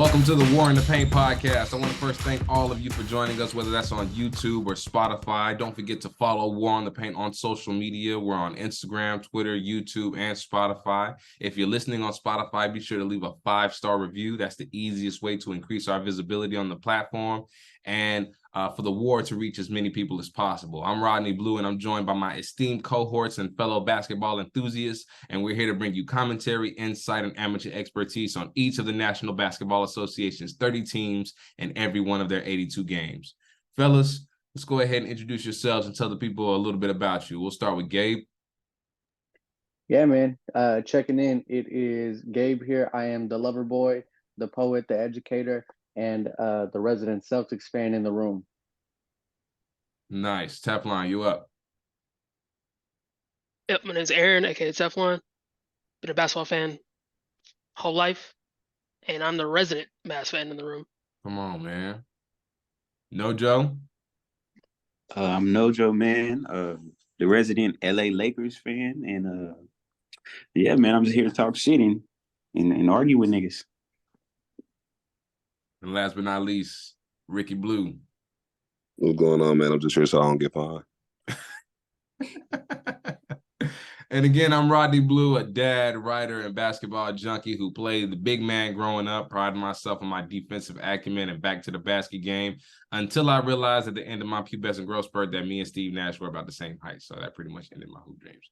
Welcome to the War in the Paint podcast. I want to first thank all of you for joining us, whether that's on YouTube or Spotify. Don't forget to follow War in the Paint on social media. We're on Instagram, Twitter, YouTube, and Spotify. If you're listening on Spotify, be sure to leave a 5-star review. That's the easiest way to increase our visibility on the platform and for the war to reach as many people as possible. I'm Rodney Blue, and I'm joined by my esteemed cohorts and fellow basketball enthusiasts, and we're here to bring you commentary, insight, and amateur expertise on each of the National Basketball Association's 30 teams and every one of their 82 games. Fellas, let's go ahead and introduce yourselves and tell the people a little bit about you. We'll start with Gabe. Yeah, man. Checking in. It is Gabe here. I am the lover boy, the poet, the educator, and the resident Celtics fan in the room. Nice. Teflon, you up? Yep, my name's Aaron, aka Teflon. Been a basketball fan whole life, and I'm the resident Mavs fan in the room. Come on, man. Nojo? I'm Nojo, man. The resident LA Lakers fan, and yeah, man, I'm just here to talk shit and argue with niggas. And last but not least, Ricky Blue. What's going on, man? I'm just here so I don't get fined. And again, I'm Rodney Blue, a dad, writer, and basketball junkie who played the big man growing up, priding myself on my defensive acumen and back to the basket game until I realized at the end of my pubescent growth spurt that me and Steve Nash were about the same height. So that pretty much ended my hoop dreams.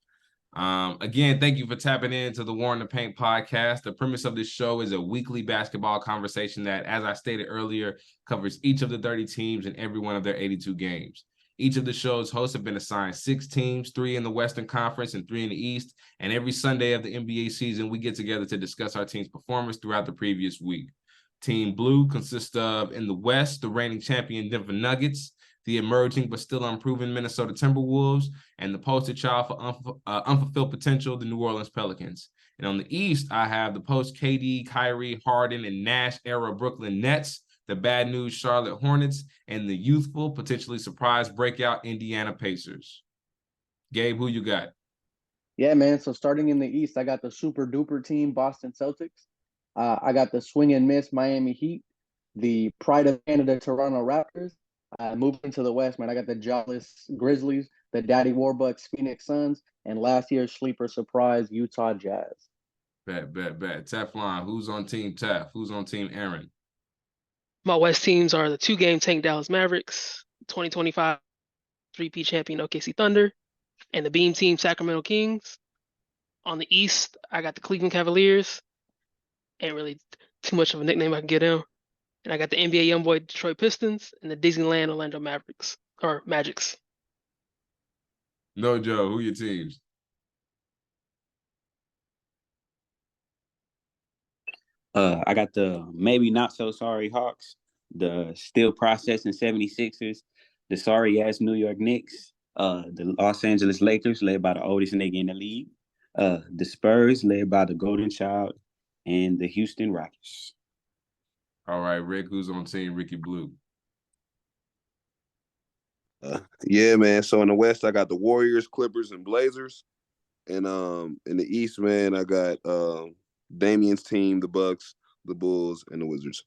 Again, thank you for tapping into the War in the Paint podcast. The premise of this show is a weekly basketball conversation that, as I stated earlier, covers each of the 30 teams and every one of their 82 games. Each of the show's hosts have been assigned 6 teams, 3 in the Western Conference and 3 in the East. And every Sunday of the NBA season, we get together to discuss our team's performance throughout the previous week. Team Blue consists of, in the West, the reigning champion Denver Nuggets, the emerging but still unproven Minnesota Timberwolves, and the poster child for unfulfilled potential, the New Orleans Pelicans. And on the East, I have the post-KD, Kyrie, Harden, and Nash era Brooklyn Nets, the bad news Charlotte Hornets, and the youthful, potentially surprise breakout Indiana Pacers. Gabe, who you got? Yeah, man. So starting in the East, I got the super duper team, Boston Celtics. I got the swing and miss Miami Heat, the pride of Canada, Toronto Raptors. Moving to the West, man, I got the jawless Grizzlies, the Daddy Warbucks Phoenix Suns, and last year's sleeper surprise Utah Jazz. Bet. Teflon, who's on Team Tef? Who's on Team Aaron? My West teams are the 2-game tank Dallas Mavericks, 2025 3-peat champion OKC Thunder, and the Beam team Sacramento Kings. On the East, I got the Cleveland Cavaliers. Ain't really too much of a nickname I can get in. And I got the NBA YoungBoy Detroit Pistons and the Disneyland Orlando Mavericks, or Magics. No, Joe, who your teams? I got the maybe not so sorry Hawks, the still processing 76ers, the sorry ass New York Knicks, the Los Angeles Lakers led by the oldest nigga in the league, the Spurs led by the Golden Child, and the Houston Rockets. All right, Rick, who's on Team Ricky Blue? Yeah, man. So in the West, I got the Warriors, Clippers, and Blazers. And in the East, man, I got Damian's team, the Bucks, the Bulls, and the Wizards.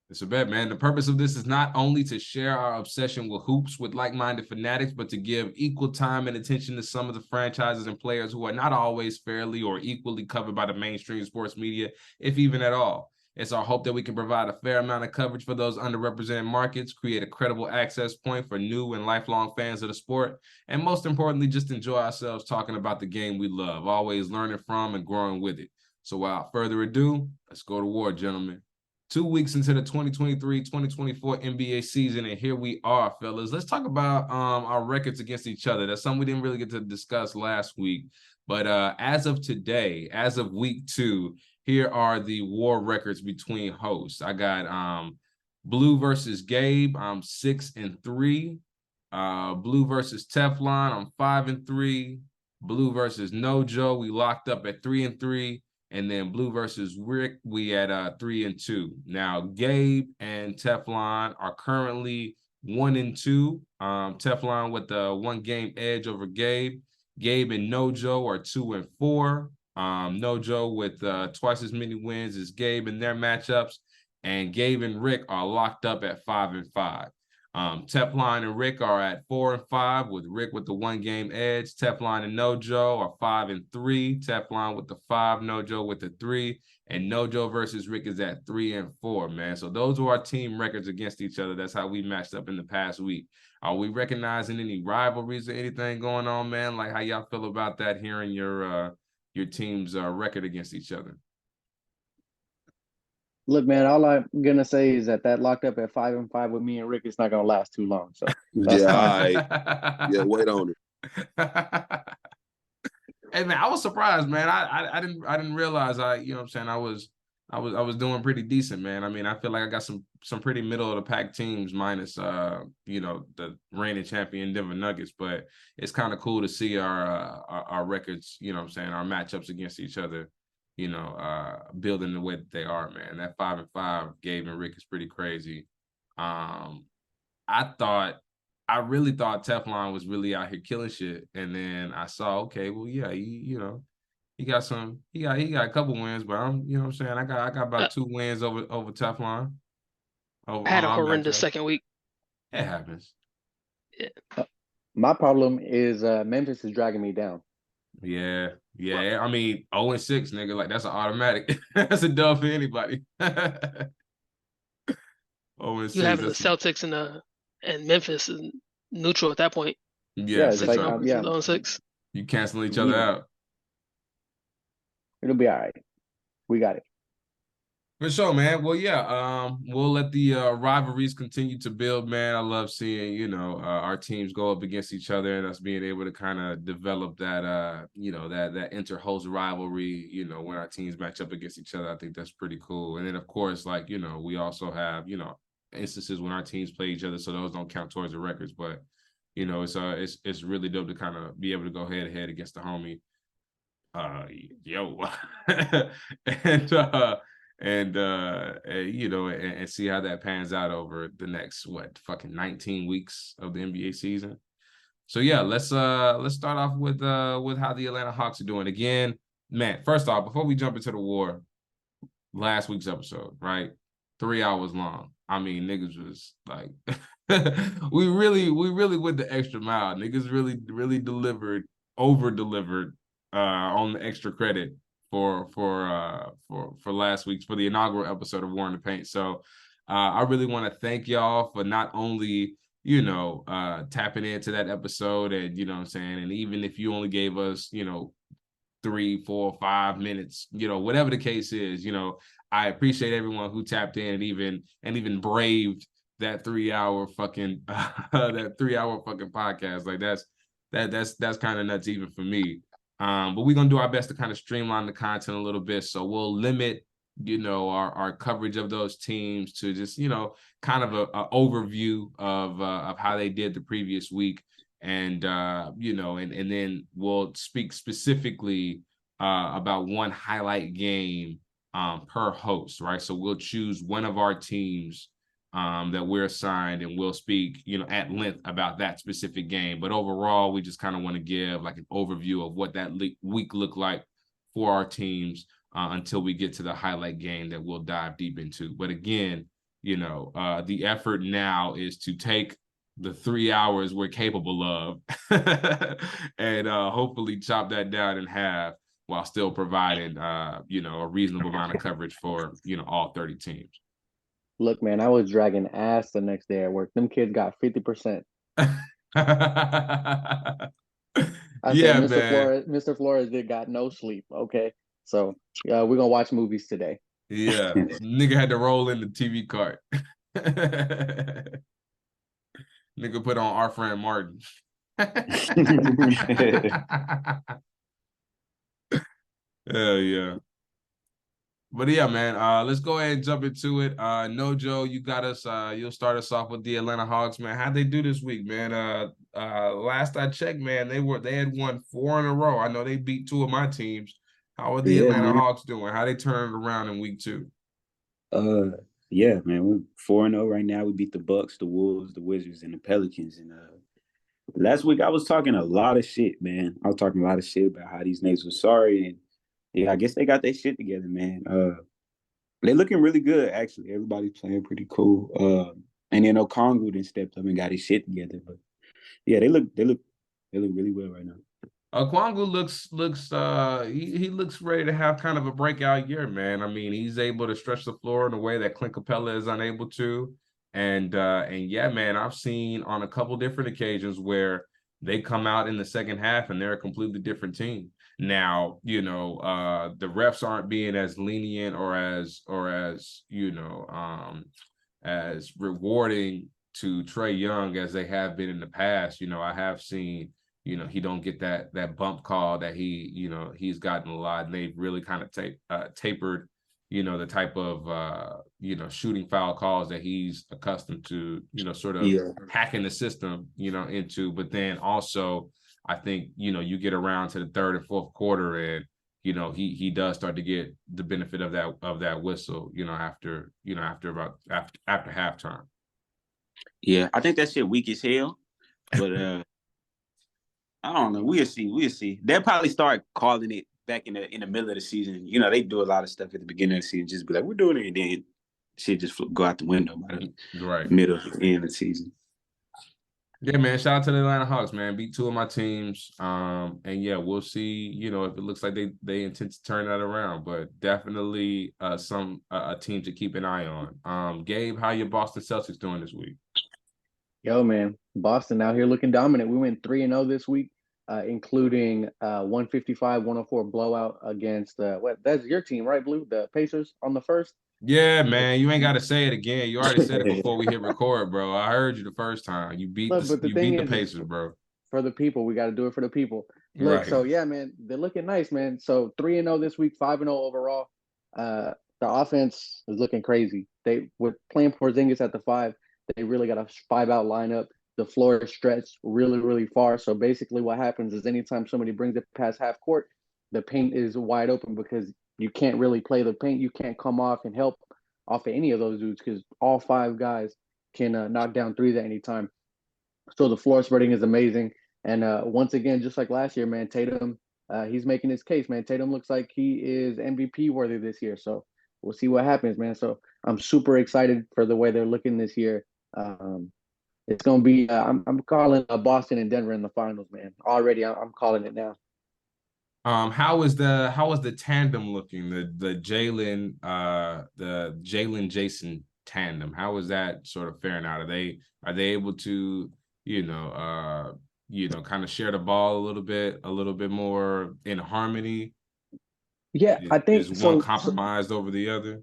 It's a bet, man. The purpose of this is not only to share our obsession with hoops with like-minded fanatics, but to give equal time and attention to some of the franchises and players who are not always fairly or equally covered by the mainstream sports media, if even at all. It's our hope that we can provide a fair amount of coverage for those underrepresented markets, create a credible access point for new and lifelong fans of the sport, and most importantly, just enjoy ourselves talking about the game we love, always learning from and growing with it. So without further ado, let's go to war, gentlemen. 2 weeks into the 2023-2024 NBA season, and here we are, fellas. Let's talk about our records against each other. That's something we didn't really get to discuss last week. But as of today, as of week 2, here are the war records between hosts. I got Blue versus Gabe. I'm 6-3. Blue versus Teflon. I'm 5-3. Blue versus Nojo. We locked up at 3-3. And then Blue versus Rick, we at 3-2. Now, Gabe and Teflon are currently 1-2. Teflon with the 1-game edge over Gabe. Gabe and Nojo are 2-4. Nojo with twice as many wins as Gabe in their matchups, and Gabe and Rick are locked up at 5-5. Teflon and Rick are at 4-5, with Rick with the 1-game edge. Teflon and Nojo are 5-3. Teflon with the 5, Nojo with the 3, and Nojo versus Rick is at 3-4, man. So those are our team records against each other. That's how we matched up in the past week. Are we recognizing any rivalries or anything going on, man? Like, how y'all feel about that, hearing your team's record against each other? Look, man, all I'm gonna say is that locked up at 5-5 with me and Rick is not gonna last too long. So Yeah, all right. Yeah, wait on it. Hey man, I was surprised, man. I didn't realize you know what I'm saying, I was doing pretty decent, man. I mean, I feel like I got some pretty middle of the pack teams, minus you know, the reigning champion Denver Nuggets, but it's kind of cool to see our records, you know what I'm saying, our matchups against each other, you know, building the way that they are, man. That 5-5 Gabe and Rick is pretty crazy. I really thought Teflon was really out here killing shit, and then I saw, okay, well, yeah, you know, he got a couple wins, but you know what I'm saying, I got about 2 wins over Teflon. I had a horrendous second week. It happens. Yeah. My problem is Memphis is dragging me down. Yeah. I mean, 0-6, nigga, like that's an automatic. That's a dub for anybody. 0-6. You having the Celtics and Memphis is neutral at that point. Yeah, it's like 0-6. You cancel each other out. It'll be all right. We got it. For sure, man. Well, yeah, we'll let the rivalries continue to build, man. I love seeing, you know, our teams go up against each other and us being able to kind of develop that, you know, that inter-host rivalry, you know, when our teams match up against each other. I think that's pretty cool. And then, of course, like, you know, we also have, you know, instances when our teams play each other, so those don't count towards the records. But, you know, it's really dope to kind of be able to go head to head against the homie. And you know, and see how that pans out over the next 19 weeks of the NBA season. So yeah, let's start off with how the Atlanta Hawks are doing. Again, man, first off, before we jump into the war, last week's episode, right? 3 hours long. I mean, niggas was like we really went the extra mile. Niggas really delivered, over delivered on the extra credit for last week's, for the inaugural episode of War in the Paint. So I really want to thank y'all for not only, you know, tapping into that episode, and you know what I'm saying, and even if you only gave us, you know, 3, 4, 5 minutes, you know, whatever the case is, you know, I appreciate everyone who tapped in and even braved that 3-hour fucking that 3-hour fucking podcast. Like that's kind of nuts even for me. But we're gonna do our best to kind of streamline the content a little bit. So we'll limit, you know, our coverage of those teams to just, you know, kind of a overview of how they did the previous week. And you know, and then we'll speak specifically about one highlight game per host, right? So we'll choose one of our teams that we're assigned, and we'll speak, you know, at length about that specific game. But overall, we just kind of want to give like an overview of what that week looked like for our teams until we get to the highlight game that we'll dive deep into. But again, you know, the effort now is to take the 3 hours we're capable of and hopefully chop that down in half while still providing, you know, a reasonable amount of coverage for, you know, all 30 teams. Look, man, I was dragging ass the next day at work. Them kids got 50%. I said, Mr. Flores did got no sleep. Okay, so we're gonna watch movies today. Yeah, nigga had to roll in the TV cart. Nigga put on Our Friend Martin. Hell yeah. But yeah, man, let's go ahead and jump into it. Nojo, you got us. You'll start us off with the Atlanta Hawks, man. How'd they do this week, man? Last I checked, man, they had won 4 in a row. I know they beat 2 of my teams. How are the Atlanta Hawks doing? How they turned around in week 2? Yeah, man, we're 4-0 right now. We beat the Bucks, the Wolves, the Wizards, and the Pelicans. And last week I was talking a lot of shit, man. I was talking a lot of shit about how these niggas were sorry, and Yeah, I guess they got their shit together, man. They looking really good, actually. Everybody's playing pretty cool. And then Okongwu then stepped up and got his shit together. But yeah, they look really well right now. Kwangu he looks ready to have kind of a breakout year, man. I mean, he's able to stretch the floor in a way that Clint Capella is unable to. And yeah, man, I've seen on a couple different occasions where they come out in the second half and they're a completely different team. Now, the refs aren't being as lenient or as rewarding to Trae Young as they have been in the past. I have seen he don't get that bump call that he's gotten a lot, and they've really kind of tapered, the type of shooting foul calls that he's accustomed to, sort of hacking the system, into. But then also, I think you get around to the third and fourth quarter, and he does start to get the benefit of that whistle, after halftime. Yeah, I think that shit weak as hell, but I don't know. We'll see. We'll see. They'll probably start calling it back in the middle of the season. They do a lot of stuff at the beginning of the season, just be like, we're doing it, and then shit just go out the window by the middle of the end of the season. Yeah, man. Shout out to the Atlanta Hawks, man. Beat two of my teams. And yeah, we'll see, if it looks like they intend to turn that around, but definitely a team to keep an eye on. Gabe, how your Boston Celtics doing this week? Yo, man, Boston out here looking dominant. We went 3-0 this week, including 155-104 blowout against that's your team, right, Blue? The Pacers on the first. Yeah, man, you ain't got to say it again. You already said it before we hit record, bro. I heard you the first time. You beat the Pacers, bro. For the people, we got to do it for the people. Look, right. So yeah, man, they're looking nice, man. So 3-0 this week, 5-0 overall. The offense is looking crazy. They were playing Porzingis at the 5. They really got a 5-out lineup. The floor is stretched really, really far. So basically what happens is anytime somebody brings it past half court, the paint is wide open because you can't really play the paint. You can't come off and help off of any of those dudes because all 5 guys can knock down threes at any time. So the floor spreading is amazing. And once again, just like last year, man, Tatum, he's making his case, man. Tatum looks like he is MVP worthy this year. So we'll see what happens, man. So I'm super excited for the way they're looking this year. It's going to be I'm calling Boston and Denver in the finals, man. Already I'm calling it now. How is the tandem looking? The Jalen Jason tandem. How is that sort of faring out? Are they able to kind of share the ball a little bit more in harmony? Yeah, I think is one compromised over the other?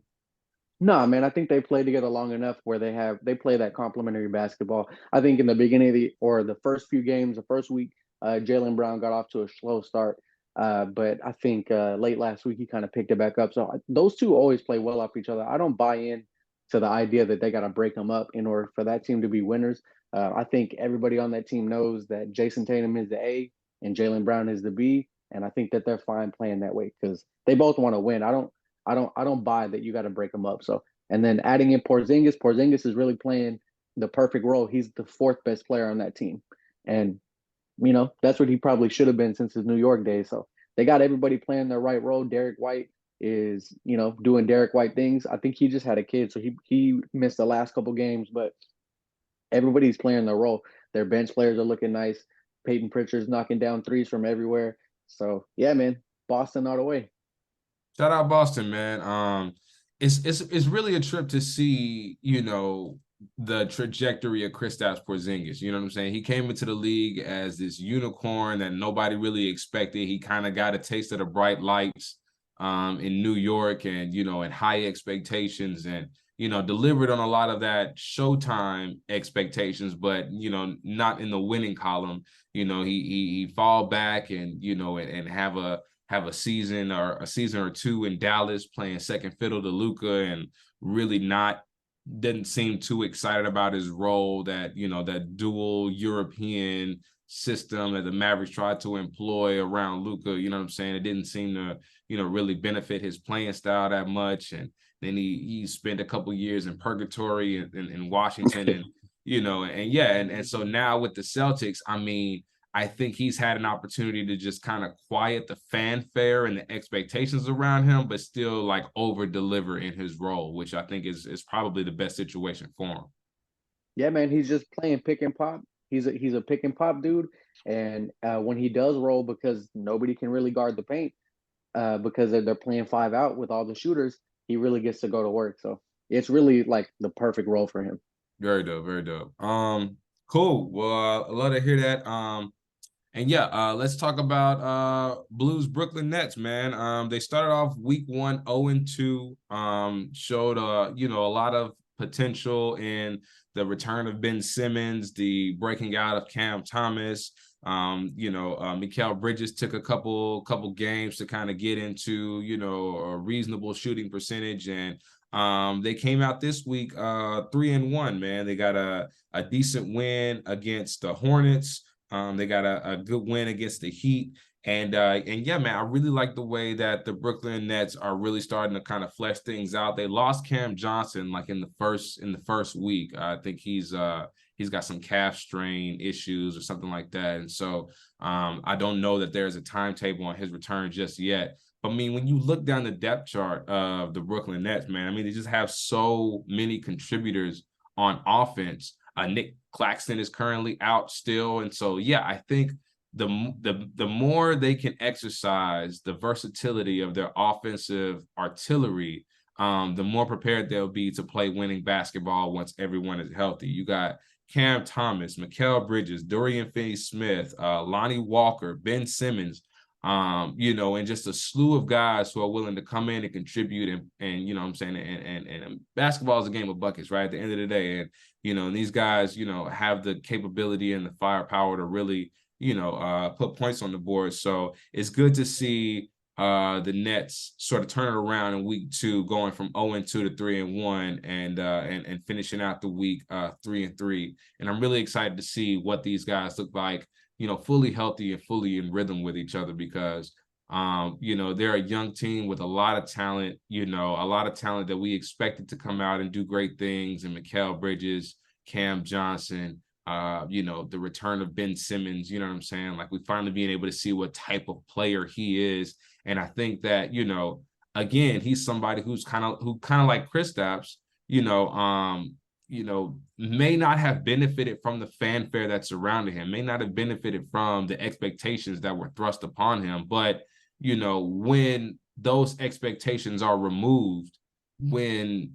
No, man, I think they play together long enough where they play that complementary basketball. I think in the beginning of the first few games, the first week, Jaylen Brown got off to a slow start. But I think late last week he kind of picked it back up. So those two always play well off each other. I don't buy in to the idea that they got to break them up in order for that team to be winners. I think everybody on that team knows that Jason Tatum is the A and Jaylen Brown is the B. And I think that they're fine playing that way because they both want to win. I don't buy that you got to break them up. So, and then adding in Porzingis is really playing the perfect role. He's the 4th best player on that team. And, that's what he probably should have been since his New York days. So they got everybody playing their right role. Derek White is, doing Derek White things. I think he just had a kid, so he missed the last couple games, but everybody's playing their role. Their bench players are looking nice. Peyton Pritchard's knocking down threes from everywhere. So yeah, man, Boston all the way. Shout out Boston, man. It's really a trip to see, the trajectory of Kristaps Porzingis. You know what I'm saying? He came into the league as this unicorn that nobody really expected. He kind of got a taste of the bright lights in New York and, and high expectations and, delivered on a lot of that Showtime expectations, but, not in the winning column. He fall back and, and have a season or two in Dallas playing second fiddle to Luka and really didn't seem too excited about his role that dual European system that the Mavericks tried to employ around Luka. You know what I'm saying? It didn't seem to, really benefit his playing style that much. And then he spent a couple years in purgatory in Washington and, and so now with the Celtics, I mean, I think he's had an opportunity to just kind of quiet the fanfare and the expectations around him, but still like over deliver in his role, which I think is probably the best situation for him. Yeah, man, he's just playing pick and pop. He's a pick and pop dude, and when he does roll, because nobody can really guard the paint, because they're playing 5 out with all the shooters, he really gets to go to work. So it's really like the perfect role for him. Very dope, very dope. Cool. Well, I love to hear that. And yeah, let's talk about Blues Brooklyn Nets, man. They started off week 1 0-2. Showed a lot of potential in the return of Ben Simmons, the breaking out of Cam Thomas. Mikal Bridges took a couple games to kind of get into, a reasonable shooting percentage, and they came out this week 3-1, man. They got a decent win against the Hornets. They got a good win against the Heat. And yeah, man, I really like the way that the Brooklyn Nets are really starting to kind of flesh things out. They lost Cam Johnson like in the first week. I think he's got some calf strain issues or something like that. And so I don't know that there's a timetable on his return just yet. But I mean, when you look down the depth chart of the Brooklyn Nets, man, I mean, they just have so many contributors on offense. Nick Claxton is currently out still. And so, yeah, I think the more they can exercise the versatility of their offensive artillery, the more prepared they'll be to play winning basketball once everyone is healthy. You got Cam Thomas, Mikal Bridges, Dorian Finney-Smith, Lonnie Walker, Ben Simmons, and just a slew of guys who are willing to come in and contribute and you know what I'm saying, and basketball is a game of buckets, right? At the end of the day. And, and these guys, have the capability and the firepower to really, put points on the board. So it's good to see the Nets sort of turn it around in week 2, going from 0-2 to 3-1 and finishing out the week 3-3. And I'm really excited to see what these guys look like, fully healthy and fully in rhythm with each other, because, they're a young team with a lot of talent, that we expected to come out and do great things. And Mikal Bridges, Cam Johnson, the return of Ben Simmons, you know what I'm saying? Like, we finally being able to see what type of player he is. And I think that, again, he's somebody who kind of like Kristaps, may not have benefited from the fanfare that surrounded him, may not have benefited from the expectations that were thrust upon him. But, when those expectations are removed, when,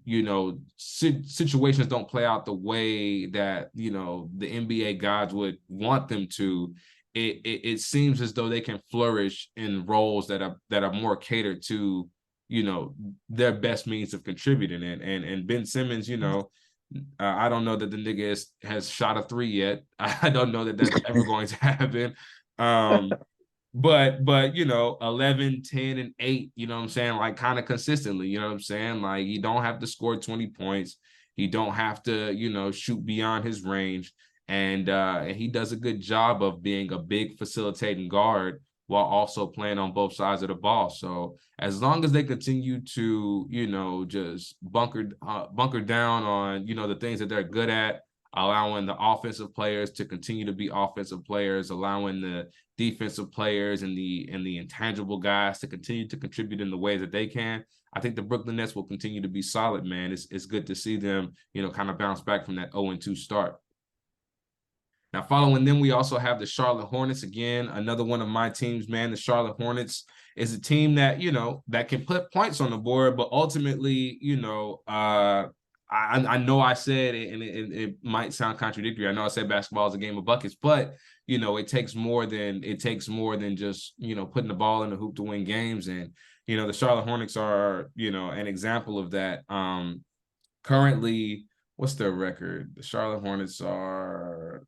situations don't play out the way that, the NBA gods would want them to, it seems as though they can flourish in roles that are more catered to, their best means of contributing. And Ben Simmons, I don't know that the nigga has shot a 3 yet. I don't know that that's ever going to happen. But 11, 10, and 8, you know what I'm saying? Like, kind of consistently, you know what I'm saying? Like, you don't have to score 20 points. You don't have to, shoot beyond his range. And he does a good job of being a big facilitating guard while also playing on both sides of the ball. So as long as they continue to, just bunker down on, the things that they're good at, allowing the offensive players to continue to be offensive players, allowing the defensive players and the intangible guys to continue to contribute in the ways that they can, I think the Brooklyn Nets will continue to be solid, man. It's good to see them, kind of bounce back from that 0-2 start. Now, following them, we also have the Charlotte Hornets. Again, another one of my teams, man. The Charlotte Hornets is a team that, that can put points on the board, but ultimately, I know I said it, and it might sound contradictory. I know I said basketball is a game of buckets, but, it takes more than just, putting the ball in the hoop to win games. And, the Charlotte Hornets are, an example of that. Currently, what's their record? The Charlotte Hornets are,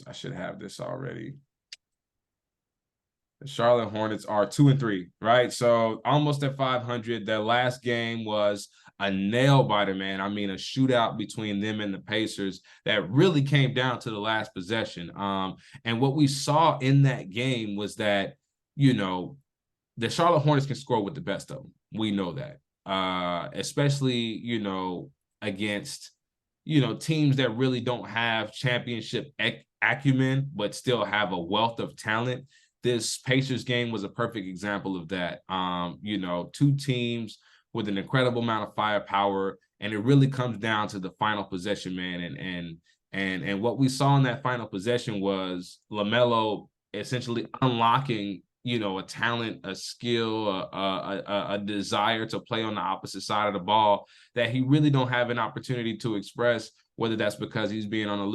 I should have this already. The Charlotte Hornets are 2-3, right? So almost at 500. Their last game was a nail biter, man. I mean, a shootout between them and the Pacers that really came down to the last possession. And what we saw in that game was that, the Charlotte Hornets can score with the best of them. We know that, especially, against, teams that really don't have championship acumen, but still have a wealth of talent. This Pacers game was a perfect example of that. You know, two teams with an incredible amount of firepower, and it really comes down to the final possession, man. And what we saw in that final possession was LaMelo essentially unlocking, you know, a talent, a skill, a desire to play on the opposite side of the ball that he really don't have an opportunity to express, whether that's because he's on a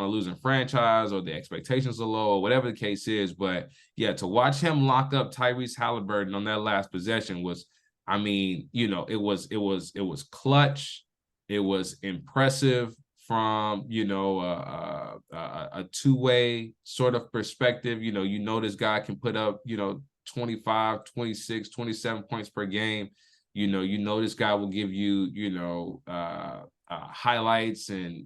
losing franchise or the expectations are low or whatever the case is. But yeah, to watch him lock up Tyrese Halliburton on that last possession was, I mean, you know, it was clutch. It was impressive from, you know, a two-way sort of perspective. You know, this guy can put up, you know, 25, 26, 27 points per game. You know, this guy will give you, you know, highlights and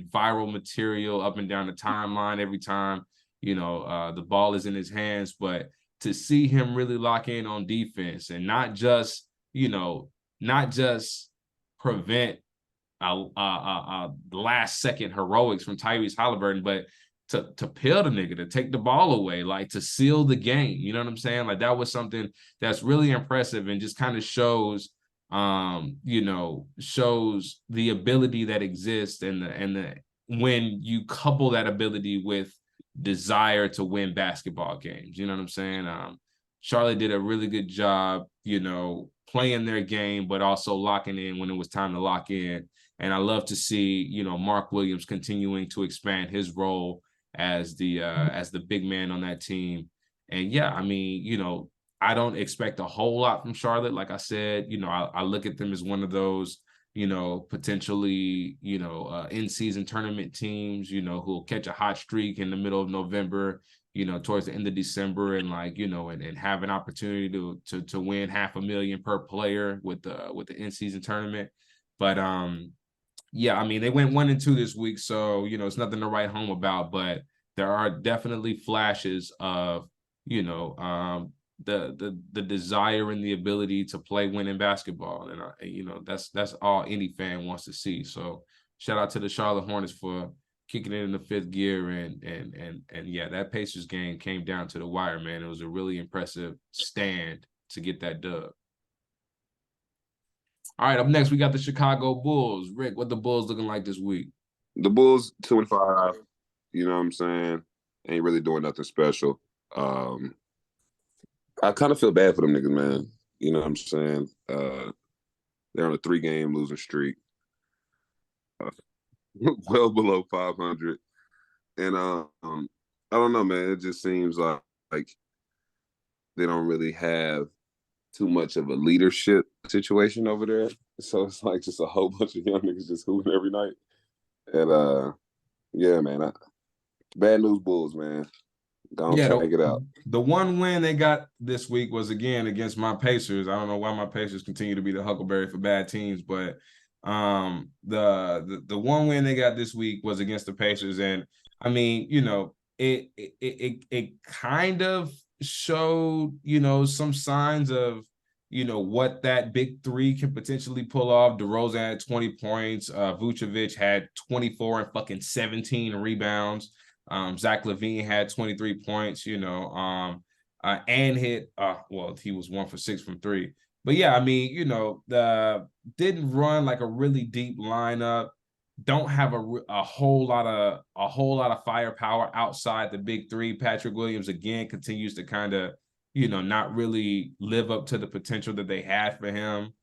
viral material up and down the timeline every time, you know, the ball is in his hands. But to see him really lock in on defense and not just prevent last second heroics from Tyrese Halliburton, but to peel the nigga, to take the ball away, like to seal the game. You know what I'm saying? Like that was something that's really impressive and just kind of shows shows the ability that exists and the when you couple that ability with desire to win basketball games. You know what I'm saying? Charlotte did a really good job, you know, playing their game, but also locking in when it was time to lock in. And I love to see, you know, Mark Williams continuing to expand his role as the big man on that team. And yeah, I mean, you know, I don't expect a whole lot from Charlotte. Like I said, you know, I look at them as one of those, you know, potentially, you know, in-season tournament teams, you know, who'll catch a hot streak in the middle of November, you know, towards the end of December, and like, you know, and have an opportunity to win $500,000 per player with the in-season tournament. But yeah, I mean, they went 1-2 this week, so you know, it's nothing to write home about. But there are definitely flashes of, you know, the desire and the ability to play winning basketball, and you know, that's all any fan wants to see. So shout out to the Charlotte Hornets for kicking it in the fifth gear, and yeah, that Pacers game came down to the wire, man. It was a really impressive stand to get that dub. All right, up next we got the Chicago Bulls. Rick, what the Bulls looking like this week? The Bulls 2-5. You know what I'm saying? Ain't really doing nothing special. I kind of feel bad for them niggas, man. You know what I'm saying? They're on a 3-game losing streak, well below 500, and I don't know, man. It just seems like they don't really have too much of a leadership situation over there. So it's like just a whole bunch of young niggas just hooping every night. And yeah, man, bad news Bulls, man. Take it out. The one win they got this week was again against my Pacers. I don't know why my Pacers continue to be the Huckleberry for bad teams, but the one win they got this week was against the Pacers, and I mean, you know, it kind of showed, you know, some signs of, you know, what that big three can potentially pull off. DeRozan had 20 points. Vucevic had 24 and fucking 17 rebounds. Zach LaVine had 23 points, you know, and hit, well, he was 1 for 6 from 3. But yeah, I mean, you know, didn't run like a really deep lineup. Don't have a whole lot of firepower outside the big three. Patrick Williams again continues to kind of, you know, not really live up to the potential that they had for him.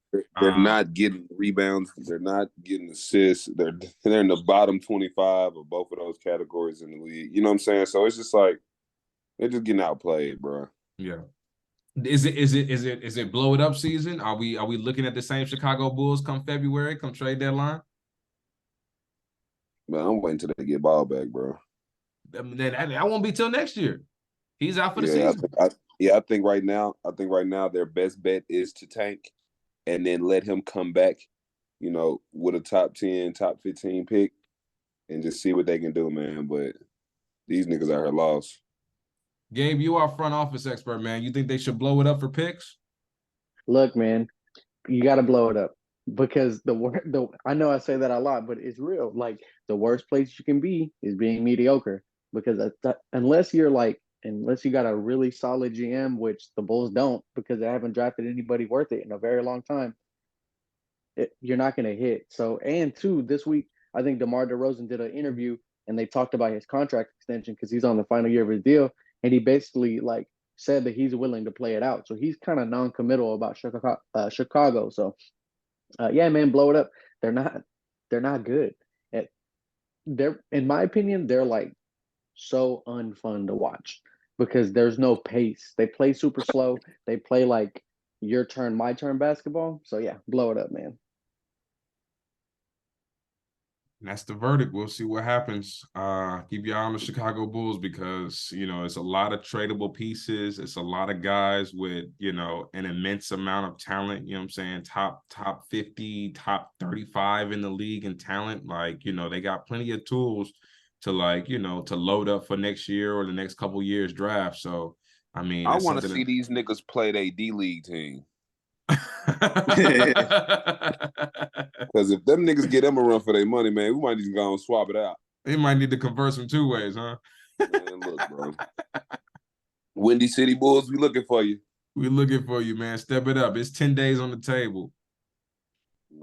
They're not getting rebounds. They're not getting assists. They're in the bottom 25 of both of those categories in the league. You know what I'm saying? So it's just like they're just getting outplayed, bro. Yeah. Is it blow it up season? Are we looking at the same Chicago Bulls come February, come trade deadline? Man, I'm waiting till they get ball back, bro. Then that won't be till next year. He's out for the season. I think right now their best bet is to tank and then let him come back, you know, with a top 10, top 15 pick and just see what they can do, man. But these niggas out here lost. Gabe, you are front office expert, man. You think they should blow it up for picks? Look, man, you got to blow it up because I know I say that a lot, but it's real. Like the worst place you can be is being mediocre because unless you got a really solid GM, which the Bulls don't because they haven't drafted anybody worth it in a very long time, you're not going to hit. So, and two, this week, I think DeMar DeRozan did an interview and they talked about his contract extension because he's on the final year of his deal. And he basically said that he's willing to play it out. So he's kind of non-committal about Chicago. So, yeah, man, blow it up. They're not good. In my opinion, they're so unfun to watch because there's no pace. They play super slow. They play like your turn, my turn basketball. So yeah, blow it up, man. And that's the verdict. We'll see what happens. Keep your eye on the Chicago Bulls because, it's a lot of tradable pieces. It's a lot of guys with, an immense amount of talent, you know what I'm saying? Top 50, top 35 in the league in talent. They got plenty of tools to to load up for next year or the next couple years draft. So, I want to see these niggas play their D-League team. Because if them niggas get them a run for their money, man, we might even go and swap it out. They might need to convert some two ways, huh? Man, look, bro. Windy City Bulls, we looking for you. We looking for you, man. Step it up. It's 10 days on the table.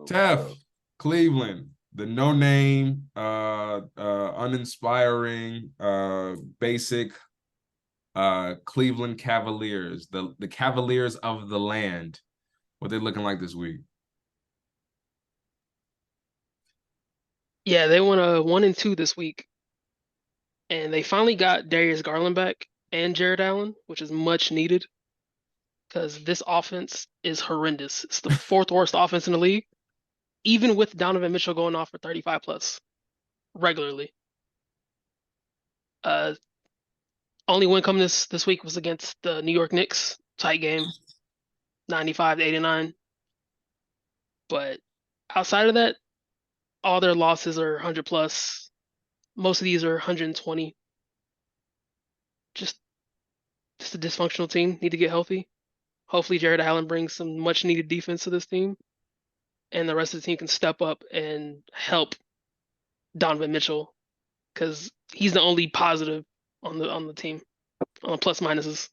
Tef, Cleveland, the no-name, uninspiring, basic Cleveland Cavaliers, the Cavaliers of the land. What they looking like this week? Yeah, they won a 1-2 this week, and they finally got Darius Garland back and Jared Allen, which is much needed because this offense is horrendous. It's the fourth worst offense in the league, even with Donovan Mitchell going off for 35 plus regularly. Only win coming this week was against the New York Knicks, tight game, 95-89. But outside of that, all their losses are 100 plus. Most of these are 120. Just a dysfunctional team. Need to get healthy. Hopefully Jared Allen brings some much needed defense to this team. And the rest of the team can step up and help Donovan Mitchell. Because he's the only positive on the team. On the plus minuses.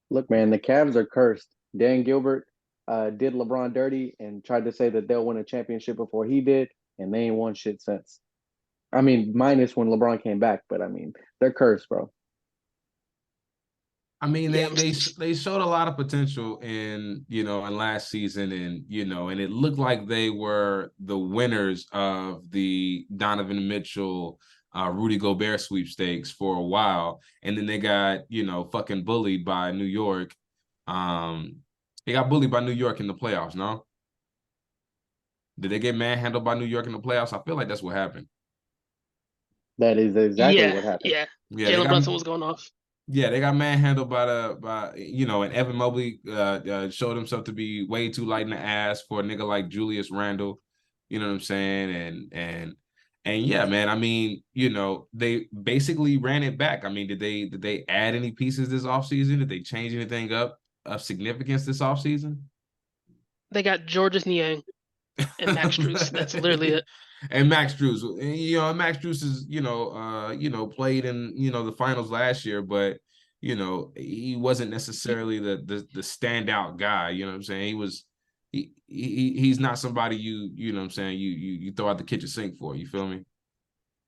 Look, man, the Cavs are cursed. Dan Gilbert did LeBron dirty and tried to say that they'll win a championship before he did, and they ain't won shit since. Minus when LeBron came back, but they're cursed, bro. They showed a lot of potential in last season, and and it looked like they were the winners of the Donovan Mitchell, Rudy Gobert sweepstakes for a while, and then they got fucking bullied by New York. They got bullied by New York in the playoffs, no? Did they get manhandled by New York in the playoffs? I feel like that's what happened. That is exactly what happened. Yeah. Jalen Brunson was going off. Yeah, they got manhandled and Evan Mobley showed himself to be way too light in the ass for a nigga like Julius Randle. You know what I'm saying? And yeah, man, they basically ran it back. Did they add any pieces this offseason? Did they change anything up of significance this offseason? They got Georges Niang and Max Strus. That's literally it. And Max Strus, Max Strus is, played in, the finals last year, but, he wasn't necessarily the standout guy. You know what I'm saying? He's not somebody you know what I'm saying, you throw out the kitchen sink for. You feel me?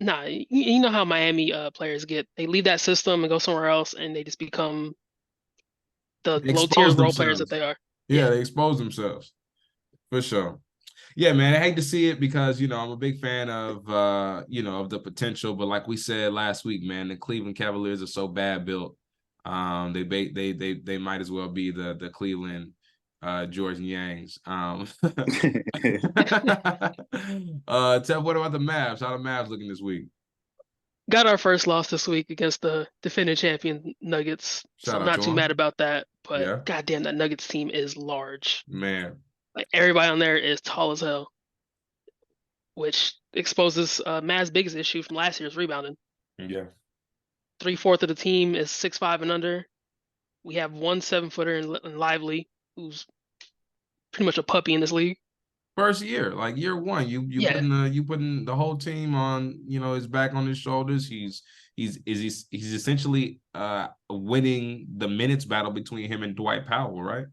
Nah, you know how Miami players get. They leave that system and go somewhere else, and they just become the low-tier role players that they are. Yeah, they expose themselves. For sure. Yeah, man, I hate to see it because, I'm a big fan of, of the potential. But like we said last week, man, the Cleveland Cavaliers are so bad built. They might as well be the Cleveland George Niangs. Tell what about the Mavs? How the Mavs looking this week? Got our first loss this week against the defending champion Nuggets. So I'm not too mad about that. But yeah. Goddamn, that Nuggets team is large. Man. Like everybody on there is tall as hell, which exposes Mav's biggest issue from last year's rebounding. Yeah. 3/4 of the team is 6'5" and under. We have one 7-footer in Lively, who's pretty much a puppy in this league. first year, like year one. You Yeah. putting the whole team on, his back on his shoulders. He's essentially winning the minutes battle between him and Dwight Powell, right?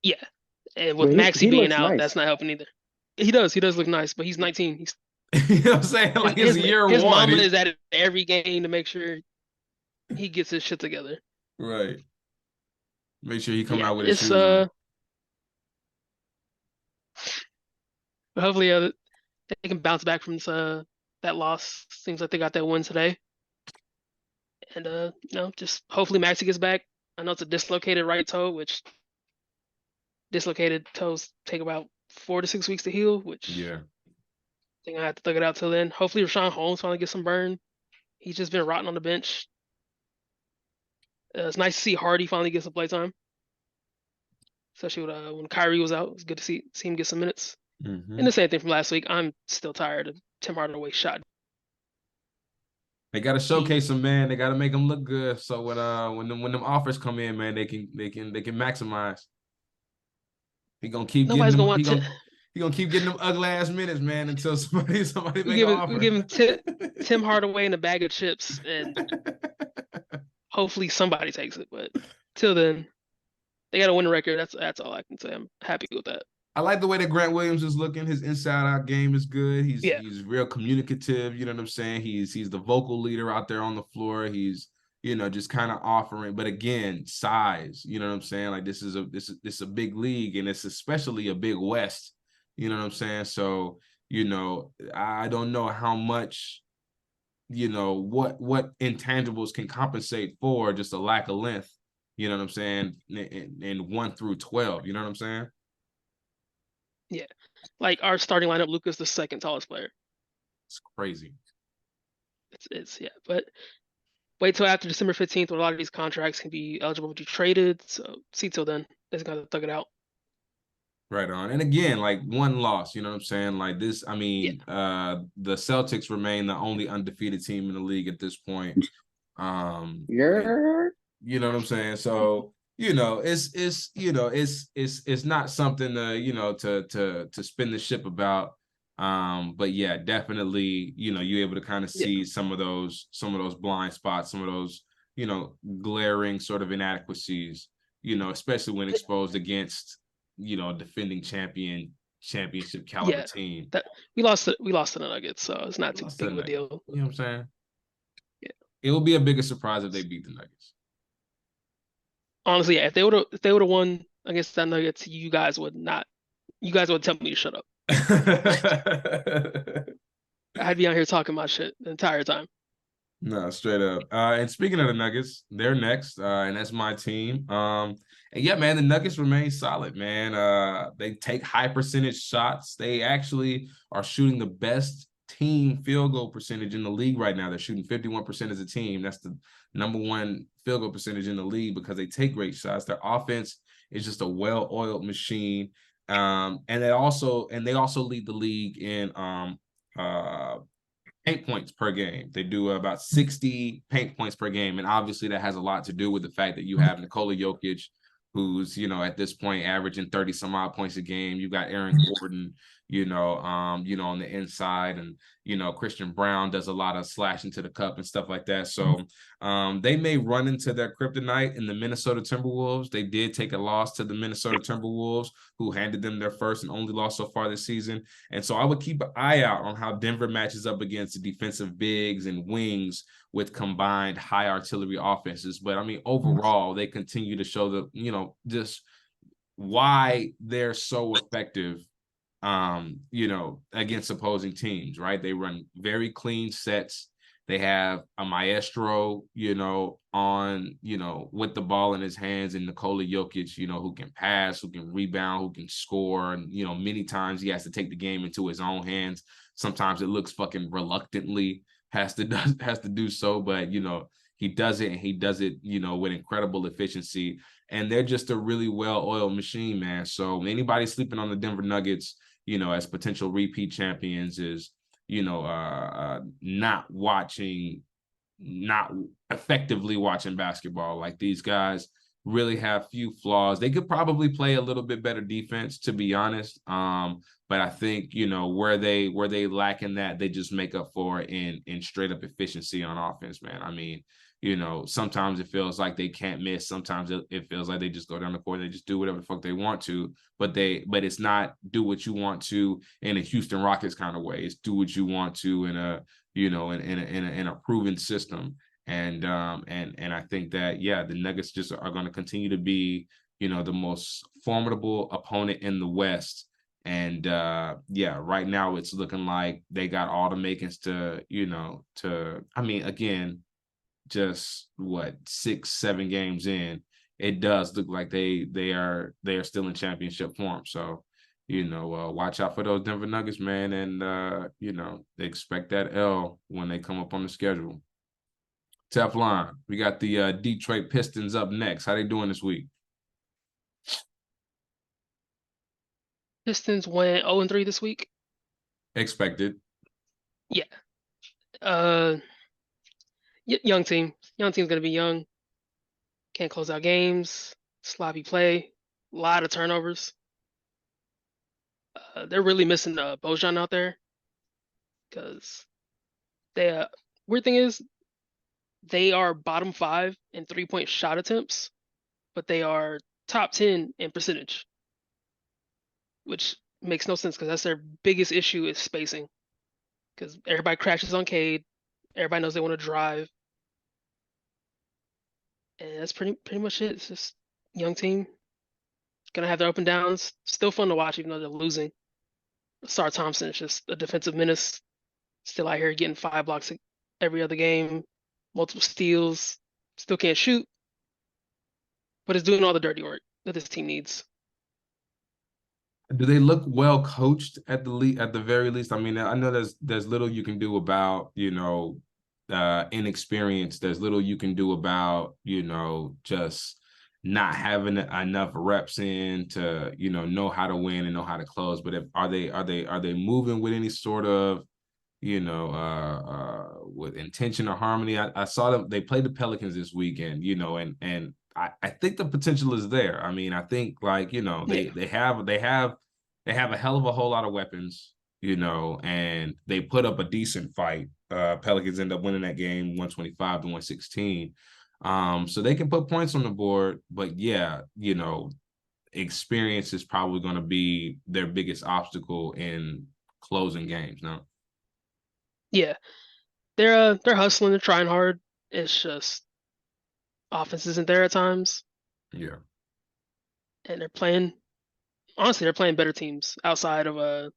Yeah. And with But Maxey he being looks out, nice. that's not helping either. He does look nice, but he's 19. He's You know what I'm saying? Like it's year his one. mama is at it every game to make sure he gets his shit together. Right. Make sure he come Yeah, out with his it's shoes on. hopefully they can bounce back from this that loss. Seems like they got that win today. And just hopefully Maxey gets back. I know it's a dislocated right toe, which dislocated toes take about 4 to 6 weeks to heal, which Yeah. I think I have to thug it out till then. Hopefully Rashawn Holmes finally gets some burn. He's just been rotting on the bench. It's nice to see Hardy finally get some playtime, especially when Kyrie was out. It's good to see him get some minutes. Mhm. And the same thing from last week. I'm still tired of Tim Hardaway shot. They got to showcase him, man. They got to make them look good. So when them offers come in, man, they can maximize. He gonna keep Nobody's getting gonna them. want He gonna keep getting them ugly ass minutes, man, until somebody we make an offer. we give him Tim Hardaway in a bag of chips, and hopefully somebody takes it. But till then, they got to win the record. That's all I can say. I'm happy with that. I like the way that Grant Williams is looking. His inside out game is good. He's Yeah. he's real communicative. You know what I'm saying? He's the vocal leader out there on the floor. He's just kind of offering, but again, size. You know what I'm saying? Like this is a big league, and it's especially a big West. You know what I'm saying? So I don't know how much what intangibles can compensate for just a lack of length. You know what I'm saying? In 1 through 12. You know what I'm saying? Yeah, like our starting lineup, Luka's the second tallest player. It's crazy. It's yeah, but wait till after December 15th when a lot of these contracts can be eligible to be traded. So see till then, they're gonna thug it out. Right on. And again, like one loss, you know what I'm saying? Like this, I mean, Yeah. The Celtics remain the only undefeated team in the league at this point. You're You know what I'm saying? So, it's not something to spin the ship about. But yeah, definitely, you're able to kind of see some of those blind spots, some of those, glaring sort of inadequacies, especially when exposed against, defending championship caliber team. That we lost to the Nuggets, so it's not too big of a deal. You know what I'm saying? Yeah. It will be a bigger surprise if they beat the Nuggets. Honestly, yeah, if they would have won against the Nuggets, you guys would tell me to shut up. I'd be out here talking my shit the entire time. No, straight up. And speaking of the Nuggets, they're next, and that's my team. And yeah, man, the Nuggets remain solid, man. They take high percentage shots. They actually are shooting the best team field goal percentage in the league right now. They're shooting 51% as a team. That's the number one field goal percentage in the league because they take great shots. Their offense is just a well-oiled machine. And they also lead the league in paint points per game. They do about 60 paint points per game. And obviously that has a lot to do with the fact that you have Nikola Jokic, who's, at this point averaging 30 some odd points a game. You've got Aaron Gordon, on the inside, and, Christian Brown does a lot of slashing to the cup and stuff like that. So they may run into their kryptonite in the Minnesota Timberwolves. They did take a loss to the Minnesota Timberwolves, who handed them their first and only loss so far this season. And so I would keep an eye out on how Denver matches up against the defensive bigs and wings with combined high artillery offenses. But I mean, overall, they continue to show just why they're so effective, against opposing teams, right? They run very clean sets. They have a maestro, on, with the ball in his hands, and Nikola Jokic, who can pass, who can rebound, who can score. And, many times he has to take the game into his own hands. Sometimes it looks fucking reluctantly has to do so, but, he does it, and he does it, with incredible efficiency. And they're just a really well-oiled machine, man. So anybody sleeping on the Denver Nuggets, as potential repeat champions is, not effectively watching basketball. Like, these guys, really have few flaws. They could probably play a little bit better defense, to be honest. But I think, you know, where they lack in that, they just make up for in straight up efficiency on offense, man. I mean, you know, sometimes it feels like they can't miss. Sometimes it feels like they just go down the court, they just do whatever the fuck they want to. But it's not do what you want to in a Houston Rockets kind of way. It's do what you want to in a, you know, in a proven system. And I think that, yeah, the Nuggets just are going to continue to be, you know, the most formidable opponent in the West. And yeah, right now it's looking like they got all the makings to, you know, I mean, again, just what 6-7 games in, it does look like they are still in championship form. So, you know, watch out for those Denver Nuggets, man, and you know, they expect that L when they come up on the schedule. Teflon, we got the Detroit Pistons up next. How they doing this week? Pistons went 0-3 this week. Expected. Yeah. Young team. Young team's gonna be young. Can't close out games. Sloppy play. A lot of turnovers. They're really missing Bojan out there because they. Weird thing is, they are bottom 5 in 3-point shot attempts, but they are top 10 in percentage, which makes no sense because that's their biggest issue is spacing. Because everybody crashes on Cade, everybody knows they want to drive, and that's pretty much it. It's just young team, gonna have their up and downs. Still fun to watch even though they're losing. Sar Thompson is just a defensive menace. Still out here getting 5 blocks every other game, multiple steals. Still can't shoot, but is doing all the dirty work that this team needs. Do they look well coached at the very least? I mean, I know there's little you can do about, you know, inexperience. There's little you can do about, you know, just not having enough reps in to, you know how to win and know how to close. But are they moving with any sort of, you know, with intention or harmony? I saw them, they played the Pelicans this weekend, you know, and I think the potential is there. I mean, I think, like, you know, they have a hell of a whole lot of weapons, you know, and they put up a decent fight. Pelicans end up winning that game 125-116. So they can put points on the board, but yeah, you know, experience is probably going to be their biggest obstacle in closing games. No. Yeah, they're hustling, they're trying hard. It's just offense isn't there at times, Yeah. and they're playing. Honestly, they're playing better teams outside of the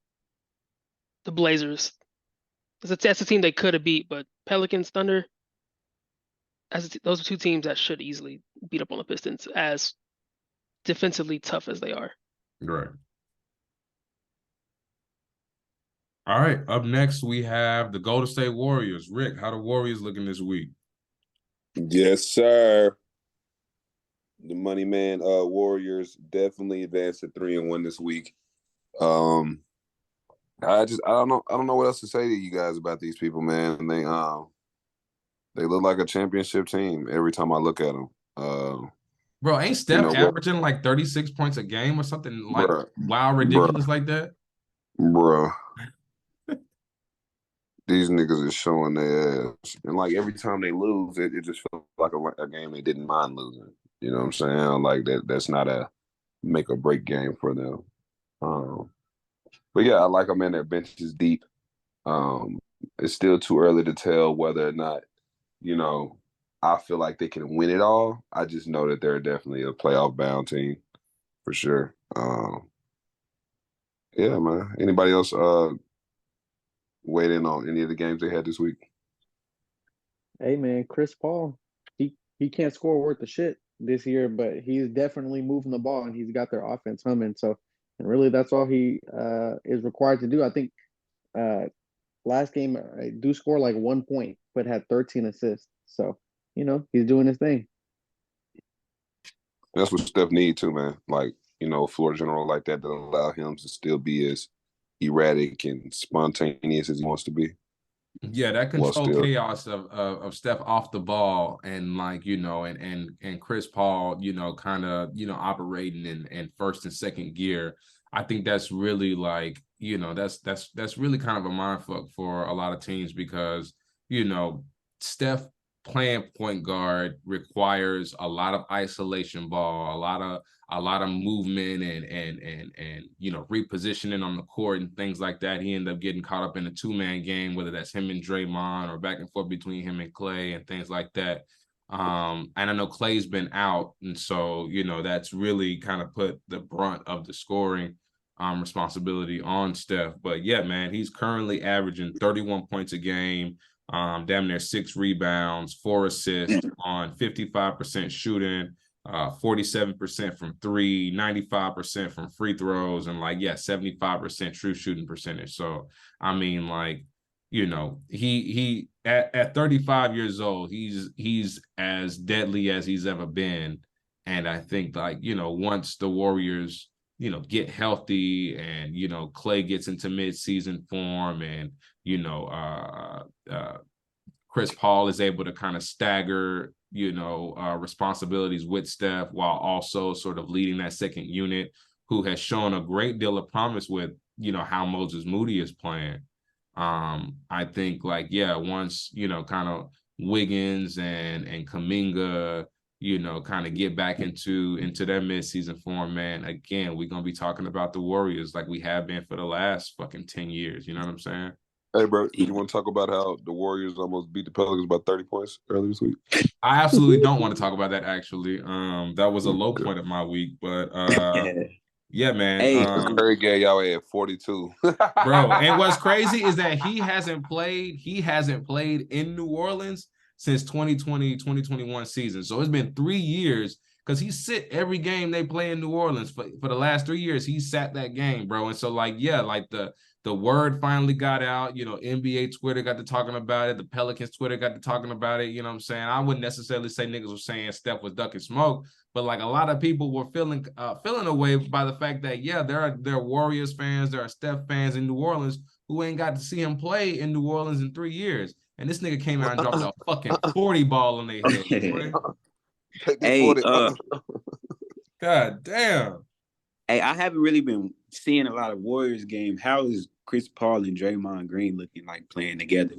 Blazers. That's a team they could have beat, but Pelicans, Thunder, those are 2 teams that should easily beat up on the Pistons, as defensively tough as they are. Right. All right. Up next, we have the Golden State Warriors. Rick, how the Warriors looking this week? Yes, sir. The money man Warriors definitely advanced to 3-1 this week. I don't know what else to say to you guys about these people, man. They look like a championship team every time I look at them. Bro, ain't Steph averaging like 36 points a game or something like wild ridiculous like that? Bro. These niggas is showing their ass. And like every time they lose, it just feels like a game they didn't mind losing. You know what I'm saying? Like that's not a make or break game for them. But yeah, I like them, in their bench is deep. It's still too early to tell whether or not, you know, I feel like they can win it all. I just know that they're definitely a playoff bound team for sure. Yeah, man. Anybody else weighed in on any of the games they had this week? Hey man, Chris Paul, he can't score worth the shit this year, but he's definitely moving the ball and he's got their offense humming. So, and really that's all he is required to do. I think last game I do score like 1 point, but had 13 assists. So, you know, he's doing his thing. That's what Steph needs too, man. Like, you know, floor general like that allow him to still be as erratic and spontaneous as he wants to be. Yeah, that Well, control still, chaos of Steph off the ball and like, and Chris Paul, kind of, operating in first and second gear. I think that's really like, that's really kind of a mindfuck for a lot of teams because, Steph playing point guard requires a lot of isolation ball, a lot of movement and repositioning on the court and things like that. He ended up getting caught up in a two-man game, whether that's him and Draymond or back and forth between him and Clay and things like that. And I know Clay's been out, and so that's really kind of put the brunt of the scoring responsibility on Steph. But yeah, man, he's currently averaging 31 points a game, damn near 6 rebounds, 4 assists on 55% shooting. 47% from three, 95% from free throws, and 75% true shooting percentage. So I mean, he at 35 years old, he's as deadly as he's ever been. And I think once the Warriors, get healthy and Clay gets into mid-season form and Chris Paul is able to kind of stagger, responsibilities with Steph while also sort of leading that second unit, who has shown a great deal of promise with, how Moses Moody is playing. I think once, kind of Wiggins and Kuminga, kind of get back into their midseason form, man, again, we're going to be talking about the Warriors like we have been for the last fucking 10 years. You know what I'm saying? hey, bro, you want to talk about how the Warriors almost beat the Pelicans by 30 points earlier this week? I absolutely don't want to talk about that, actually. That was a low point of my week, but yeah, man. Hey, Curry gave y'all at 42. Bro, and what's crazy is that he hasn't played in New Orleans since 2020-2021 season. So it's been 3 years because he sit every game they play in New Orleans for the last 3 years. He sat that game, bro. And so the word finally got out, NBA Twitter got to talking about it. The Pelicans Twitter got to talking about it. You know what I'm saying? I wouldn't necessarily say niggas were saying Steph was ducking smoke, but a lot of people were feeling away by the fact that, yeah, there are Warriors fans, there are Steph fans in New Orleans who ain't got to see him play in New Orleans in 3 years. And this nigga came out and dropped a fucking 40 ball on their head. Hey, God damn. Hey, I haven't really been seeing a lot of Warriors game. How is Chris Paul and Draymond Green looking like playing together?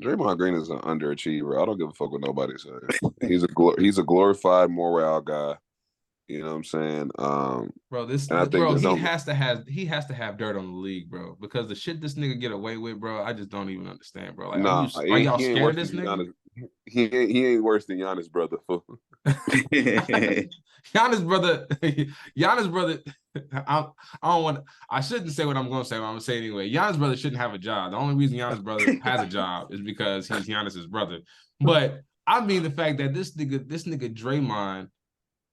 Draymond Green is an underachiever. I don't give a fuck what nobody says. He's a glorified morale guy. You know what I'm saying? Bro, he has to have dirt on the league, bro, because the shit this nigga get away with, bro, I just don't even understand, bro. Are y'all scared of this nigga? He ain't worse than Giannis' brother. Giannis' brother. I shouldn't say what I'm gonna say, but I'm gonna say it anyway. Giannis' brother shouldn't have a job. The only reason Giannis' brother has a job is because he's Giannis' brother. But I mean the fact that this nigga Draymond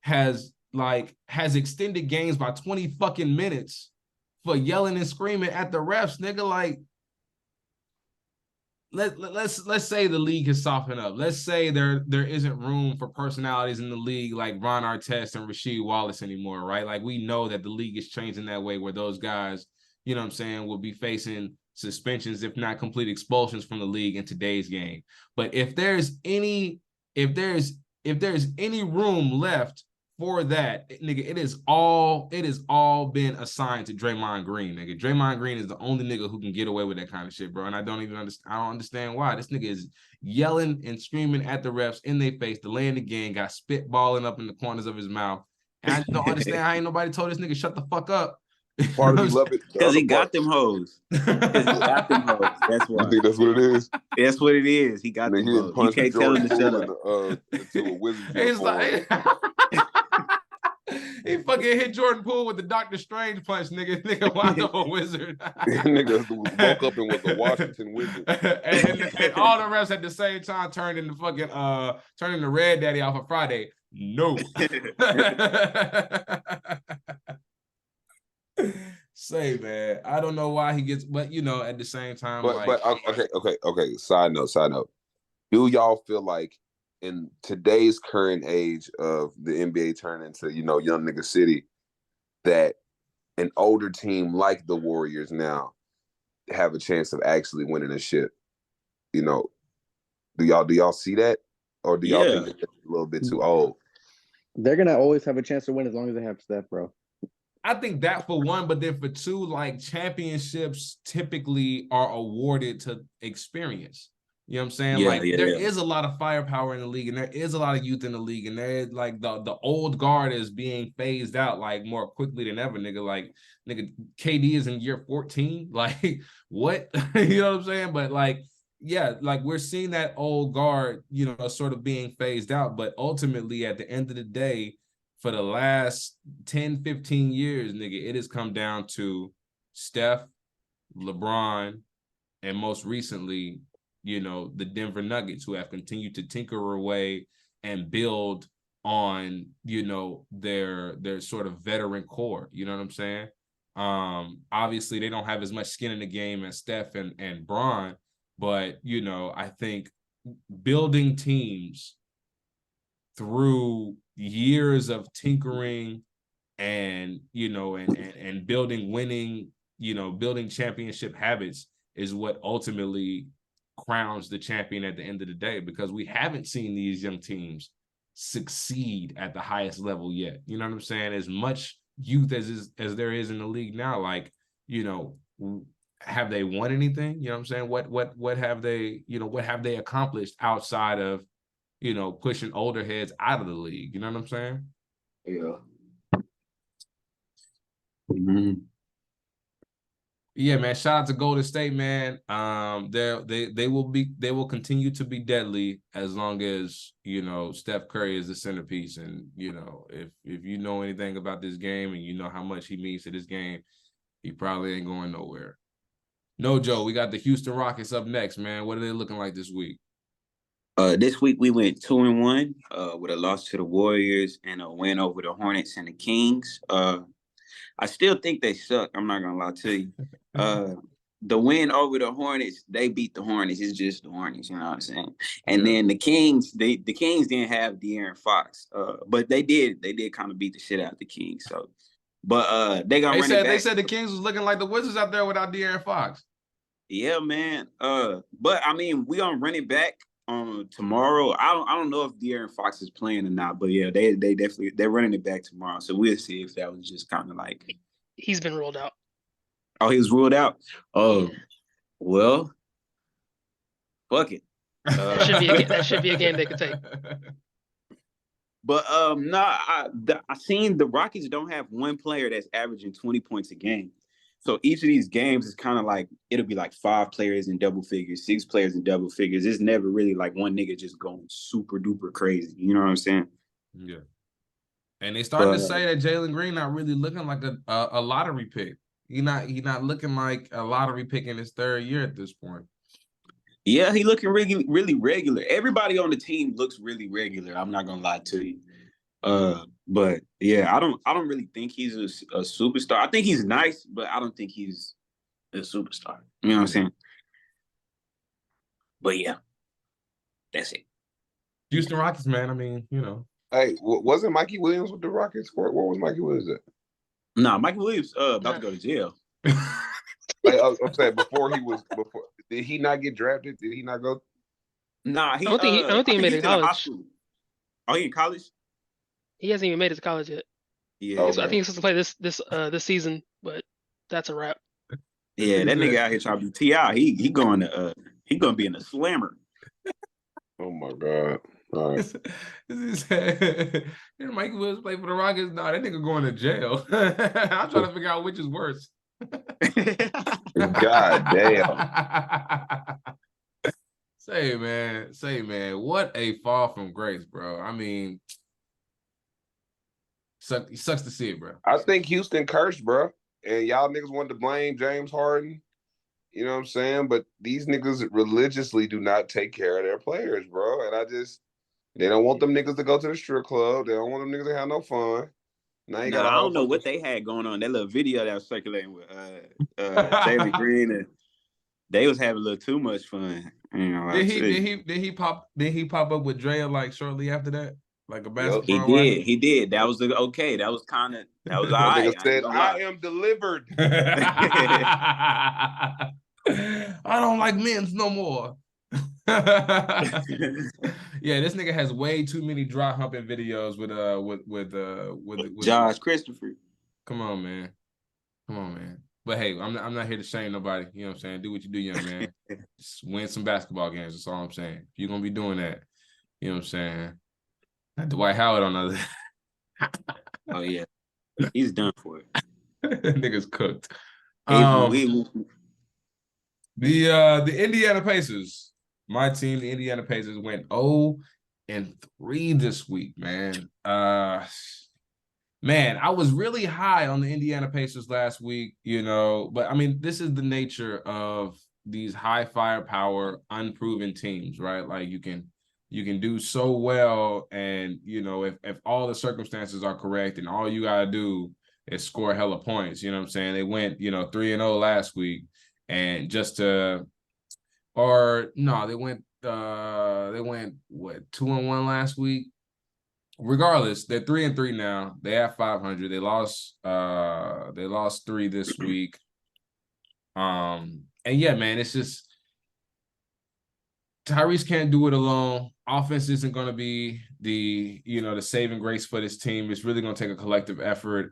has extended games by 20 fucking minutes for yelling and screaming at the refs, nigga. Let's say the league has softened up. Let's say there isn't room for personalities in the league like Ron Artest and Rasheed Wallace anymore, right? We know that the league is changing that way where those guys, you know what I'm saying, will be facing suspensions, if not complete expulsions from the league in today's game. But if there's any room left for that, nigga, it is all been assigned to Draymond Green, nigga. Draymond Green is the only nigga who can get away with that kind of shit, bro. And I don't understand why. This nigga is yelling and screaming at the refs in their face, delaying the game, got spitballing up in the corners of his mouth. And I don't understand how ain't nobody told this nigga shut the fuck up. Part of me love it. Because he got them hoes. That's why. You think that's what it is? That's what it is. He got them hoes. You can't tell him to shut up. Into a Wizards He's like... He fucking hit Jordan Poole with the Doctor Strange punch, nigga. Nigga wound up a wizard. Nigga woke up and was a Washington Wizard. and all the refs at the same time turned into Red Daddy off of Friday. No. Say, man, I don't know why he gets, but at the same time, okay. Side note. Do y'all feel like in today's current age of the NBA turning into, young nigga city, that an older team like the Warriors now have a chance of actually winning a ship. You know, do y'all see that, or do y'all think Yeah. they're a little bit too old? They're gonna always have a chance to win as long as they have Steph, bro. I think that for one, but then for two, like championships typically are awarded to experience. You know what I'm saying? Yeah, Like yeah, there yeah. is a lot of firepower in the league, and there is a lot of youth in the league, and there is like the old guard is being phased out like more quickly than ever, nigga. Like nigga, KD is in year 14. Like what? You know what I'm saying? But like, yeah, like we're seeing that old guard, you know, sort of being phased out. But ultimately, at the end of the day, for the last 10, 15 years, nigga, it has come down to Steph, LeBron, and most recently, you know, the Denver Nuggets, who have continued to tinker away and build on, you know, their sort of veteran core. You know what I'm saying? Obviously they don't have as much skin in the game as Steph and Bron, but you know, I think building teams through years of tinkering and you know and building winning, you know, building championship habits is what ultimately crowns the champion at the end of the day, because we haven't seen these young teams succeed at the highest level yet. You know what I'm saying? As much youth as there is in the league now, like, you know, have they won anything? You know what I'm saying? What have they, you know, what have they accomplished outside of, you know, pushing older heads out of the league? You know what I'm saying? Yeah. Mm-hmm. Yeah, man. Shout out to Golden State, man. They will continue to be deadly as long as, you know, Steph Curry is the centerpiece. And you know, if you know anything about this game and you know how much he means to this game, he probably ain't going nowhere. No, Joe, we got the Houston Rockets up next, man. What are they looking like this week? This week we went 2-1 with a loss to the Warriors and a win over the Hornets and the Kings. I still think they suck. I'm not gonna lie to you. The win over the Hornets, they beat the Hornets. It's just the Hornets, you know what I'm saying? And then the Kings, the Kings didn't have De'Aaron Fox, but they did kind of beat the shit out of the Kings. So, but they gonna run it back. They said the Kings was looking like the Wizards out there without De'Aaron Fox. Yeah, man. But I mean, we gonna run it back tomorrow. I don't know if De'Aaron Fox is playing or not, but yeah, they definitely they're running it back tomorrow. So we'll see if that was just kind of like He's been ruled out. Oh, he was ruled out. Oh, Yeah. well, fuck it. That should be a game they could take. But no, I seen the Rockets don't have one player that's averaging 20 points a game. So each of these games is kind of like it'll be like 5 players in double figures, 6 players in double figures. It's never really like one nigga just going super duper crazy. You know what I'm saying? Yeah. And they started to say that Jalen Green not really looking like a lottery pick. He not looking like a lottery pick in his 3rd year at this point. Yeah, he looking really, really regular. Everybody on the team looks really regular. I'm not gonna lie to you. But yeah, I don't really think he's a superstar. I think he's nice, but I don't think he's a superstar. You know what I'm saying? But yeah, that's it. Houston Rockets, man. I mean, you know. Hey, wasn't Mikey Williams with the Rockets? Where was Mikey Williams at? Nah, Mikey Williams about to go to jail. I'm saying before did he not get drafted? Did he not go? Nah, I don't think he made it in college. Oh, he in college? He hasn't even made it to college yet. Yeah, I think he's supposed to play this season, but that's a wrap. Yeah, that nigga out here trying to be T.I. He going to be in a slammer. Oh my god! All right. Mike Williams play for the Rockets. No, that nigga going to jail. I'm trying to figure out which is worse. God damn. Say man, what a fall from grace, bro. I mean, sucks to see it, bro. I think Houston cursed, bro. And y'all niggas wanted to blame James Harden. You know what I'm saying? But these niggas religiously do not take care of their players, bro. And they don't want them niggas to go to the strip club. They don't want them niggas to have no fun. Now you got I don't know what they had going on. That little video that was circulating with Jalen Green, and they was having a little too much fun. You know, did he pop up with Drea like shortly after that? Like a basketball? He did. That was okay. That was all right. Said, I am delivered. I don't like men's no more. Yeah, this nigga has way too many dry humping videos with Josh Christopher. Come on, man. Come on, man. But hey, I'm not here to shame nobody. You know what I'm saying? Do what you do, young man. Just win some basketball games. That's all I'm saying. If you're gonna be doing that, you know what I'm saying? Not Dwight Howard on the other. Oh yeah, he's done for it. Nigga's cooked. We The Indiana Pacers, my team, the Indiana Pacers went 0-3 this week, man. Man, I was really high on the Indiana Pacers last week, you know, but I mean, this is the nature of these high firepower, unproven teams, right? Like you can do so well, and you know, if all the circumstances are correct and all you gotta do is score hella points, you know what I'm saying? They went, you know, 3-0 last week, and just to or no, they went what, 2-1 last week. Regardless, they're 3-3 now. They have 500. They lost 3 this week. And yeah, man, it's just Tyrese can't do it alone. Offense isn't going to be the saving grace for this team. It's really going to take a collective effort.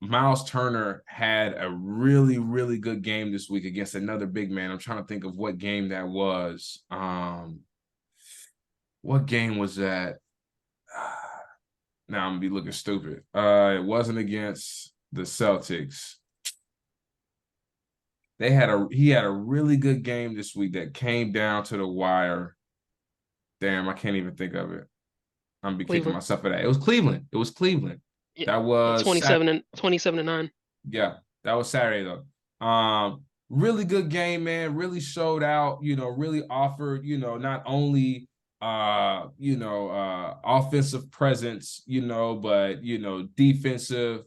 Miles Turner had a really, really good game this week against another big man. I'm trying to think of what game that was. What game was that? Now I'm gonna be looking stupid. It wasn't against the Celtics. He had a really good game this week that came down to the wire. Damn, I can't even think of it. I'm gonna be kicking myself for that. It was Cleveland. Yeah, That was 27-9. Yeah, that was Saturday though. Really good game, man. Really showed out, you know, really offered, you know, not only offensive presence, you know, but you know, defensive,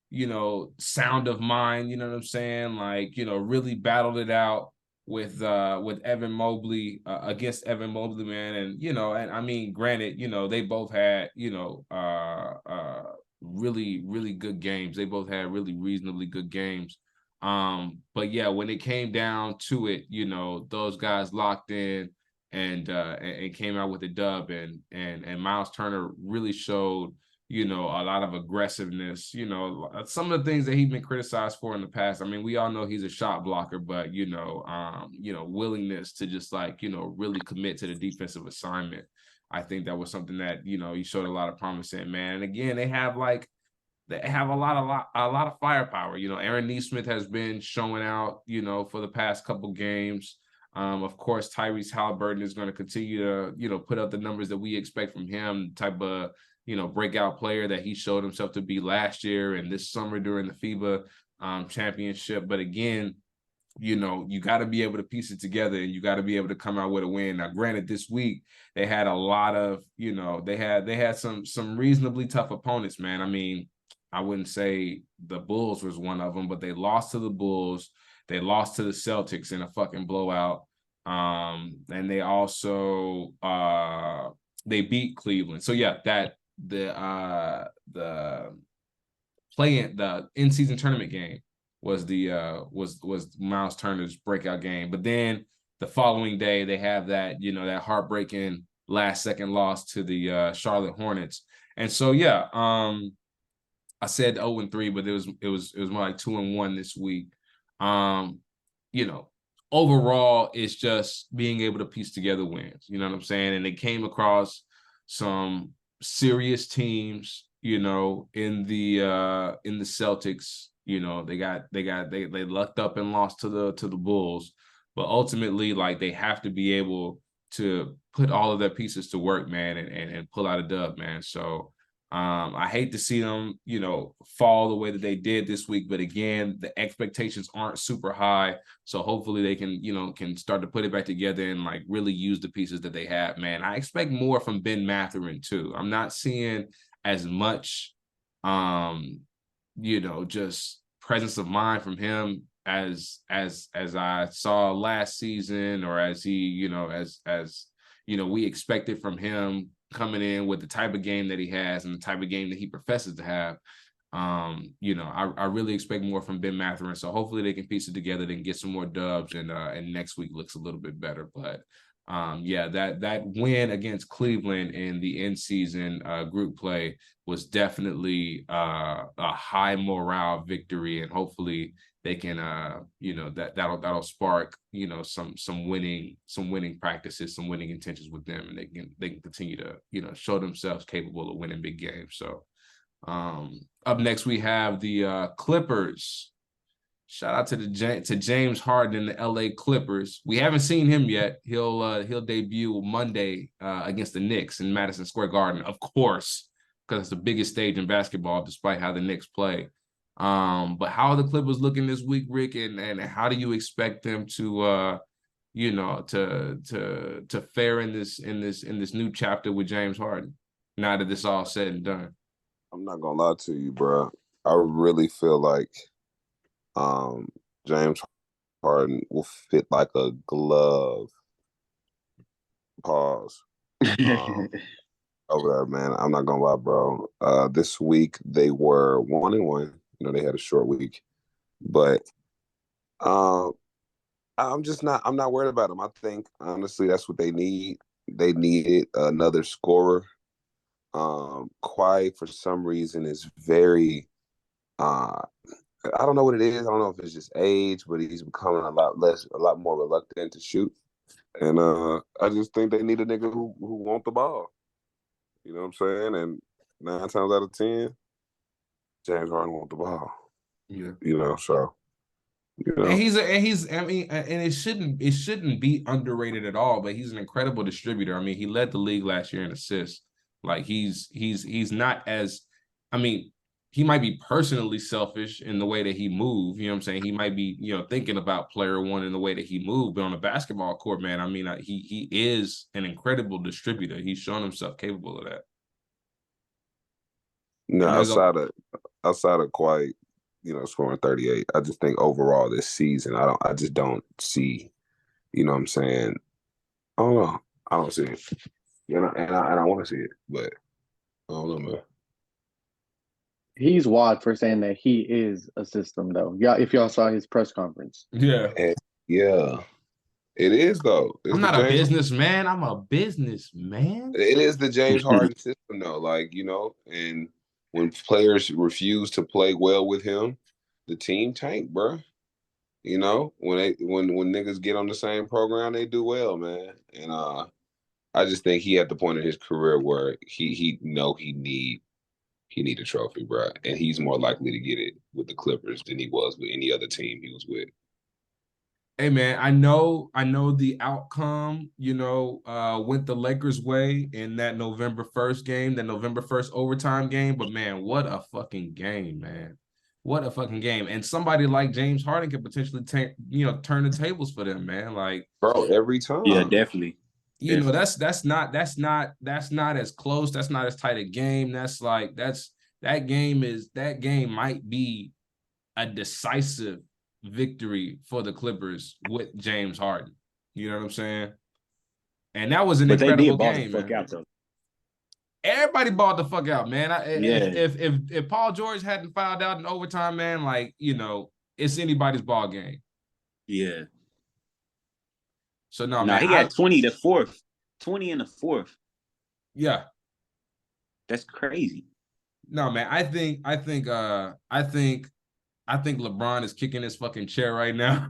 you know, sound of mind, you know what I'm saying? Like, you know, really battled it out with Evan Mobley against Evan Mobley, man. And you know, and I mean, granted, you know, they both had, you know, really, really good games. They both had really reasonably good games. But yeah, when it came down to it, you know, those guys locked in and came out with a dub, and Miles Turner really showed, you know, a lot of aggressiveness, you know, some of the things that he's been criticized for in the past. I mean, we all know he's a shot blocker, but you know, willingness to just like, you know, really commit to the defensive assignment. I think that was something that, you know, he showed a lot of promise in, man. And again, they have a lot of firepower. You know, Aaron Nesmith has been showing out, you know, for the past couple games. Of course, Tyrese Halliburton is going to continue to, you know, put up the numbers that we expect from him, type of, you know, breakout player that he showed himself to be last year and this summer during the FIBA championship. But again, you know, you got to be able to piece it together, and you got to be able to come out with a win. Now, granted, this week they had a lot of, you know, they had some reasonably tough opponents, man. I mean, I wouldn't say the Bulls was one of them, but they lost to the Bulls. They lost to the Celtics in a fucking blowout. And they also they beat Cleveland. So yeah, that the in-season tournament game was was Miles Turner's breakout game. But then the following day they have that, you know, that heartbreaking last second loss to the Charlotte Hornets. And so yeah, I said 0-3, but it was more like 2-1 this week. You know, overall, it's just being able to piece together wins. You know what I'm saying? And they came across some serious teams, you know, in the Celtics. You know, they lucked up and lost to the Bulls, but ultimately, like, they have to be able to put all of their pieces to work, man, and pull out a dub, man. So I hate to see them, you know, fall the way that they did this week. But again, the expectations aren't super high. So hopefully they can start to put it back together and like really use the pieces that they have, man. I expect more from Ben Mathurin too. I'm not seeing as much, you know, just presence of mind from him as I saw last season, or as he, you know, as you know, we expected from him coming in with the type of game that he has and the type of game that he professes to have. You know, I really expect more from Ben Mathurin. So hopefully they can piece it together and get some more dubs, and next week looks a little bit better. But yeah, that win against Cleveland in the in-season group play was definitely a high morale victory, and hopefully they can you know, that'll spark, you know, some winning practices, some winning intentions with them, and they can continue to, you know, show themselves capable of winning big games. So up next we have the Clippers. Shout out to James Harden and the LA Clippers. We haven't seen him yet. He'll debut Monday against the Knicks in Madison Square Garden, of course, because it's the biggest stage in basketball, despite how the Knicks play. But how are the Clippers looking this week, Rick? And how do you expect them to you know, to fare in this new chapter with James Harden now that it's all said and done? I'm not gonna lie to you, bro. I really feel like James Harden will fit like a glove. Pause. Over there, man. I'm not gonna lie, bro. This week they were 1-1. You know, they had a short week, but I'm not worried about them. I think honestly that's what they need. They needed another scorer. Kawhi for some reason is very I don't know what it is. I don't know if it's just age, but he's becoming a lot more reluctant to shoot. And I just think they need a nigga who want the ball. You know what I'm saying? And 9 times out of 10, James Harden want the ball. Yeah. You know, so you know. And I mean, and it shouldn't be underrated at all, but he's an incredible distributor. I mean, he led the league last year in assists. Like he's not as, I mean, he might be personally selfish in the way that he moved. You know what I'm saying? He might be, you know, thinking about player one in the way that he moved, but on the basketball court, man, I mean, he is an incredible distributor. He's shown himself capable of that. No, outside of Kawhi, you know, scoring 38, I just think overall this season, I just don't see, you know what I'm saying? I don't know. I don't see it. And I want to see it, but I don't know, man. He's wild for saying that he is a system, though. Yeah, if y'all saw his press conference. Yeah. Yeah. It is, though. I'm not a businessman. I'm a businessman. It is the James Harden system, though. Like, you know, and when players refuse to play well with him, the team tank, bro. You know, when niggas get on the same program, they do well, man. And I just think he at the point in his career where he need a trophy, bro, and he's more likely to get it with the Clippers than he was with any other team he was with. Hey man, I know the outcome, you know, went the Lakers' way in that November 1st game, the November 1st overtime game, but man, what a fucking game, man. What a fucking game. And somebody like James Harden could potentially turn the tables for them, man. Like, bro, every time. Yeah, definitely. You know, that's not as close, that's not as tight a game. That game might be a decisive victory for the Clippers with James Harden. You know what I'm saying? And that was an incredible game, man. Out, though. Everybody balled the fuck out, man. If Paul George hadn't fouled out in overtime, man, like, you know, it's anybody's ball game. Yeah. So no, man. He got 20 in the fourth. Yeah. That's crazy. No, man. I think LeBron is kicking his fucking chair right now.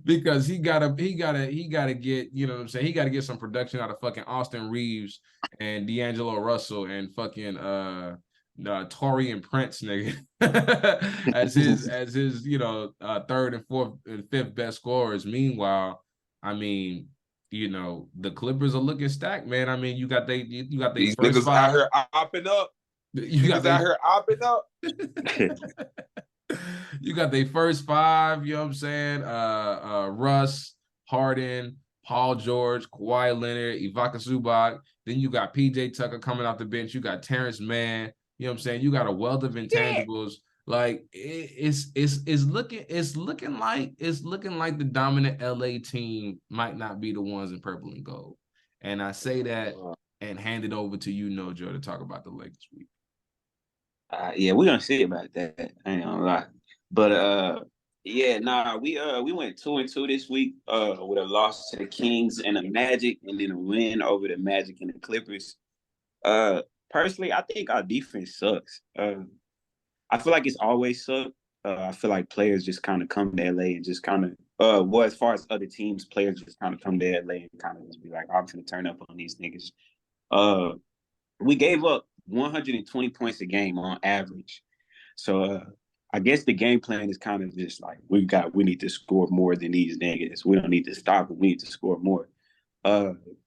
Because he gotta get, you know what I'm saying? He gotta get some production out of fucking Austin Reeves and D'Angelo Russell and fucking Taurean Prince, nigga. as his you know, third and fourth and fifth best scorers. Meanwhile, I mean, you know, the Clippers are looking stacked, man. I mean, you got these first niggas five out here opping up. You got out here opping up. You got their first five, you know what I'm saying? Russ, Harden, Paul George, Kawhi Leonard, Ivica Zubac. Then you got PJ Tucker coming off the bench. You got Terrence Mann. You know what I'm saying? You got a wealth of intangibles. Yeah. Like it's looking like the dominant LA team might not be the ones in purple and gold. And I say that and hand it over to you, Nojo, to talk about the Lakers week. Yeah, we're gonna see about that. I ain't gonna lie. But yeah, nah, we went 2-2 this week, with a loss to the Kings and the Magic, and then a win over the Magic and the Clippers. Uh Personally, I think our defense sucks. I feel like it's always sucked. I feel like players just kind of come to LA and just kind of well, as far as other teams, players just kind of come to LA and kind of just be like, I'm gonna turn up on these niggas. Uh we gave up 120 points a game on average. So I guess the game plan is kind of just like we need to score more than these niggas. We don't need to stop them. We need to score more.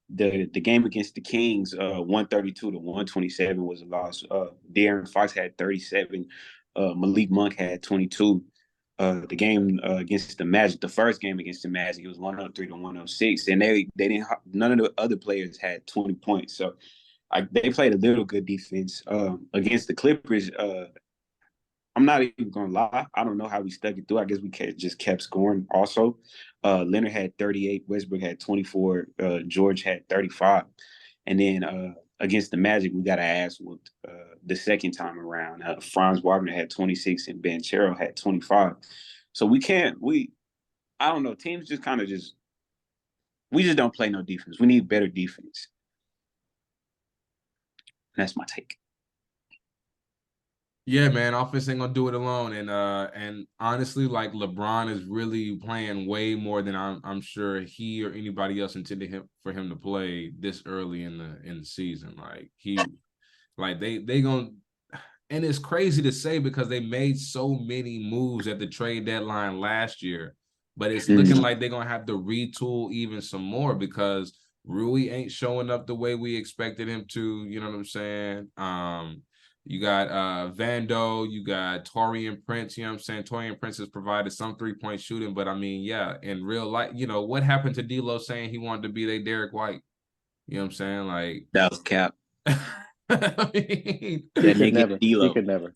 The game against the Kings, 132 to 127 was a loss. De'Aaron Fox had 37. Malik Monk had 22. The game against the Magic, the first game against the Magic, it was 103 to 106, and they didn't. None of the other players had 20 points. So they played a little good defense against the Clippers. I'm not even gonna lie. I don't know how we stuck it through. I guess we just kept scoring. Also, Leonard had 38, Westbrook had 24, George had 35, and then against the Magic, we got our ass whooped the second time around. Franz Wagner had 26, and Banchero had 25. So we can't. I don't know. Teams just kind of we just don't play no defense. We need better defense. That's my take. Yeah, man, offense ain't gonna do it alone, and honestly, like LeBron is really playing way more than I'm sure he or anybody else intended for him to play this early in the season. Like they gonna, and it's crazy to say because they made so many moves at the trade deadline last year, but it's looking like they're gonna have to retool even some more because Rui ain't showing up the way we expected him to. You know what I'm saying? You got Vando, you got Taurean Prince, you know what I'm saying? Taurean Prince has provided some three-point shooting, but I mean, yeah, in real life, what happened to D'Lo saying he wanted to be their Derek White? You know what I'm saying? Like that was cap. I mean, he could never. He could never.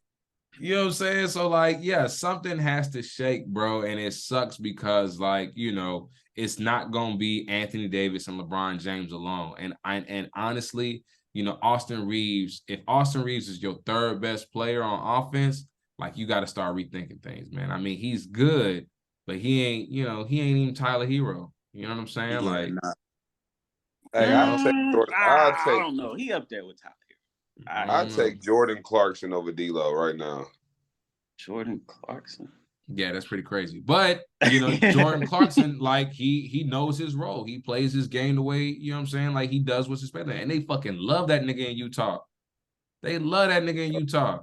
You know what I'm saying? So, like, yeah, something has to shake, bro. And it sucks because, like, it's not gonna be Anthony Davis and LeBron James alone. And honestly, Austin Reeves, if Austin Reeves is your third best player on offense, like you got to start rethinking things, man. I mean, he's good, but he ain't even Tyler Hero. You know what I'm saying? Yeah, like, nah. Hey, I'll take Jordan. I don't know. He up there with Tyler. I'll take Jordan Clarkson over D'Lo right now. Jordan Clarkson. Yeah, that's pretty crazy. But, Jordan Clarkson, like, he knows his role. He plays his game the way, you know what I'm saying? Like, he does what's expected. And they fucking love that nigga in Utah. They love that nigga in Utah.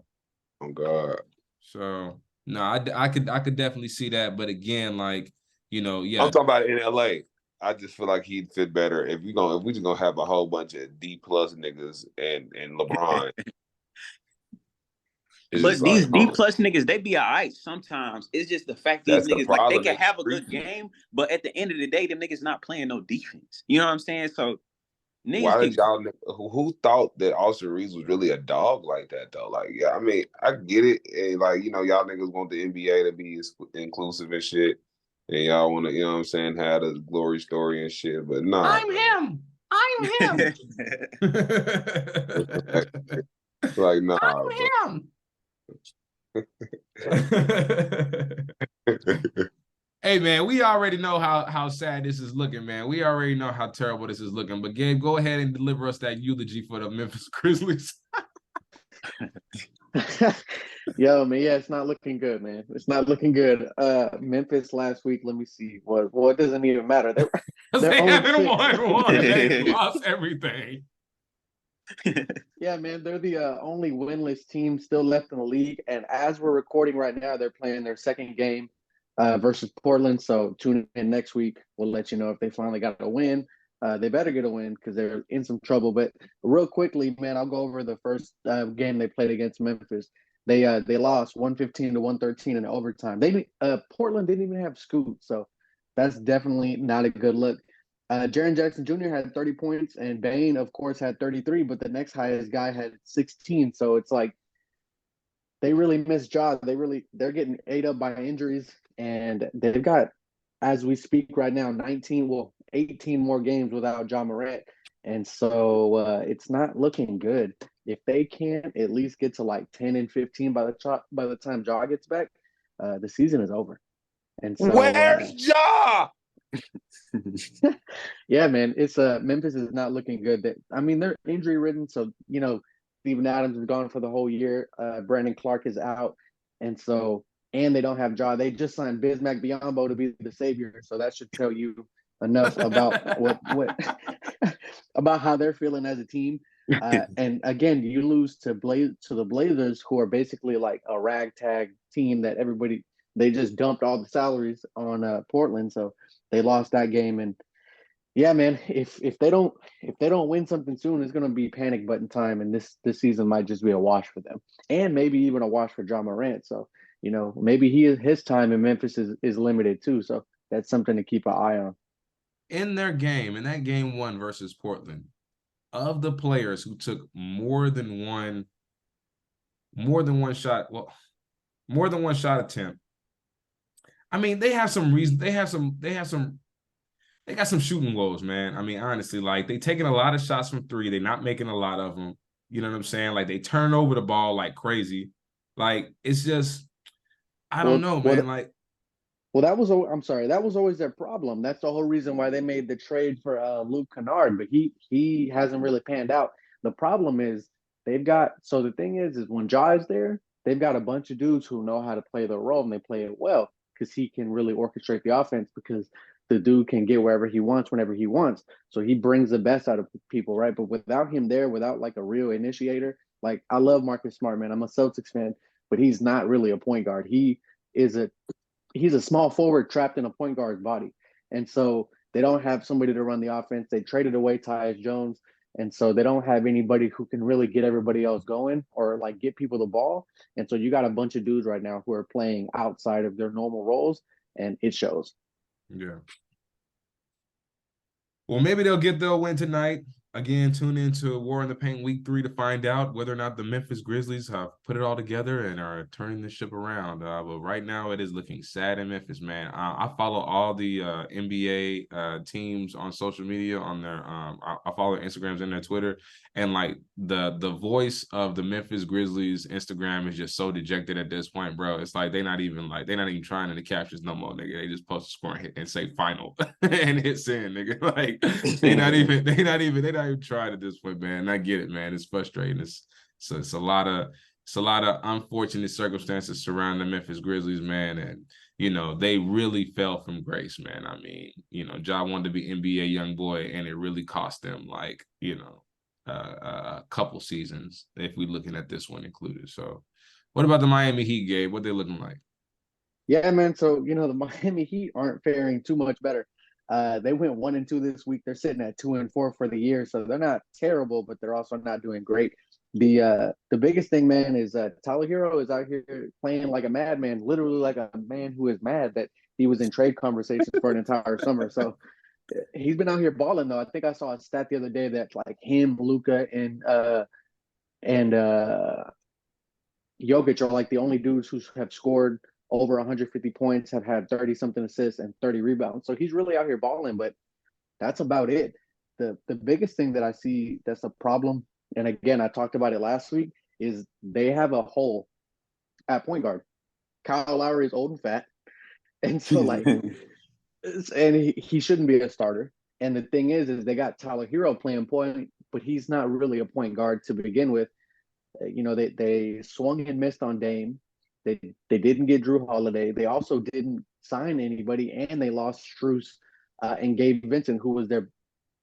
Oh, God. So, no, I could definitely see that. But again, like, yeah. I'm talking about in LA. I just feel like he'd fit better if we just gonna have a whole bunch of D+ niggas and LeBron. But these D+ niggas, they be all right sometimes. It's just the fact these niggas, like, they can have a good game, but at the end of the day, them niggas not playing no defense. You know what I'm saying? So, why did y'all? Who thought that Austin Reeves was really a dog like that though? Like, yeah, I mean, I get it, and like, y'all niggas want the NBA to be inclusive and shit, and y'all want to, you know what I'm saying, have a glory story and shit. But nah, I'm him. like, nah, I'm him. Hey, man, we already know how sad this is looking, man. We already know how terrible this is looking. But, Gabe, go ahead and deliver us that eulogy for the Memphis Grizzlies. Yo, man, yeah, it's not looking good, man. It's not looking good. Memphis last week, let me see. Well, it doesn't even matter. They haven't won one. They lost everything. Yeah, man, they're the only winless team still left in the league. And as we're recording right now, they're playing their second game versus Portland. So tune in next week. We'll let you know if they finally got a win. They better get a win because they're in some trouble. But real quickly, man, I'll go over the first game they played against Memphis. They lost 115 to 113 in overtime. Portland didn't even have Scoot, so that's definitely not a good look. Jaren Jackson Jr. had 30 points, and Bane, of course, had 33, but the next highest guy had 16. So it's like they really missed Ja. They're getting ate up by injuries, and they've got, as we speak right now, 18 more games without Ja Morant. And so it's not looking good. if they can't at least get to like 10 and 15 by the time Ja gets back, the season is over. And so Where's Ja? yeah, man, it's Memphis is not looking good. I mean, they're injury ridden, so Steven Adams is gone for the whole year. Brandon Clark is out, and they don't have Ja. They just signed Bismack Biyombo to be the savior, so that should tell you enough about what about how they're feeling as a team. And again, you lose to the Blazers, who are basically like a ragtag team that they just dumped all the salaries on Portland, so they lost that game. And yeah, man, if they don't win something soon, it's gonna be panic button time, and this season might just be a wash for them, and maybe even a wash for Ja Morant. So maybe his time in Memphis is limited too. So that's something to keep an eye on. In that game 1 versus Portland, of the players who took more than one shot attempt, I mean, they have some reason. They got some shooting woes, man. I mean, honestly, like they taking a lot of shots from 3. They're not making a lot of them. You know what I'm saying? Like they turn over the ball like crazy. Like it's just, I don't know, man. Well, that was always their problem. That's the whole reason why they made the trade for Luke Kennard, but he hasn't really panned out. The problem is the thing is when Ja is there, they've got a bunch of dudes who know how to play the role, and they play it well because he can really orchestrate the offense, because the dude can get wherever he wants whenever he wants. So he brings the best out of people, right? But without him there, without like a real initiator, like I love Marcus Smart, man. I'm a Celtics fan, but he's not really a point guard. He's a small forward trapped in a point guard's body. And so they don't have somebody to run the offense. They traded away Tyus Jones. And so they don't have anybody who can really get everybody else going or like get people the ball. And so you got a bunch of dudes right now who are playing outside of their normal roles, and it shows. Yeah. Well, maybe they'll win tonight. Again, tune into War in the Paint Week 3 to find out whether or not the Memphis Grizzlies have put it all together and are turning the ship around. But right now, it is looking sad in Memphis, man. I follow all the NBA teams on social media on their I follow their Instagrams and their Twitter, and like the voice of the Memphis Grizzlies Instagram is just so dejected at this point, bro. It's like they're not even trying in the captions no more, nigga. They just post a score and hit and say final and hit send, nigga. Like they not even trying at this point, man. And I get it, man. It's frustrating. It's a lot of unfortunate circumstances surrounding the Memphis Grizzlies, man. And they really fell from grace, man. I mean, Ja wanted to be NBA young boy, and it really cost them like, a couple seasons if we're looking at this one included. So what about the Miami Heat, Gabe? What they looking like? Yeah, man. So, the Miami Heat aren't faring too much better. They went 1-2 this week. They're sitting at 2-4 for the year, so they're not terrible, but they're also not doing great. The biggest thing, man, is Tyler Hero is out here playing like a madman, literally like a man who is mad that he was in trade conversations for an entire summer. So he's been out here balling, though. I think I saw a stat the other day that like him, Luka, and Jokic are like the only dudes who have scored over 150 points, have had 30-something assists and 30 rebounds. So he's really out here balling, but that's about it. The biggest thing that I see that's a problem, and again, I talked about it last week, is they have a hole at point guard. Kyle Lowry is old and fat. And so and he shouldn't be a starter. And the thing is they got Tyler Hero playing point, but he's not really a point guard to begin with. They swung and missed on Dame. They didn't get Drew Holiday. They also didn't sign anybody, and they lost Strus and Gabe Vincent, who was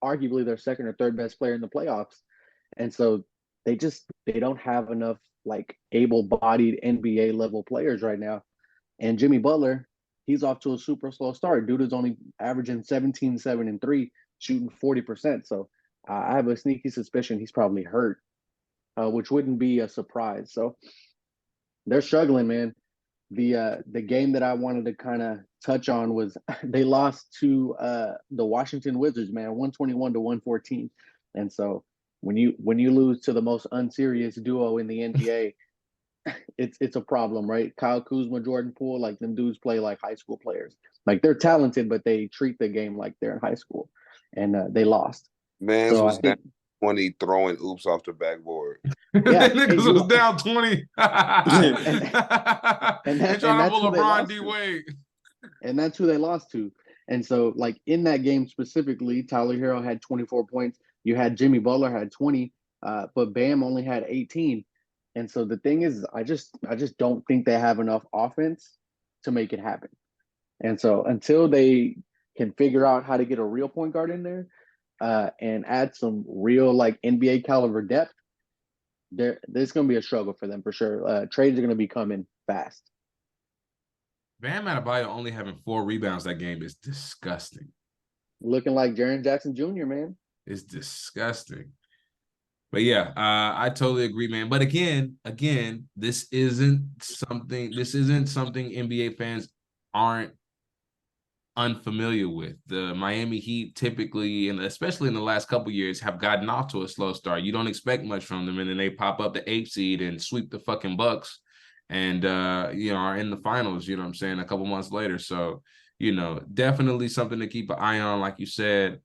arguably their second or third best player in the playoffs. And so they don't have enough like able-bodied NBA level players right now. And Jimmy Butler, he's off to a super slow start. Dude is only averaging 17, 7, and 3, shooting 40%. So I have a sneaky suspicion he's probably hurt, which wouldn't be a surprise. So they're struggling, man. The game that I wanted to kind of touch on was they lost to the Washington Wizards, man, 121-114. And so when you lose to the most unserious duo in the NBA, it's a problem, right? Kyle Kuzma, Jordan Poole, like them dudes play like high school players. Like they're talented, but they treat the game like they're in high school, and they lost. Man So was I think 20 throwing oops off the backboard. Yeah, Niggas was down 20. and They trying to that's pull who they LeBron lost D to. Wade. And that's who they lost to. And so, like in that game specifically, Tyler Hero had 24 points. You had Jimmy Butler had 20, but Bam only had 18. And so the thing is, I just don't think they have enough offense to make it happen. And so until they can figure out how to get a real point guard in there, and add some real like NBA caliber depth, there's going to be a struggle for them for sure. Trades are going to be coming fast. Bam Adebayo only having 4 rebounds that game is disgusting. Looking like Jaren Jackson Jr., man. It's disgusting. But yeah, I totally agree, man. But again, this isn't something NBA fans aren't unfamiliar with. The Miami Heat typically, and especially in the last couple years, have gotten off to a slow start. You don't expect much from them, and then they pop up the 8th seed and sweep the fucking Bucks, and are in the finals. You know what I'm saying? A couple months later, so definitely something to keep an eye on. Like you said,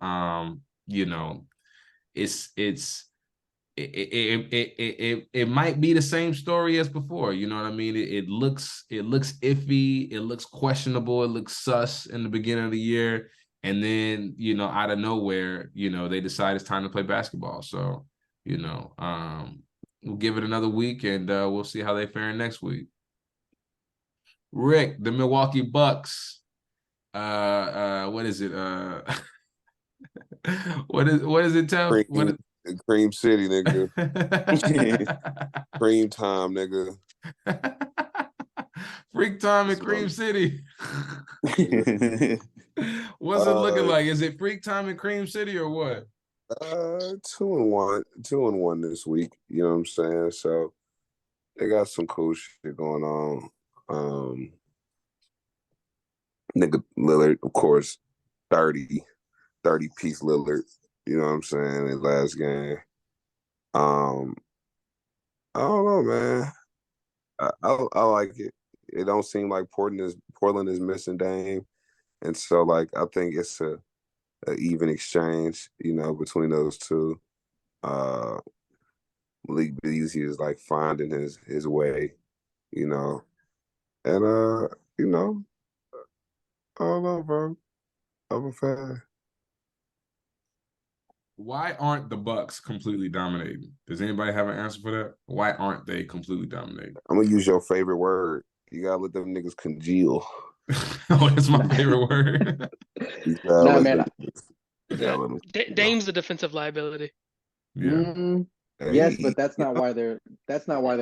it might be the same story as before. You know what I mean? It looks iffy. It looks questionable. It looks sus in the beginning of the year. And then, out of nowhere, they decide it's time to play basketball. So, we'll give it another week and we'll see how they fare next week. Rick, the Milwaukee Bucks. What is it? What is it, Tell? Cream City, nigga. Cream time, nigga. Freak time in Cream City. What's it looking like? Is it freak time in Cream City or what? 2-1 this week. You know what I'm saying? So they got some cool shit going on. Nigga Lillard, of course, 30-piece Lillard. You know what I'm saying? In last game. I don't know, man. I like it. It don't seem like Portland is missing Dame, and so like I think it's a even exchange, between those two. Malik Beasley is like finding his way, and I don't know, bro. I'm a fan. Why aren't the Bucks completely dominating? Does anybody have an answer for that? Why aren't they completely dominating? I'm gonna use your favorite word. You gotta let them niggas congeal. Oh, that's my favorite word. Nah, man. Dame's the defensive liability. Yeah. Yes, but that's not why they're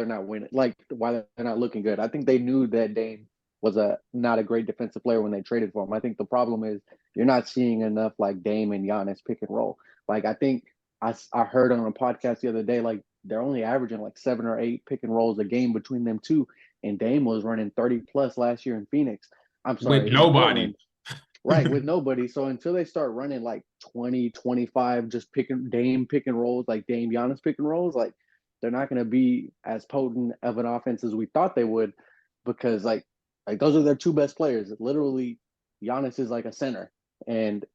not winning. Like why they're not looking good. I think they knew that Dame was not a great defensive player when they traded for him. I think the problem is you're not seeing enough like Dame and Giannis pick and roll. Like I think I heard on a podcast the other day, like they're only averaging like 7 or 8 pick and rolls a game between them two, and Dame was running 30 plus last year in Phoenix. I'm sorry, with nobody. Right, with nobody. So until they start running like 20, 25, just Dame pick and rolls, like Dame Giannis pick and rolls, like they're not going to be as potent of an offense as we thought they would, because like those are their 2 best players. Literally, Giannis is like a center, and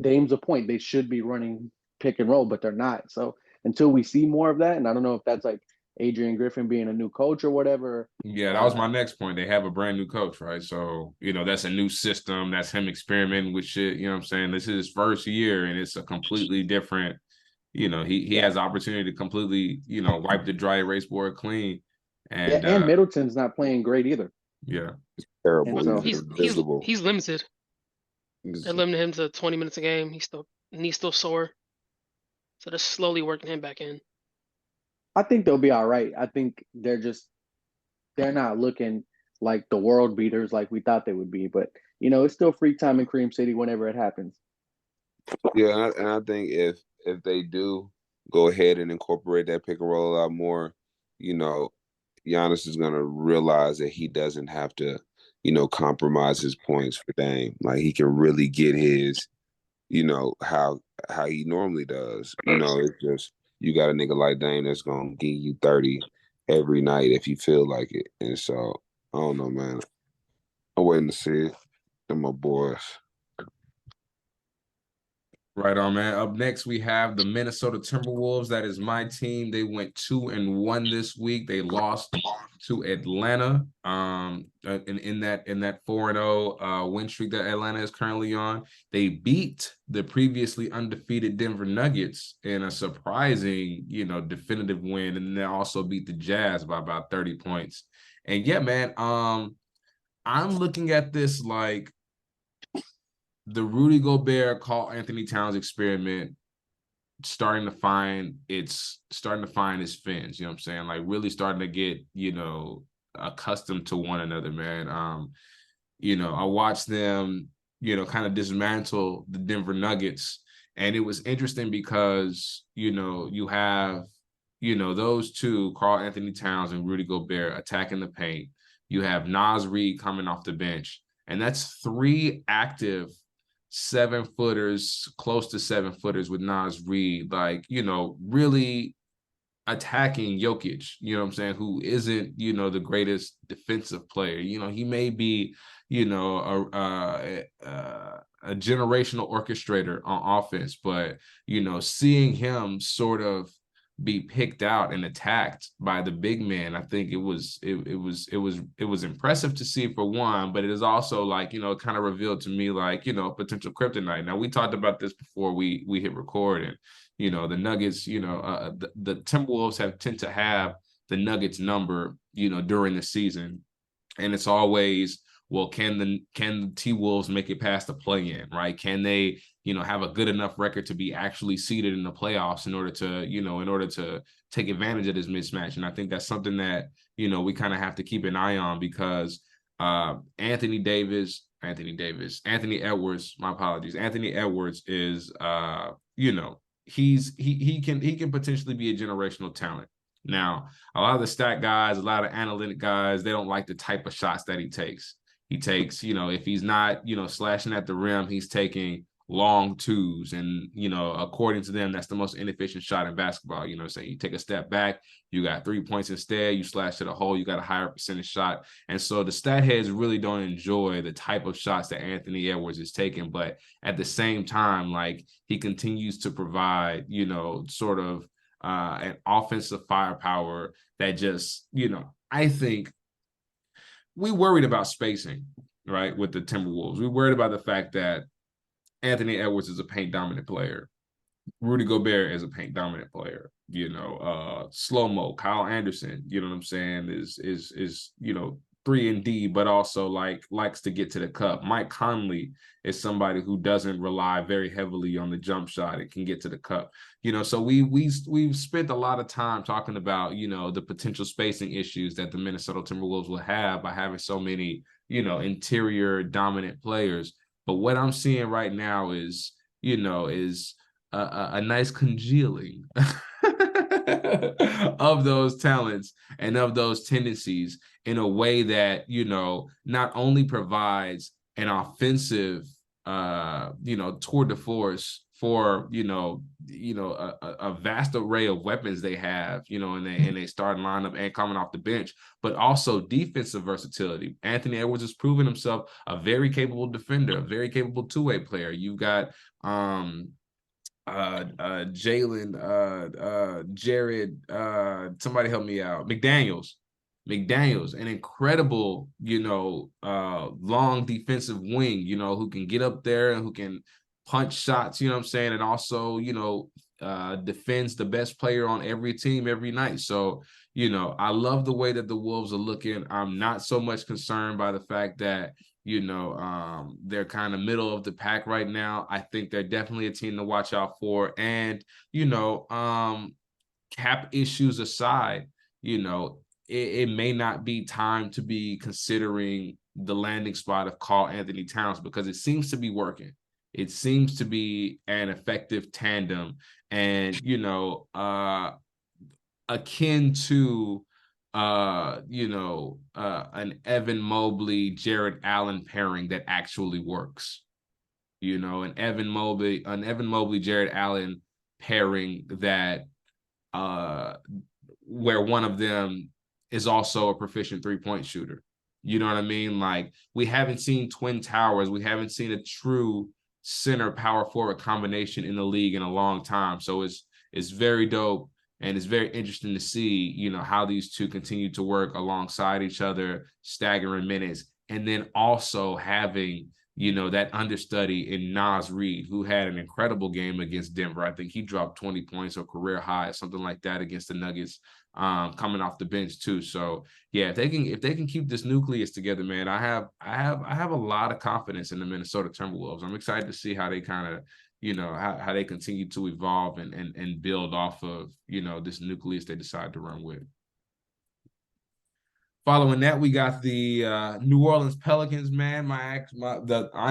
Dame's a point. They should be running pick and roll, but they're not. So until we see more of that, and I don't know if that's like Adrian Griffin being a new coach or whatever. Yeah, that was my next point. They have a brand new coach, right? So, that's a new system. That's him experimenting with shit. You know what I'm saying? This is his first year, and it's a completely different, he has the opportunity to completely, wipe the dry erase board clean. And Middleton's not playing great either. Yeah. Terrible. So, he's limited. They're limiting him to 20 minutes a game. He's still sore. So they're slowly working him back in. I think they'll be all right. I think they're not looking like the world beaters like we thought they would be. But, it's still freak time in Cream City whenever it happens. Yeah, and I think if they do go ahead and incorporate that pick and roll a lot more, Giannis is going to realize that he doesn't have to, compromise his points for Dame. Like he can really get his, how he normally does. It's just you got a nigga like Dame that's going to give you 30 every night if you feel like it. And so, I don't know, man. I'm waiting to see it. They're my boys. Right on, man. Up next, we have the Minnesota Timberwolves. That is my team. They went 2-1 this week. They lost to Atlanta. In that 4-0 win streak that Atlanta is currently on. They beat the previously undefeated Denver Nuggets in a surprising, definitive win, and they also beat the Jazz by about 30 points. And yeah, man, I'm looking at this like the Rudy Gobert, Karl Anthony Towns experiment starting to find its fins, you know what I'm saying? Like really starting to get, accustomed to one another, man. I watched them, kind of dismantle the Denver Nuggets. And it was interesting because, you have, those two, Karl Anthony Towns and Rudy Gobert, attacking the paint. You have Naz Reid coming off the bench. And that's 3 active 7-footers, close to 7-footers with Naz Reid, like, really attacking Jokic, you know what I'm saying, who isn't, the greatest defensive player. He may be, a generational orchestrator on offense, but, seeing him sort of be picked out and attacked by the big man, I think it was impressive to see, for one, but it is also like, kind of revealed to me like, potential kryptonite. Now, we talked about this before we hit record, and the Nuggets, the Timberwolves tend to have the Nuggets number, during the season, and it's always, well, can the T-Wolves make it past the play-in, right? Can they, have a good enough record to be actually seeded in the playoffs in order to take advantage of this mismatch? And I think that's something that, we kind of have to keep an eye on, because Anthony Edwards, my apologies. Anthony Edwards is, he can potentially be a generational talent. Now, a lot of the stat guys, a lot of analytic guys, they don't like the type of shots that he takes. He takes, if he's not, slashing at the rim, he's taking long twos. And, according to them, that's the most inefficient shot in basketball. Say you take a step back, you got 3 points instead, you slash to the hole, you got a higher percentage shot. And so the stat heads really don't enjoy the type of shots that Anthony Edwards is taking. But at the same time, like, he continues to provide, sort of an offensive firepower that just, I think, we worried about spacing, right, with the Timberwolves. We worried about the fact that Anthony Edwards is a paint-dominant player. Rudy Gobert is a paint-dominant player. Slow-mo, Kyle Anderson, you know what I'm saying, is 3-and-D, but also likes to get to the cup. Mike Conley is somebody who doesn't rely very heavily on the jump shot and can get to the cup. So we've spent a lot of time talking about, the potential spacing issues that the Minnesota Timberwolves will have by having so many, interior dominant players. But what I'm seeing right now is a nice congealing of those talents and of those tendencies in a way that, not only provides an offensive, tour de force for, a vast array of weapons they have, in a starting lineup and coming off the bench, but also defensive versatility. Anthony Edwards has proven himself a very capable defender, a very capable two-way player. You've got, Jared, somebody help me out. McDaniels, an incredible, long defensive wing, who can get up there and who can punch shots, you know what I'm saying, and also, defends the best player on every team every night. So, I love the way that the Wolves are looking. I'm not so much concerned by the fact that, they're kind of middle of the pack right now. I think they're definitely a team to watch out for. And, cap issues aside, it may not be time to be considering the landing spot of Karl Anthony Towns, because it seems to be working. It seems to be an effective tandem, and, akin to an Evan Mobley, Jared Allen pairing that actually works. An Evan Mobley, Jared Allen pairing that where one of them is also a proficient 3-point shooter. You know what I mean? Like, we haven't seen twin towers. We haven't seen a true, center power forward combination in the league in a long time. So it's very dope. And it's very interesting to see, you know, how these two continue to work alongside each other, staggering minutes, and then also having, you know, that understudy in Naz Reid, who had an incredible game against Denver. I think he dropped 20 points or career high, something like that against the Nuggets, coming off the bench too. So yeah, if they can keep this nucleus together, man, I have a lot of confidence in the Minnesota Timberwolves. I'm excited to see how they kind of, you know, how they continue to evolve and build off of, you know, this nucleus they decide to run with. Following that, we got the New Orleans Pelicans, man. I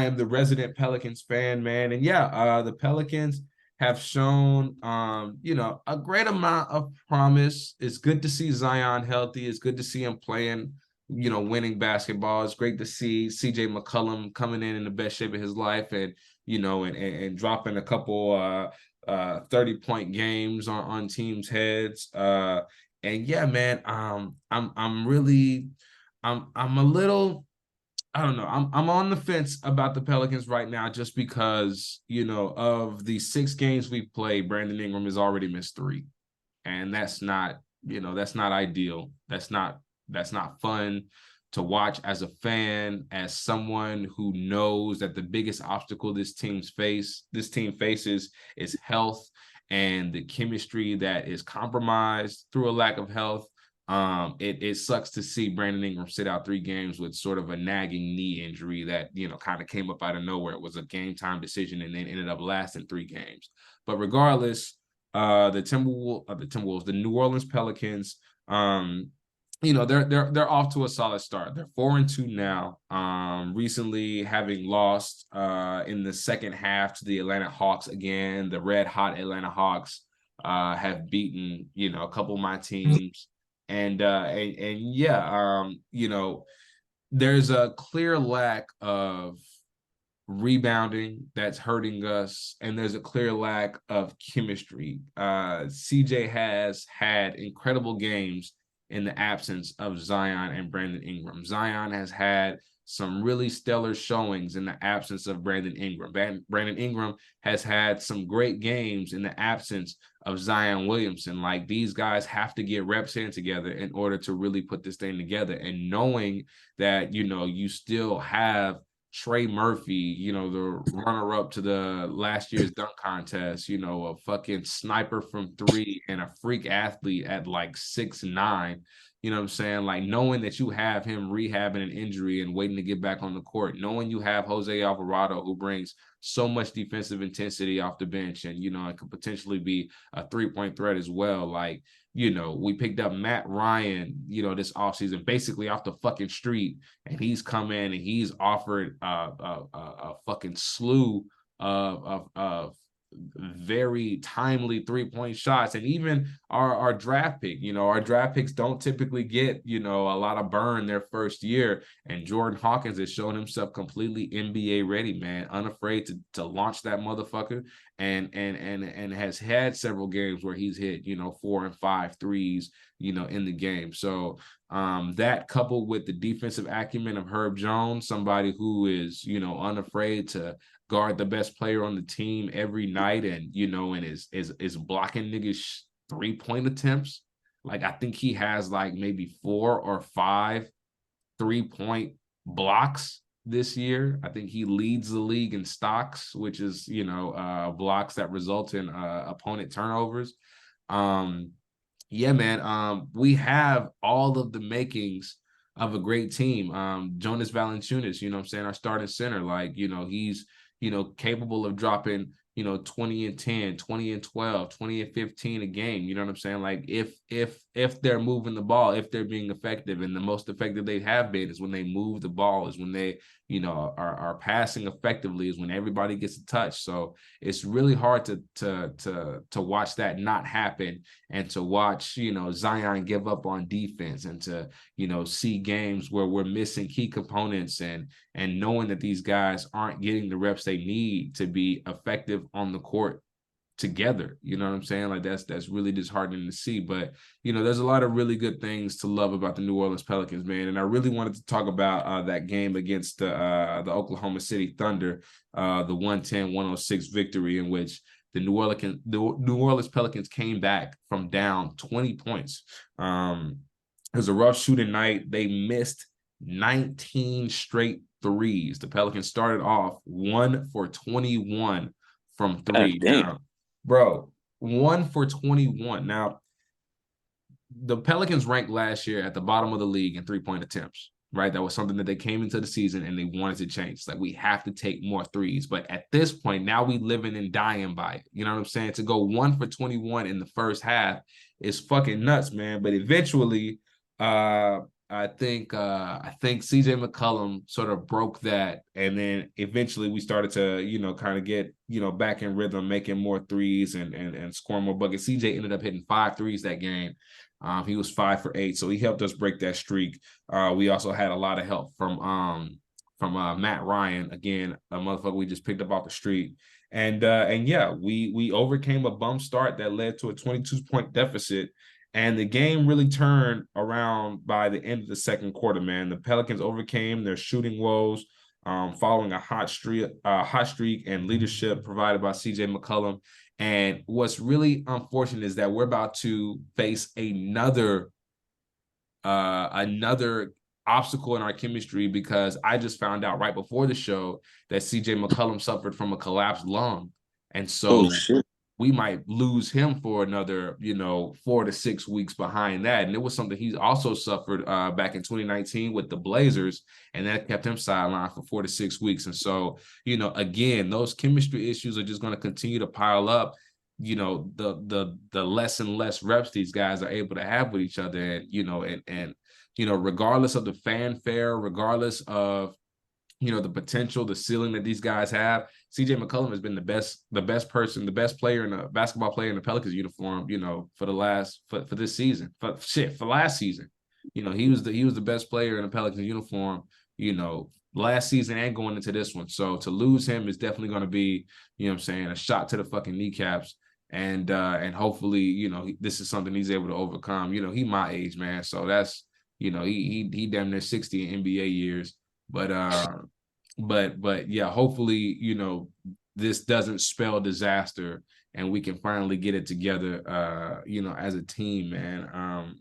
am the resident Pelicans fan, man. And yeah, the Pelicans have shown, you know, a great amount of promise. It's good to see Zion healthy. It's good to see him playing, you know, winning basketball. It's great to see CJ McCollum coming in the best shape of his life and, you know, and dropping a couple 30-point games on teams' heads. And yeah, man, I'm a little, I don't know. I'm on the fence about the Pelicans right now just because, you know, of the 6 games we played, Brandon Ingram has already missed 3. And that's not, you know, that's not ideal. That's not fun to watch as a fan, as someone who knows that the biggest obstacle this team faces is health and the chemistry that is compromised through a lack of health. It sucks to see Brandon Ingram sit out 3 games with sort of a nagging knee injury that, you know, kind of came up out of nowhere. It was a game time decision and then ended up lasting 3 games. But regardless, the New Orleans Pelicans, you know, they're off to a solid start. They're 4-2 now. Recently having lost in the second half to the Atlanta Hawks again. The red hot Atlanta Hawks have beaten, you know, a couple of my teams. And yeah, you know, there's a clear lack of rebounding that's hurting us, and there's a clear lack of chemistry. CJ has had incredible games in the absence of Zion and Brandon Ingram. Zion has had some really stellar showings in the absence of Brandon Ingram. Brandon Ingram has had some great games in the absence of Zion Williamson. Like, these guys have to get reps in together in order to really put this thing together. And knowing that, you know, you still have Trey Murphy, you know, the runner-up to the last year's dunk contest, you know, a fucking sniper from 3 and a freak athlete at like 6'9", you know what I'm saying? Like, knowing that you have him rehabbing an injury and waiting to get back on the court, knowing you have Jose Alvarado, who brings so much defensive intensity off the bench and, you know, it could potentially be a 3-point threat as well. Like, you know, we picked up Matt Ryan, you know, this offseason, basically off the fucking street, and he's come in and he's offered a fucking slew of very timely 3-point shots. And even our draft pick, you know, our draft picks don't typically get, you know, a lot of burn their first year. And Jordan Hawkins has shown himself completely NBA ready, man, unafraid to launch that motherfucker, and has had several games where he's hit, you know, 4 and 5 threes, you know, in the game. So that, coupled with the defensive acumen of Herb Jones, somebody who is, you know, unafraid to guard the best player on the team every night, and, you know, and is blocking niggas 3-point attempts. Like, I think he has like maybe 4 or 5 3-point blocks this year. I think he leads the league in stocks, which is, you know, blocks that result in opponent turnovers. Yeah, man, we have all of the makings of a great team. Jonas Valanciunas, you know what I'm saying, our starting center, like, you know, he's, you know, capable of dropping, you know, 20 and 10, 20 and 12, 20 and 15 a game. You know what I'm saying? Like, if they're moving the ball, if they're being effective, and the most effective they have been is when they move the ball, is when they, you know, are passing effectively, is when everybody gets a touch. So it's really hard to watch that not happen, and to watch, you know, Zion give up on defense, and to, you know, see games where we're missing key components, and knowing that these guys aren't getting the reps they need to be effective on the court together. You know what I'm saying? Like that's really disheartening to see. But there's a lot of really good things to love about the New Orleans Pelicans, man. And I really wanted to talk about that game against the Oklahoma City Thunder, the 110-106 victory in which the New Orleans Pelicans came back from down 20 points. It was a rough shooting night. They missed 19 straight threes. The Pelicans started off 1 for 21 from three. Now, bro, 1 for 21. Now, the Pelicans ranked last year at the bottom of the league in three-point attempts, right? That was something that they came into the season and they wanted to change. It's like, we have to take more threes. But at this point, now we living and dying by it. You know what I'm saying? To go 1 for 21 in the first half is fucking nuts, man. But eventually, I think CJ McCollum sort of broke that, and then eventually we started to kind of get back in rhythm, making more threes and scoring more buckets. CJ ended up hitting 5 threes that game. He was 5 for 8, so he helped us break that streak. We also had a lot of help from Matt Ryan, again, a motherfucker we just picked up off the street. And yeah, we overcame a bum start that led to a 22-point deficit. And the game really turned around by the end of the second quarter, man. The Pelicans overcame their shooting woes, following a hot streak and leadership provided by CJ McCollum. And what's really unfortunate is that we're about to face another obstacle in our chemistry, because I just found out right before the show that CJ McCollum suffered from a collapsed lung. And so we might lose him for another, 4 to 6 weeks behind that. And it was something he also suffered back in 2019 with the Blazers, and that kept him sidelined for 4 to 6 weeks. And so, again, those chemistry issues are just going to continue to pile up. The less and less reps these guys are able to have with each other, and regardless of the fanfare, regardless of the potential, the ceiling that these guys have, CJ McCollum has been the best player in a basketball player in the Pelicans uniform, for this season, for last season. He was the best player in the Pelicans uniform, last season and going into this one. So to lose him is definitely going to be, a shot to the fucking kneecaps. And hopefully, this is something he's able to overcome. He my age, man. So that's, he damn near 60 in NBA years. But yeah, hopefully, this doesn't spell disaster and we can finally get it together, as a team, man.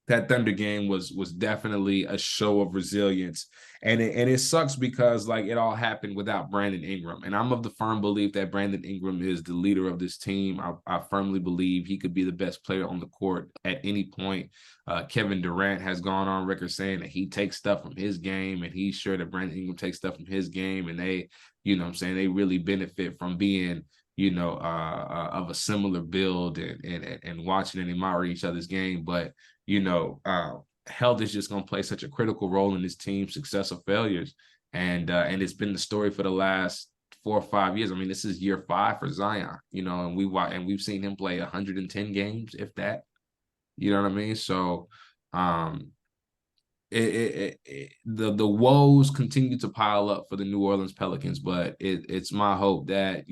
That Thunder game was definitely a show of resilience. And it sucks because, like, it all happened without Brandon Ingram. And I'm of the firm belief that Brandon Ingram is the leader of this team. I firmly believe he could be the best player on the court at any point. Kevin Durant has gone on record saying that he takes stuff from his game, and he's sure that Brandon Ingram takes stuff from his game. And they, they really benefit from being, of a similar build and watching and admiring each other's game. But, health is just going to play such a critical role in this team's success or failures. And it's been the story for the last 4 or 5 years. I mean, this is year 5 for Zion, and we've seen him play 110 games, if that, you know what I mean? So, the woes continue to pile up for the New Orleans Pelicans, but it's my hope that,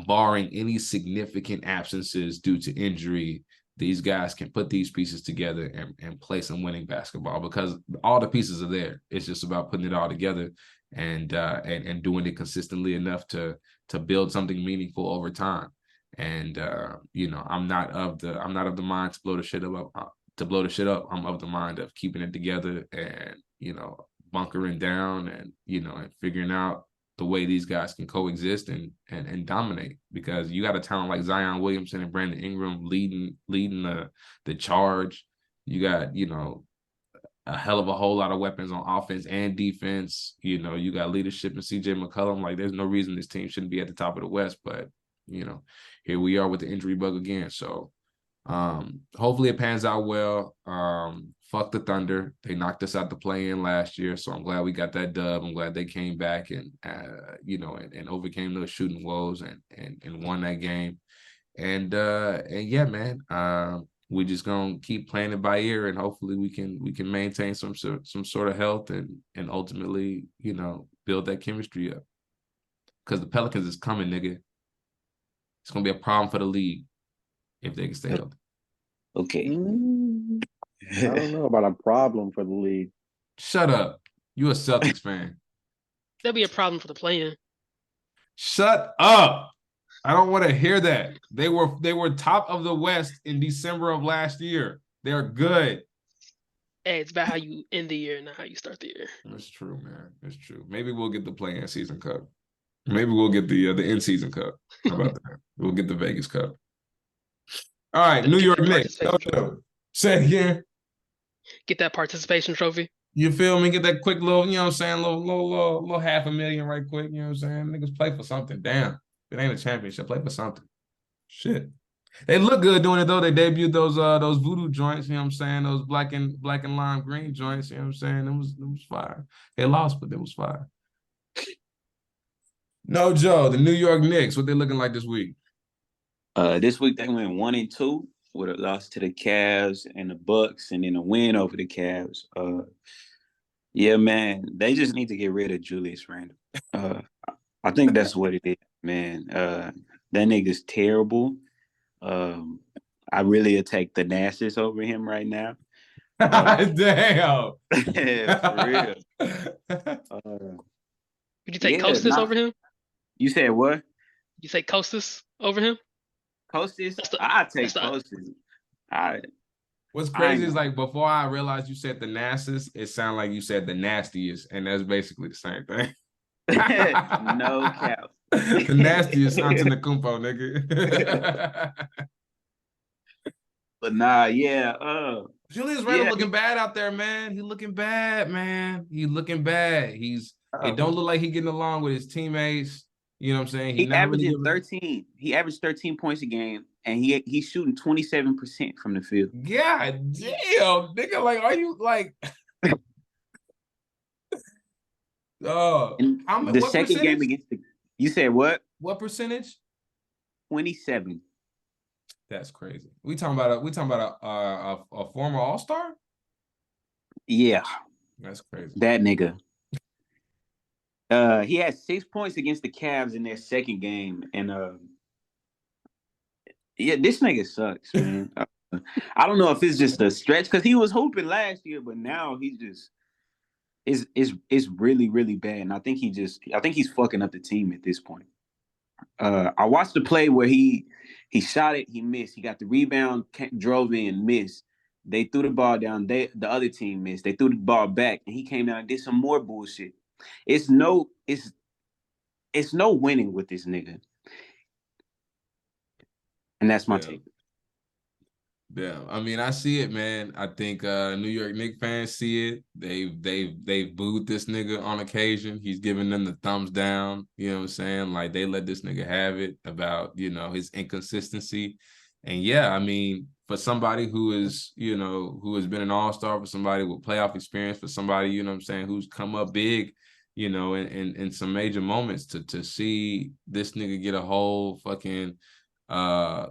barring any significant absences due to injury, these guys can put these pieces together and play some winning basketball, because all the pieces are there. It's just about putting it all together and doing it consistently enough to build something meaningful over time. And I'm not of the mind to blow the shit up. I'm of the mind of keeping it together and bunkering down and and figuring out the way these guys can coexist and dominate, because you got a talent like Zion Williamson and Brandon Ingram leading the charge. You got, a hell of a whole lot of weapons on offense and defense. You got leadership in CJ McCollum. Like, there's no reason this team shouldn't be at the top of the West, but here we are with the injury bug again. So hopefully it pans out well. Fuck the Thunder. They knocked us out the play-in last year, so I'm glad we got that dub. I'm glad they came back and and overcame those shooting woes and won that game. And yeah, man, we just gonna keep playing it by ear, and hopefully we can maintain some sort of health and ultimately build that chemistry up, because the Pelicans is coming, nigga. It's gonna be a problem for the league if they can stay healthy. Okay. I don't know about a problem for the league. Shut up. You a Celtics fan. That'll be a problem for the play-in. Shut up. I don't want to hear that. They were top of the West in December of last year. They're good. Hey, it's about how you end the year, not how you start the year. That's true, man. That's true. Maybe we'll get the play-in season cup. Maybe we'll get the in-season cup. How about that? We'll get the Vegas cup. All right, New York Knicks. Say it again. Get that participation trophy. You feel me? Get that quick little, you know what I'm saying, little $500,000 right quick. You know what I'm saying? Niggas play for something. Damn. If it ain't a championship, play for something. Shit. They look good doing it though. They debuted those voodoo joints, you know what I'm saying? Those black and lime green joints, you know what I'm saying? It was fire. They lost, but it was fire. No, Joe, the New York Knicks, what they looking like this week? This week they went 1-2 with a loss to the Cavs and the Bucks, and then a win over the Cavs. Yeah, man, they just need to get rid of Julius Randle. I think that's what it is, man. That nigga's terrible. I really would take the Thanasis over him right now. Damn. Yeah, for real. Would you take Kostas over him? You said what? You take Kostas over him? Kostas? I take Kostas. What's crazy is like before I realized you said the Thanasis, it sounded like you said the nastiest, and that's basically the same thing. No cap. The nastiest Antetokounmpo, nigga. But nah, yeah. Julius Randle looking bad out there, man. He looking bad, man. He looking bad. It don't look like he getting along with his teammates. You know what I'm saying? He averaging 13. He averaged 13 points a game, and he's shooting 27% from the field. God damn, nigga. Like, are you like? Oh, the second game against you said what? What percentage? 27. That's crazy. We talking about a former All-Star? Yeah, that's crazy. That nigga. He had 6 points against the Cavs in their second game, and yeah, this nigga sucks, man. I don't know if it's just a stretch because he was hooping last year, but now he just is really, really bad. And I think he's fucking up the team at this point. I watched the play where he shot it, he missed. He got the rebound, drove in, missed. They threw the ball down. The other team missed. They threw the ball back, and he came down and did some more bullshit. It's no winning with this nigga. And that's my take. Yeah, I mean, I see it, man. I think New York Knicks fans see it. They've booed this nigga on occasion. He's giving them the thumbs down. You know what I'm saying? Like they let this nigga have it about, you know, his inconsistency. And yeah, I mean, for somebody who has been an all-star, for somebody with playoff experience, for somebody, you know what I'm saying, who's come up big, you know, in some major moments, to see this nigga get a whole fucking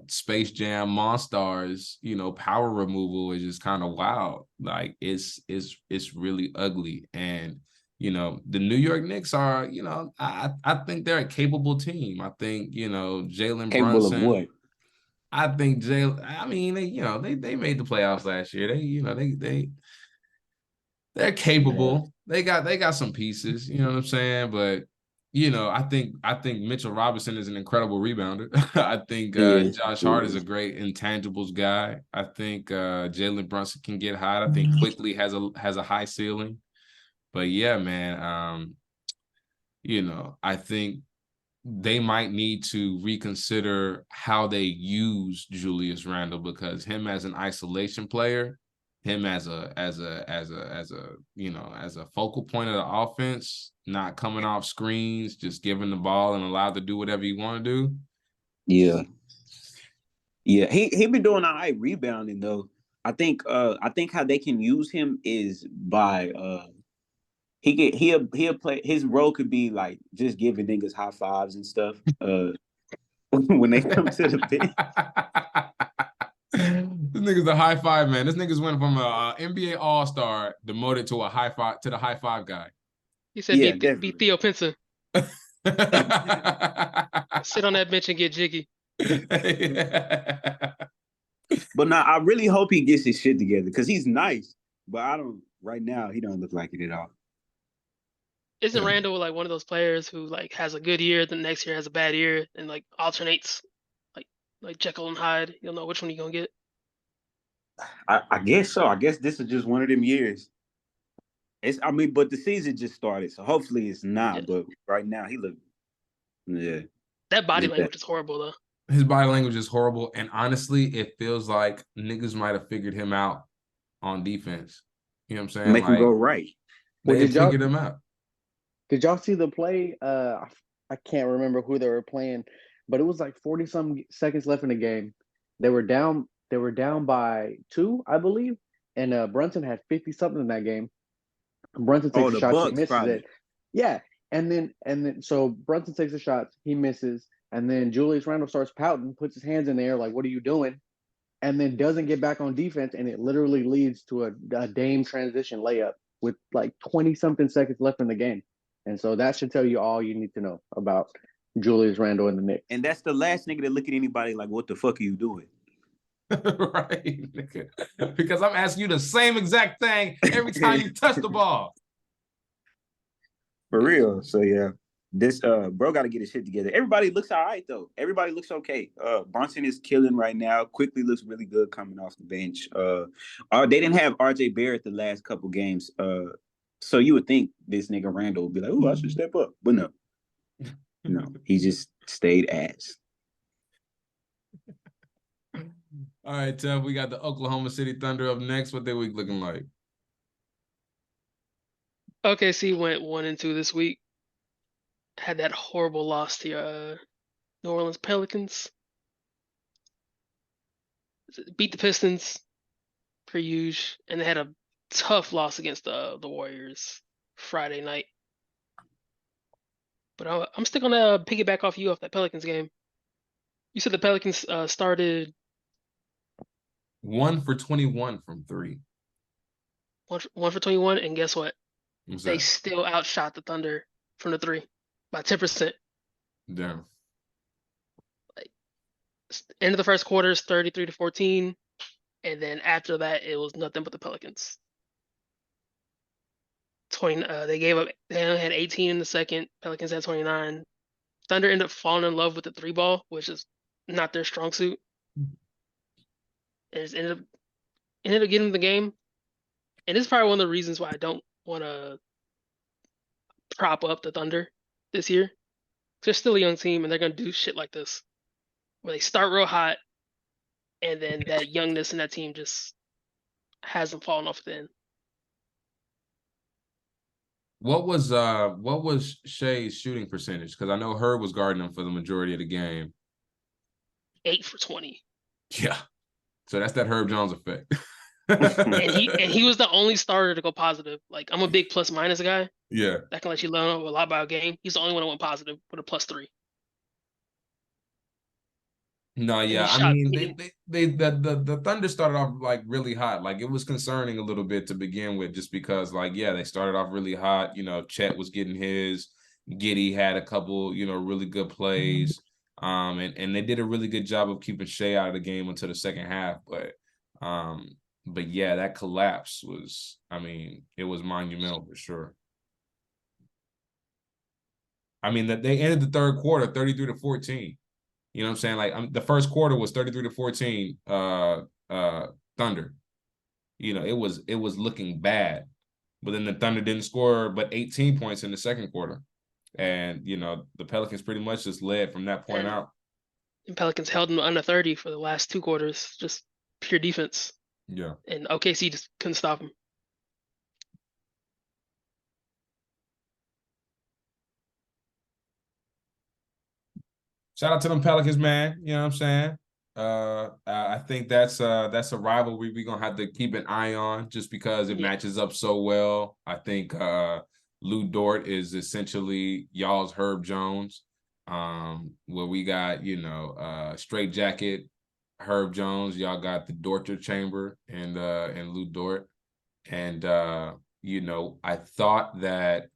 Space Jam Monstars, you know, power removal is just kind of wild. Like it's really ugly. And you know, the New York Knicks are, you know, I think they're a capable team. I think, you know, Jalen Brunson. Capable of what? I think I mean, they made the playoffs last year. They're capable. Yeah. They got some pieces, you know what I'm saying? But you know, I think Mitchell Robinson is an incredible rebounder. I think Josh Hart is a great intangibles guy. I think Jalen Brunson can get hot. I think Quickly has a high ceiling. But yeah, man, you know, I think they might need to reconsider how they use Julius Randle, because him as an isolation player, him as a you know, as a focal point of the offense, not coming off screens, just giving the ball and allowed to do whatever you want to do. Yeah. He been doing all right rebounding though. I think how they can use him is by he'll play. His role could be like just giving niggas high fives and stuff when they come to the bench. This nigga's the high five man. This nigga's went from a NBA All-Star demoted to the high five guy. He said, "Be Theo Pinson." Sit on that bench and get jiggy. But now I really hope he gets his shit together because he's nice. But I don't. Right now, he don't look like it at all. Isn't Randall like one of those players who like has a good year, the next year has a bad year, and like alternates, like Jekyll and Hyde? You don't know which one you gonna get. I guess so. I guess this is just one of them years. But the season just started, so hopefully it's not. Yeah. But right now, he look. Yeah. That body Yeah. language is horrible though. His body language is horrible, and honestly, it feels like niggas might have figured him out on defense. You know what I'm saying? Make him go right. Well, They did y'all- figured him out. Did y'all see the play? I can't remember who they were playing, but it was like 40-some seconds left in the game. They were down by 2, I believe, and Brunson had 50-something in that game. Brunson takes a the shot, he Bucks, misses probably. it. Yeah, and then so Brunson takes a shot, he misses, and then Julius Randle starts pouting, puts his hands in the air like, "What are you doing?" And then doesn't get back on defense, and it literally leads to a Dame transition layup with like 20-something seconds left in the game. And so that should tell you all you need to know about Julius Randle and the Knicks. And that's the last nigga that look at anybody like, "What the fuck are you doing?" Right, nigga. Because I'm asking you the same exact thing every time you touch the ball. For real. So yeah, this bro got to get his shit together. Everybody looks all right though. Everybody looks okay. Brunson is killing right now. Quickly looks really good coming off the bench. They didn't have RJ Barrett the last couple games. So you would think this nigga Randall would be like, "Oh, I should step up," but no, he just stayed ass. All right, Tev, we got the Oklahoma City Thunder up next. What their week looking like? OKC went 1-2 this week. Had that horrible loss to New Orleans Pelicans. Beat the Pistons, per usual, and they had a tough loss against the Warriors Friday night. But I'm still gonna piggyback off you off that Pelicans game. You said the Pelicans started 1 for 21 from 3. 1 for 21, and guess what? What's They that? still outshot the Thunder from the 3 by 10%. Damn. End of the first quarter is 33-14, and then after that it was nothing but the Pelicans. They only had 18 in the second. Pelicans had 29. Thunder ended up falling in love with the 3-ball, which is not their strong suit. And ended up getting the game. And this is probably one of the reasons why I don't want to prop up the Thunder this year. They're still a young team, and they're gonna do shit like this, where they start real hot, and then that youngness in that team just has them falling off the end. What was Shea's shooting percentage? Because I know Herb was guarding him for the majority of the game. 8 for 20. Yeah. So that's that Herb Jones effect. And he was the only starter to go positive. Like, I'm a big plus minus guy. Yeah. That can let you learn a lot about a game. He's the only one that went positive with a +3. No, yeah. he I shot- mean, the Thunder started off like really hot. Like, it was concerning a little bit to begin with, just because, like, yeah, they started off really hot. You know, Chet was getting his. Giddey had a couple, really good plays. And they did a really good job of keeping Shea out of the game until the second half. But yeah, that collapse was, I mean, it was monumental for sure. I mean, that they ended the third quarter 33-14. You know what I'm saying? Like, the first quarter was 33-14 Thunder. It was looking bad. But then the Thunder didn't score but 18 points in the second quarter. And, the Pelicans pretty much just led from that point out. And Pelicans held them under 30 for the last 2 quarters, just pure defense. Yeah. And OKC just couldn't stop them. Shout out to them Pelicans, man. You know what I'm saying? I think that's a rivalry we're gonna have to keep an eye on, just because it matches up so well. I think Lou Dort is essentially y'all's Herb Jones, where we got Straight Jacket Herb Jones. Y'all got the Dorter Chamber and Lou Dort, and I thought that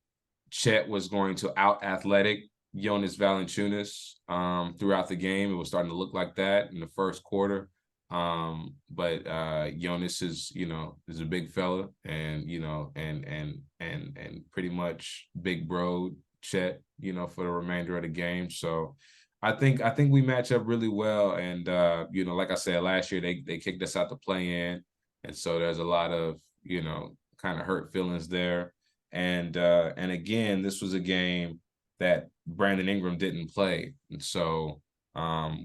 Chet was going to out athletic Jonas Valanciunas throughout the game. It was starting to look like that in the first quarter. But Jonas is a big fella, and and pretty much big bro Chet, for the remainder of the game. So I think we match up really well. And like I said, last year they kicked us out to play in. And so there's a lot of, kind of hurt feelings there. And again, this was a game that Brandon Ingram didn't play. And so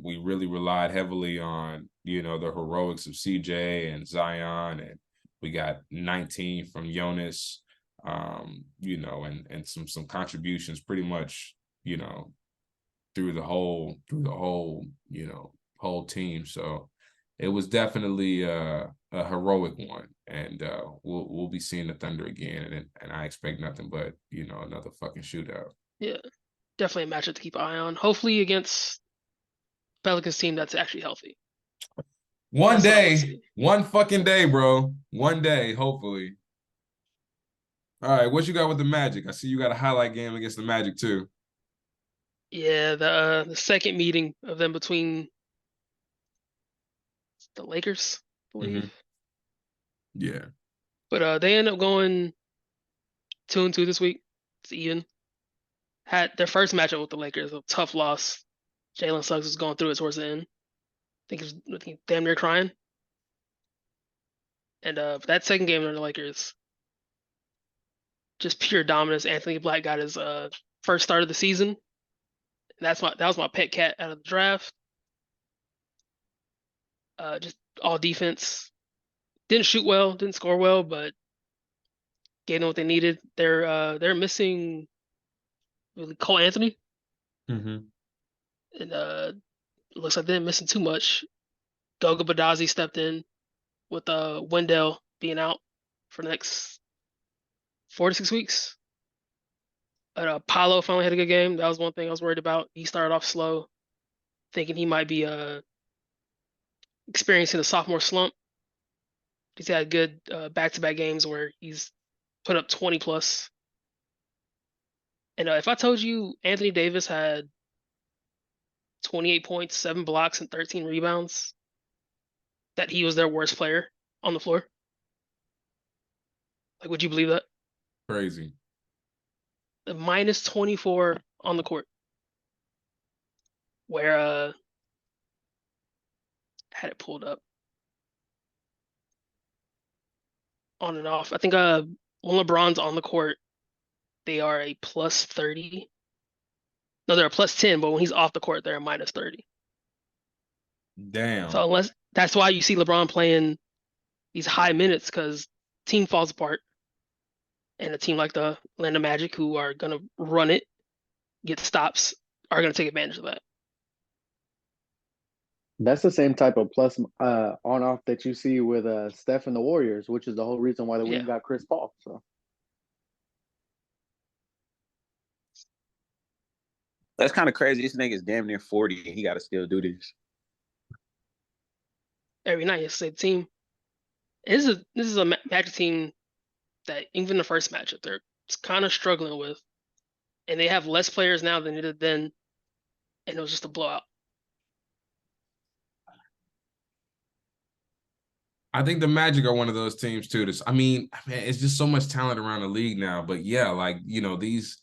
we really relied heavily on, the heroics of CJ and Zion, and we got 19 from Jonas, and some contributions pretty much, through the whole whole team. So it was definitely a heroic one, and we'll be seeing the Thunder again, and I expect nothing but another fucking shootout. Yeah, definitely a matchup to keep an eye on. Hopefully against Pelicans team that's actually healthy. One day, one fucking day, bro. One day, hopefully. All right, what you got with the Magic? I see you got a highlight game against the Magic too. Yeah, the second meeting of them between the Lakers, I believe. Yeah. But they end up going 2-2 this week. It's even. Had their first matchup with the Lakers, a tough loss. Jalen Suggs was going through it towards the end. I think he was damn near crying. And that second game under the Lakers, just pure dominance. Anthony Black got his first start of the season. That was my pet cat out of the draft. Just all defense. Didn't shoot well, didn't score well, but gave them what they needed. They're missing really Cole Anthony. Mm-hmm. And it looks like they're missing too much. Goga Badazi stepped in with Wendell being out for the next 4 to 6 weeks. But Paolo finally had a good game. That was one thing I was worried about. He started off slow, thinking he might be experiencing a sophomore slump. He's had good back-to-back games where he's put up 20 plus. And if I told you Anthony Davis had 28 points, 7 blocks, and 13 rebounds, that he was their worst player on the floor, like, would you believe that? Crazy. The minus 24 on the court, where had it pulled up on and off. I think when LeBron's on the court, they are a plus 30. No, they're a plus 10, but when he's off the court, they're a minus 30. Damn. So that's why you see LeBron playing these high minutes, because team falls apart. And a team like the Atlanta Magic, who are going to run it, get stops, are going to take advantage of that. That's the same type of plus on-off that you see with Steph and the Warriors, which is the whole reason why we got Chris Paul. So that's kind of crazy. This nigga's damn near 40 and he got to still do this. Every night, it's the team. This is a Magic team that even the first matchup they're kind of struggling with, and they have less players now than they did then, and it was just a blowout. I think the Magic are one of those teams too. Man, it's just so much talent around the league now. But yeah, like, these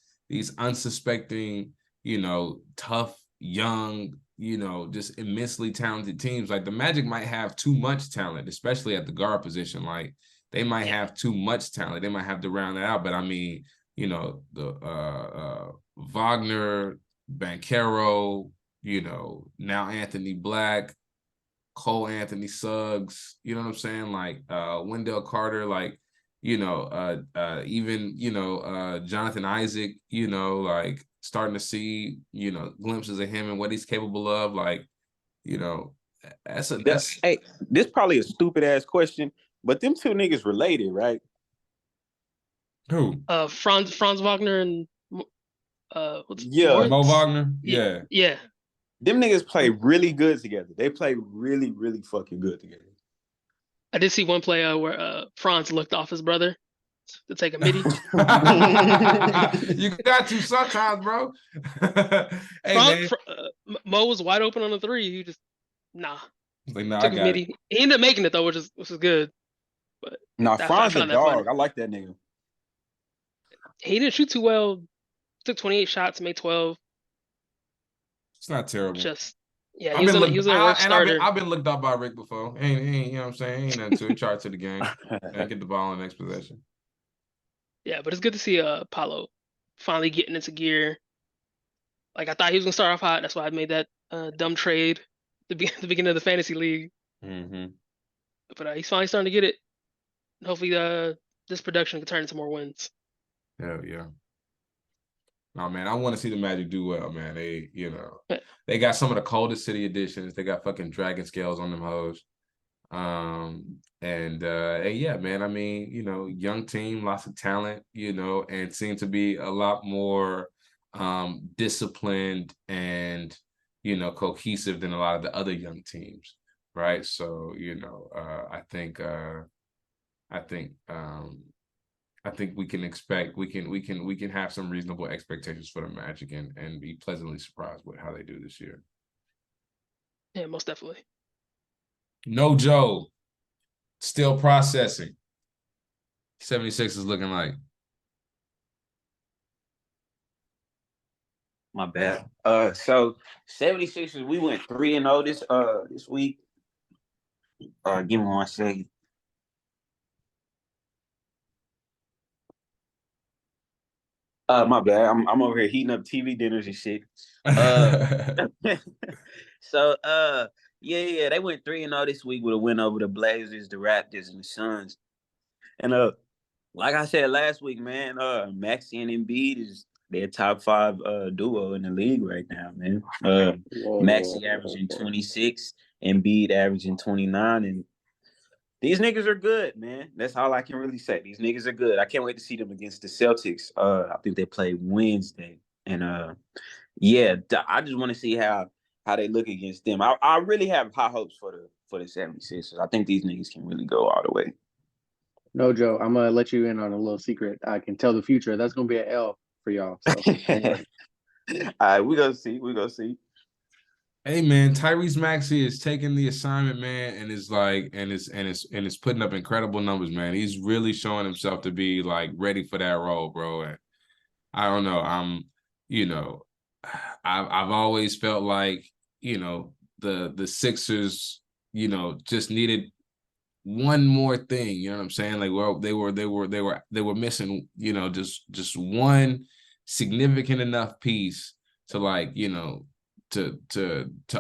unsuspecting, tough, young, just immensely talented teams. Like the Magic might have too much talent, especially at the guard position. Like they might have too much talent. They might have to round it out. But I mean, the Wagner, Banchero, now Anthony Black, Cole Anthony Suggs, you know what I'm saying? Like Wendell Carter, like, even, Jonathan Isaac, like starting to see, glimpses of him and what he's capable of. Like, that's hey, this probably a stupid ass question, but them two niggas related, right? Who? Franz Wagner and Mo Wagner? Yeah. Yeah. Them niggas play really good together. They play really, really fucking good together. I did see one play where Franz looked off his brother to take a midi. You got to sometimes, bro. Hey, man. Mo was wide open on the three. He just Like, nah, I took a got it. midi. He ended up making it though, which is good. But Nah, I Franz a found that funny. dog. I like that nigga. He didn't shoot too well. Took 28 shots, made 12. It's not terrible. Just he was a work starter. I've been looked up by Rick before. Ain't you know what I'm saying? Ain't nothing to it. Charge to the game. And get the ball in the next possession. Yeah, but it's good to see Paolo finally getting into gear. Like I thought he was gonna start off hot. That's why I made that dumb trade at the beginning of the fantasy league. Mm-hmm. But he's finally starting to get it. Hopefully, this production can turn into more wins. Hell yeah. Oh man, I want to see the Magic do well, man. They, they got some of the coldest city editions. They got fucking dragon scales on them hoes. And yeah, man. I mean, young team, lots of talent, and seem to be a lot more disciplined and cohesive than a lot of the other young teams, right? So, I think we can expect we can have some reasonable expectations for the Magic and be pleasantly surprised with how they do this year. Yeah, most definitely. No Joe, still processing. 76 is looking like. My bad. So 76ers, we went 3-0 this week. Give me 1 second. My bad. I'm over here heating up TV dinners and shit. So yeah, they went 3-0 this week with a win over the Blazers, the Raptors, and the Suns. And like I said last week, man, Maxey and Embiid is their top 5 duo in the league right now, man. Maxey averaging 26, Embiid averaging 29, and these niggas are good, man. That's all I can really say. These niggas are good. I can't wait to see them against the Celtics. I think they play Wednesday. And yeah, I just want to see how they look against them. I really have high hopes for the 76ers. I think these niggas can really go all the way. No, Joe, I'm gonna let you in on a little secret. I can tell the future. That's gonna be an L for y'all. So All right, we gonna see. Hey man, Tyrese Maxey is taking the assignment, man, and is putting up incredible numbers, man. He's really showing himself to be like ready for that role, bro. And I don't know. I've always felt like, the Sixers, just needed one more thing. You know what I'm saying? Like, well, they were missing, just one significant enough piece to like, to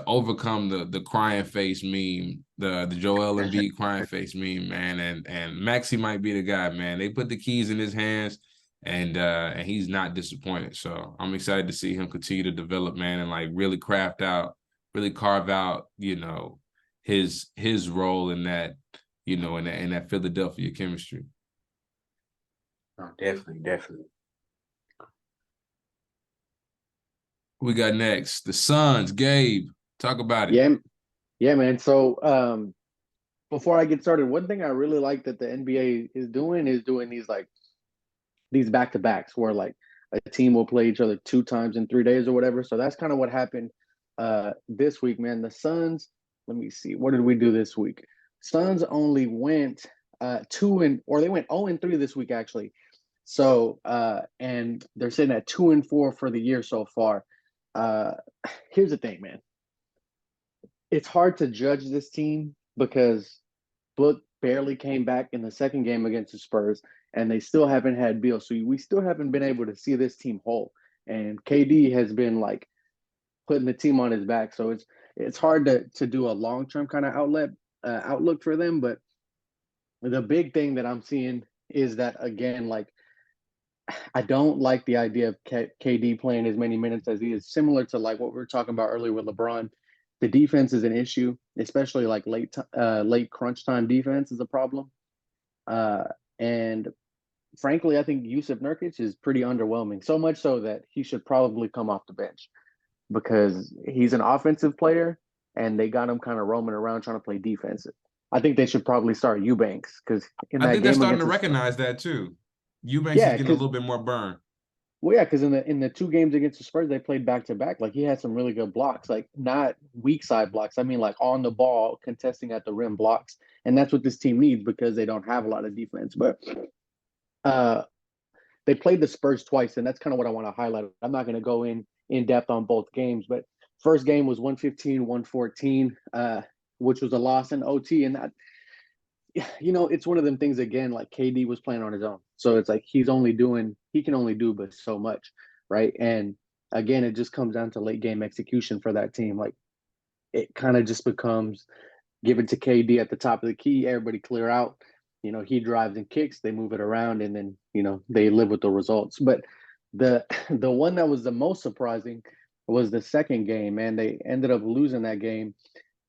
overcome the crying face meme, the Joel Embiid crying face meme, man. And Maxey might be the guy, man. They put the keys in his hands, and he's not disappointed. So I'm excited to see him continue to develop, man, and like really carve out, his role in that, in that Philadelphia chemistry. Oh, definitely. We got next the Suns. Gabe, talk about it. Yeah, man. So before I get started, one thing I really like that the NBA is doing these back-to-backs where like a team will play each other 2 times in 3 days or whatever. So that's kind of what happened this week, man. The Suns, let me see, what did we do this week? Suns only went 0-3 this week, actually. So and they're sitting at 2-4 for the year so far. Here's the thing, man. It's hard to judge this team because Book barely came back in the second game against the Spurs, and they still haven't had Beal. So we still haven't been able to see this team whole. And KD has been like putting the team on his back. So it's hard to do a long-term kind of outlook for them. But the big thing that I'm seeing is that, again, like, I don't like the idea of KD playing as many minutes as he is, similar to like what we were talking about earlier with LeBron. The defense is an issue, especially like late crunch time defense is a problem. And frankly, I think Jusuf Nurkic is pretty underwhelming, so much so that he should probably come off the bench because he's an offensive player and they got him kind of roaming around trying to play defensive. I think they should probably start Eubanks because I think they're starting to recognize that too. Eubanks is Yeah, getting a because little bit more burn. well, yeah, because in the two games against the Spurs, they played back to back. Like he had some really good blocks, like not weak side blocks. I mean, like on the ball, contesting at the rim blocks, and that's what this team needs because they don't have a lot of defense. But uh, they played the Spurs twice, and that's kind of what I want to highlight. I'm not going to go in depth on both games, but first game was 115-114, which was a loss in OT, and that it's one of them things again. Like KD was playing on his own, so it's like he can only do but so much, right? And again, it just comes down to late game execution for that team. Like it kind of just becomes give it to KD at the top of the key, everybody clear out. He drives and kicks, they move it around, and then they live with the results. But the the one that was the most surprising was the second game, man. They ended up losing that game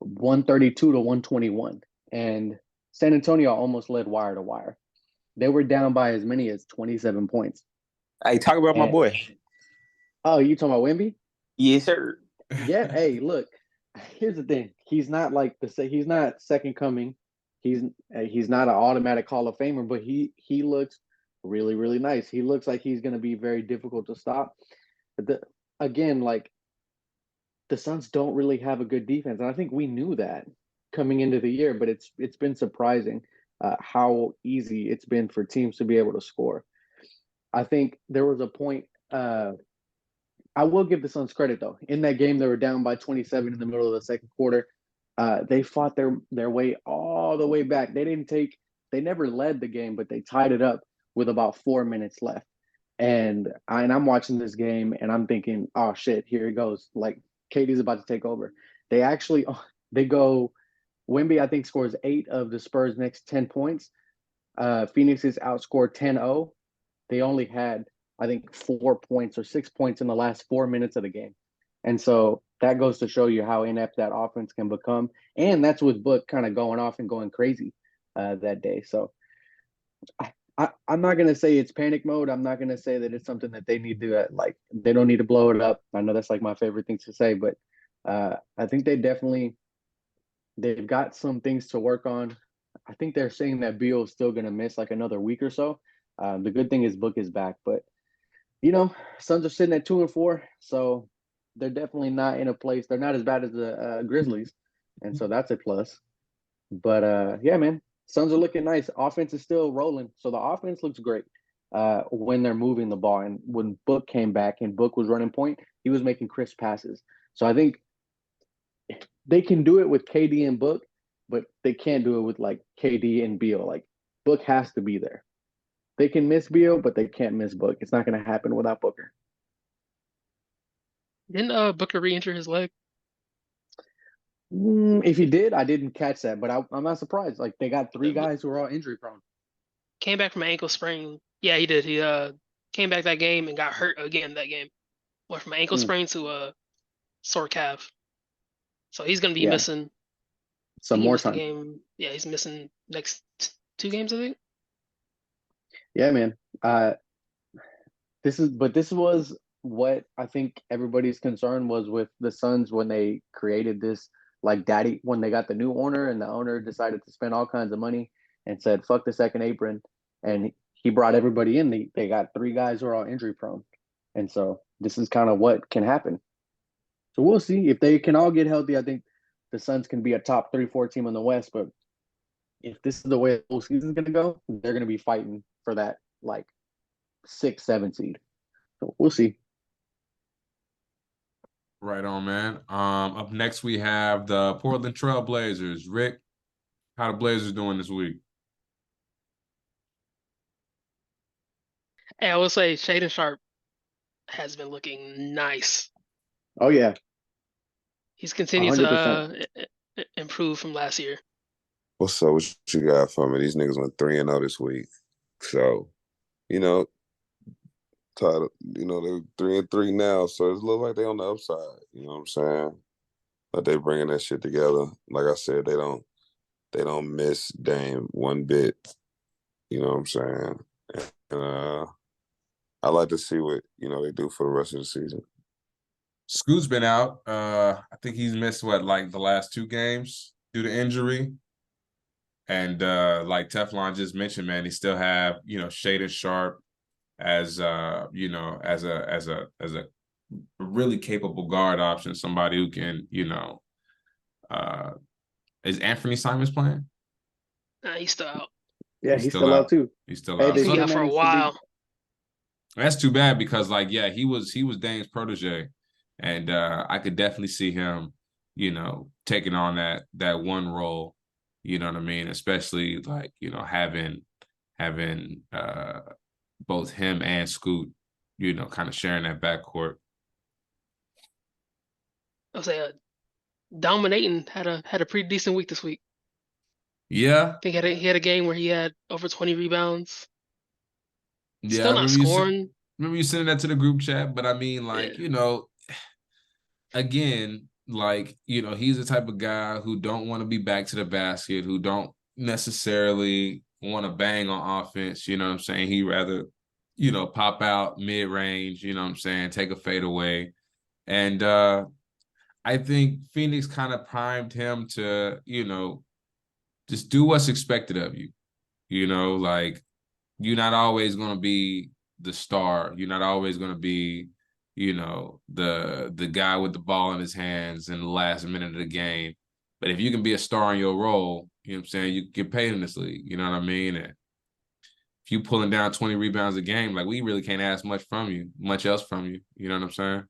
132-121. And San Antonio almost led wire to wire. They were down by as many as 27 points. Hey, talk about my And, boy. oh, you talking about Wemby? Yes, sir. Yeah. Hey, look. Here's the thing. He's not like he's not second coming. He's not an automatic Hall of Famer, but he looks really, really nice. He looks like he's going to be very difficult to stop. Again, like the Suns don't really have a good defense, and I think we knew that coming into the year. But it's been surprising how easy it's been for teams to be able to score. I think there was a point. I will give the Suns credit though. In that game, they were down by 27 in the middle of the second quarter. They fought their way all the way back. They never led the game, but they tied it up with about 4 minutes left. And I'm watching this game and I'm thinking, oh shit, here it goes. Like KD's about to take over. They go. Wemby, I think, scores 8 of the Spurs' next 10 points. Phoenix is outscored 10-0. They only had, I think, 4 points or 6 points in the last 4 minutes of the game. And so that goes to show you how inept that offense can become. And that's with Book kind of going off and going crazy that day. So I'm not going to say it's panic mode. I'm not going to say that it's something that they need to, they don't need to blow it up. I know that's like my favorite thing to say, but I think they've got some things to work on. I think they're saying that Beal is still going to miss like another week or so. The good thing is Book is back, but Suns are sitting at 2-4, so they're definitely not in a place. They're not as bad as the Grizzlies, and so that's a plus. But yeah, man, Suns are looking nice. Offense is still rolling, so the offense looks great when they're moving the ball. And when Book came back and Book was running point, he was making crisp passes. So I think they can do it with KD and Book, but they can't do it with like KD and Beal. Like Book has to be there. They can miss Beal, but they can't miss Book. It's not going to happen without Booker. Didn't Booker re-injure his leg? If he did, I didn't catch that, but I'm not surprised. Like they got 3 guys who are all injury prone. Came back from an ankle sprain. Yeah, he did. He came back that game and got hurt again that game. Went from an ankle sprain to a sore calf. So he's gonna be missing some more time. The game. Yeah, he's missing next 2 games, I think. Yeah, man. This was what I think everybody's concern was with the Suns when they created this, like when they got the new owner and the owner decided to spend all kinds of money and said, fuck the second apron. And he brought everybody in. They got 3 guys who are all injury prone. And so this is kind of what can happen. So we'll see if they can all get healthy. I think the Suns can be a top 3-4 team in the West, but if this is the way the whole season's going to go, they're going to be fighting for that like 6-7 seed. So we'll see. Right on, man. Up next we have the Portland Trail Blazers. Rick, how the Blazers doing this week? Hey, I will say Shaedon Sharpe has been looking nice. Oh yeah, he's continued 100%. To improve from last year. What's up? What you got for me? These niggas went 3-0 this week, so tired. They're 3-3 now, so it looks like they on the upside. You know what I'm saying? But they bringing that shit together. Like I said, they don't miss Dame one bit. You know what I'm saying? And I like to see what they do for the rest of the season. Scoot's been out. I think he's missed the last 2 games due to injury. And like Teflon just mentioned, man, he still have, Shaden Sharp as as a really capable guard option, somebody who can, is Anthony Simons playing? He's still out. Yeah, He's he's still still out out. too. He's still Hey, out. they He's So gonna be still out for a managed to beat. while. that's too bad because, like, yeah, he was Dame's protege, and I could definitely see him, taking on that one role. You know what I mean? Especially like having both him and Scoot, kind of sharing that backcourt. I'll say dominating had a pretty decent week this week. Yeah, I think he had a game where he had over 20 rebounds. yeah. I Still not scoring. remember you sending that to the group chat, but I mean, Yeah. like, again, like, he's the type of guy who don't want to be back to the basket, who don't necessarily want to bang on offense. You know what I'm saying? He rather, pop out mid range. You know what I'm saying? Take a fade away, and I think Phoenix kind of primed him to, just do what's expected of you. Like, you're not always going to be the star. You're not always going to be, the guy with the ball in his hands in the last minute of the game. But if you can be a star in your role, you know what I'm saying, you get paid in this league. You know what I mean? And if you pulling down 20 rebounds a game, like, we really can't ask much else from you. You know what I'm saying?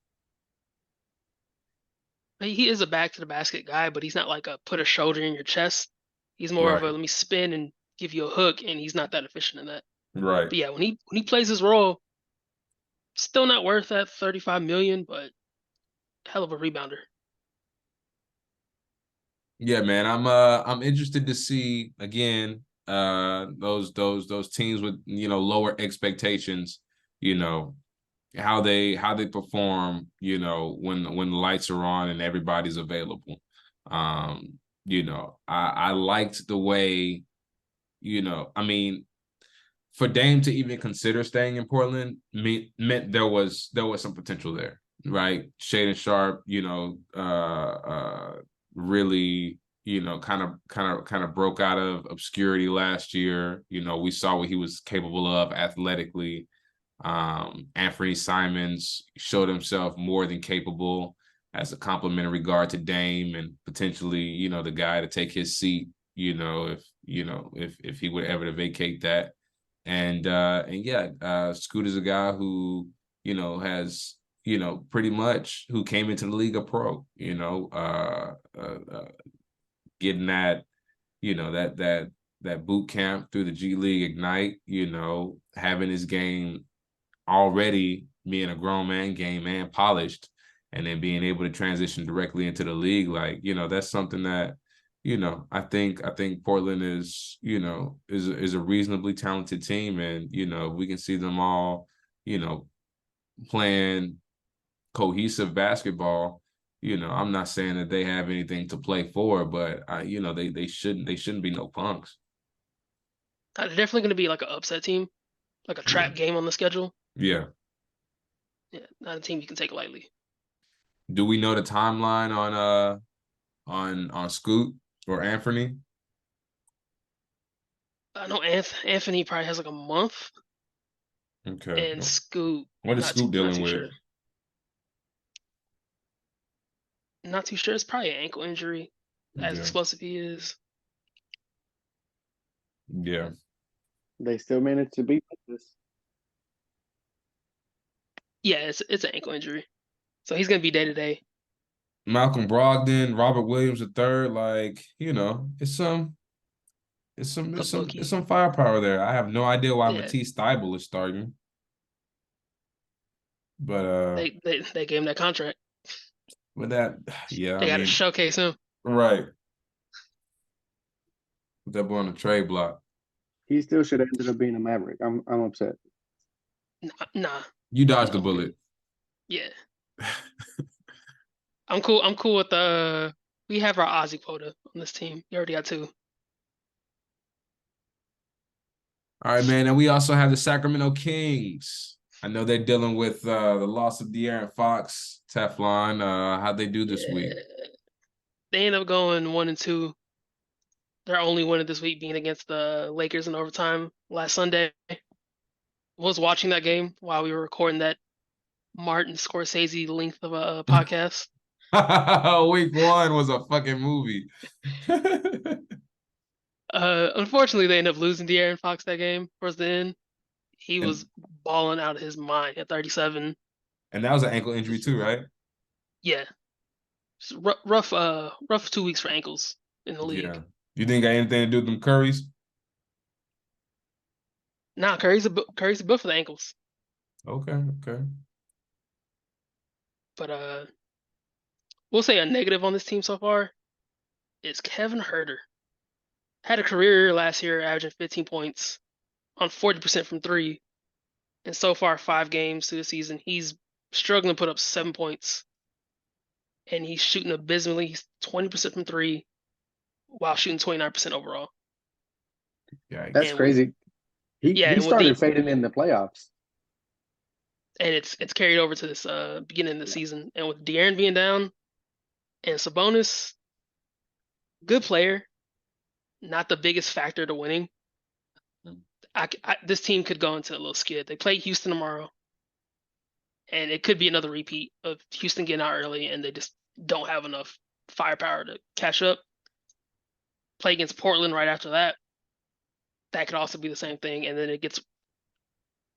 He is a back to the basket guy, but he's not like a put a shoulder in your chest. He's more of a Right. let me spin and give you a hook, and he's not that efficient in that. Right. But yeah, when he plays his role, still not worth that 35 million, but hell of a rebounder. Yeah, man. I'm interested to see again those teams with, lower expectations, how they perform, when the lights are on and everybody's available. I liked the way, I mean, for Dame to even consider staying in Portland meant there was some potential there, right? Shaden Sharp, really, kind of broke out of obscurity last year. We saw what he was capable of athletically. Anthony Simons showed himself more than capable as a complimentary guard to Dame and potentially, the guy to take his seat, if he would ever to vacate that. And yeah, Scoot is a guy who, has, pretty much who came into the league a pro, getting that, that boot camp through the G League Ignite, having his game already being a grown man game and polished, and then being able to transition directly into the league. Like, that's something that, I think Portland is, is a reasonably talented team. And, we can see them all, playing cohesive basketball. I'm not saying that they have anything to play for, but they shouldn't be no punks. They're definitely going to be like an upset team, like a trap game on the schedule. Yeah. Yeah, not a team you can take lightly. Do we know the timeline on Scoot or Anthony? I know Anthony probably has like a month. Okay. And Scoot. What is Scoot dealing with? Sure. Not too sure. It's probably an ankle injury, as explosive he is. Yeah. They still managed to beat this. Yeah, it's an ankle injury. So he's gonna be day to day. Malcolm Brogdon, Robert Williams III, like, it's some firepower there. I have no idea why Matisse Thybulle is starting. But they gave him that contract. With that, yeah. They gotta showcase him. Right. Put that boy on the trade block. He still should have ended up being a Maverick. I'm upset. Nah. You dodged the bullet. Yeah. I'm cool. I'm cool with we have our Ozzy quota on this team. You already got 2. All right, man. And we also have the Sacramento Kings. I know they're dealing with the loss of De'Aaron Fox. Teflon, how'd they do this week? They end up going 1-2. Their only win of this week being against the Lakers in overtime last Sunday. Was watching that game while we were recording that Martin Scorsese length of a podcast. Week 1 was a fucking movie. Unfortunately, they ended up losing De'Aaron Fox that game towards the end. He was balling out of his mind at 37. And that was an ankle injury too, right? Yeah, just rough 2 weeks for ankles in the league. Yeah. You think got anything to do with them Currys? Nah, Curry's a built for the ankles. Okay. But we'll say a negative on this team so far is Kevin Huerter. Had a career last year averaging 15 points on 40% from 3. And so far, 5 games through the season, he's struggling to put up 7 points. And he's shooting abysmally. He's 20% from 3 while shooting 29% overall. Yeah. That's crazy. He started fading in the playoffs. And it's carried over to this beginning of the season. And with De'Aaron being down and Sabonis, good player, not the biggest factor to winning. This team could go into a little skid. They play Houston tomorrow. And it could be another repeat of Houston getting out early and they just don't have enough firepower to catch up. Play against Portland right after that. That could also be the same thing. And then it gets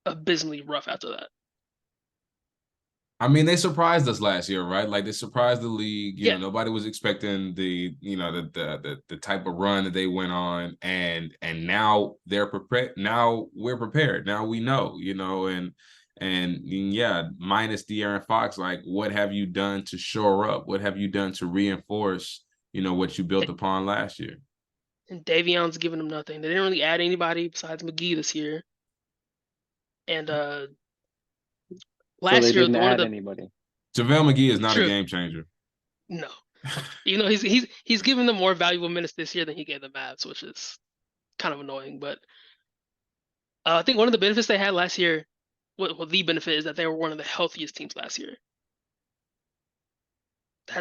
abysmally rough after that. I mean, they surprised us last year, right? Like they surprised the league. You Yeah. know, nobody was expecting the type of run that they went on, and now they're prepared. Now we're prepared. Now we know, you know, and yeah, minus De'Aaron Fox, like what have you done to shore up? What have you done to reinforce, you know, what you built upon last year? And Davion's giving them nothing. They didn't really add anybody besides McGee this year. And last so they year, didn't one of add the anybody. JaVale McGee is not True. a game changer. No, you know he's given them more valuable minutes this year than he gave the Mavs, which is kind of annoying. But I think one of the benefits they had last year, well, the benefit is that they were one of the healthiest teams last year.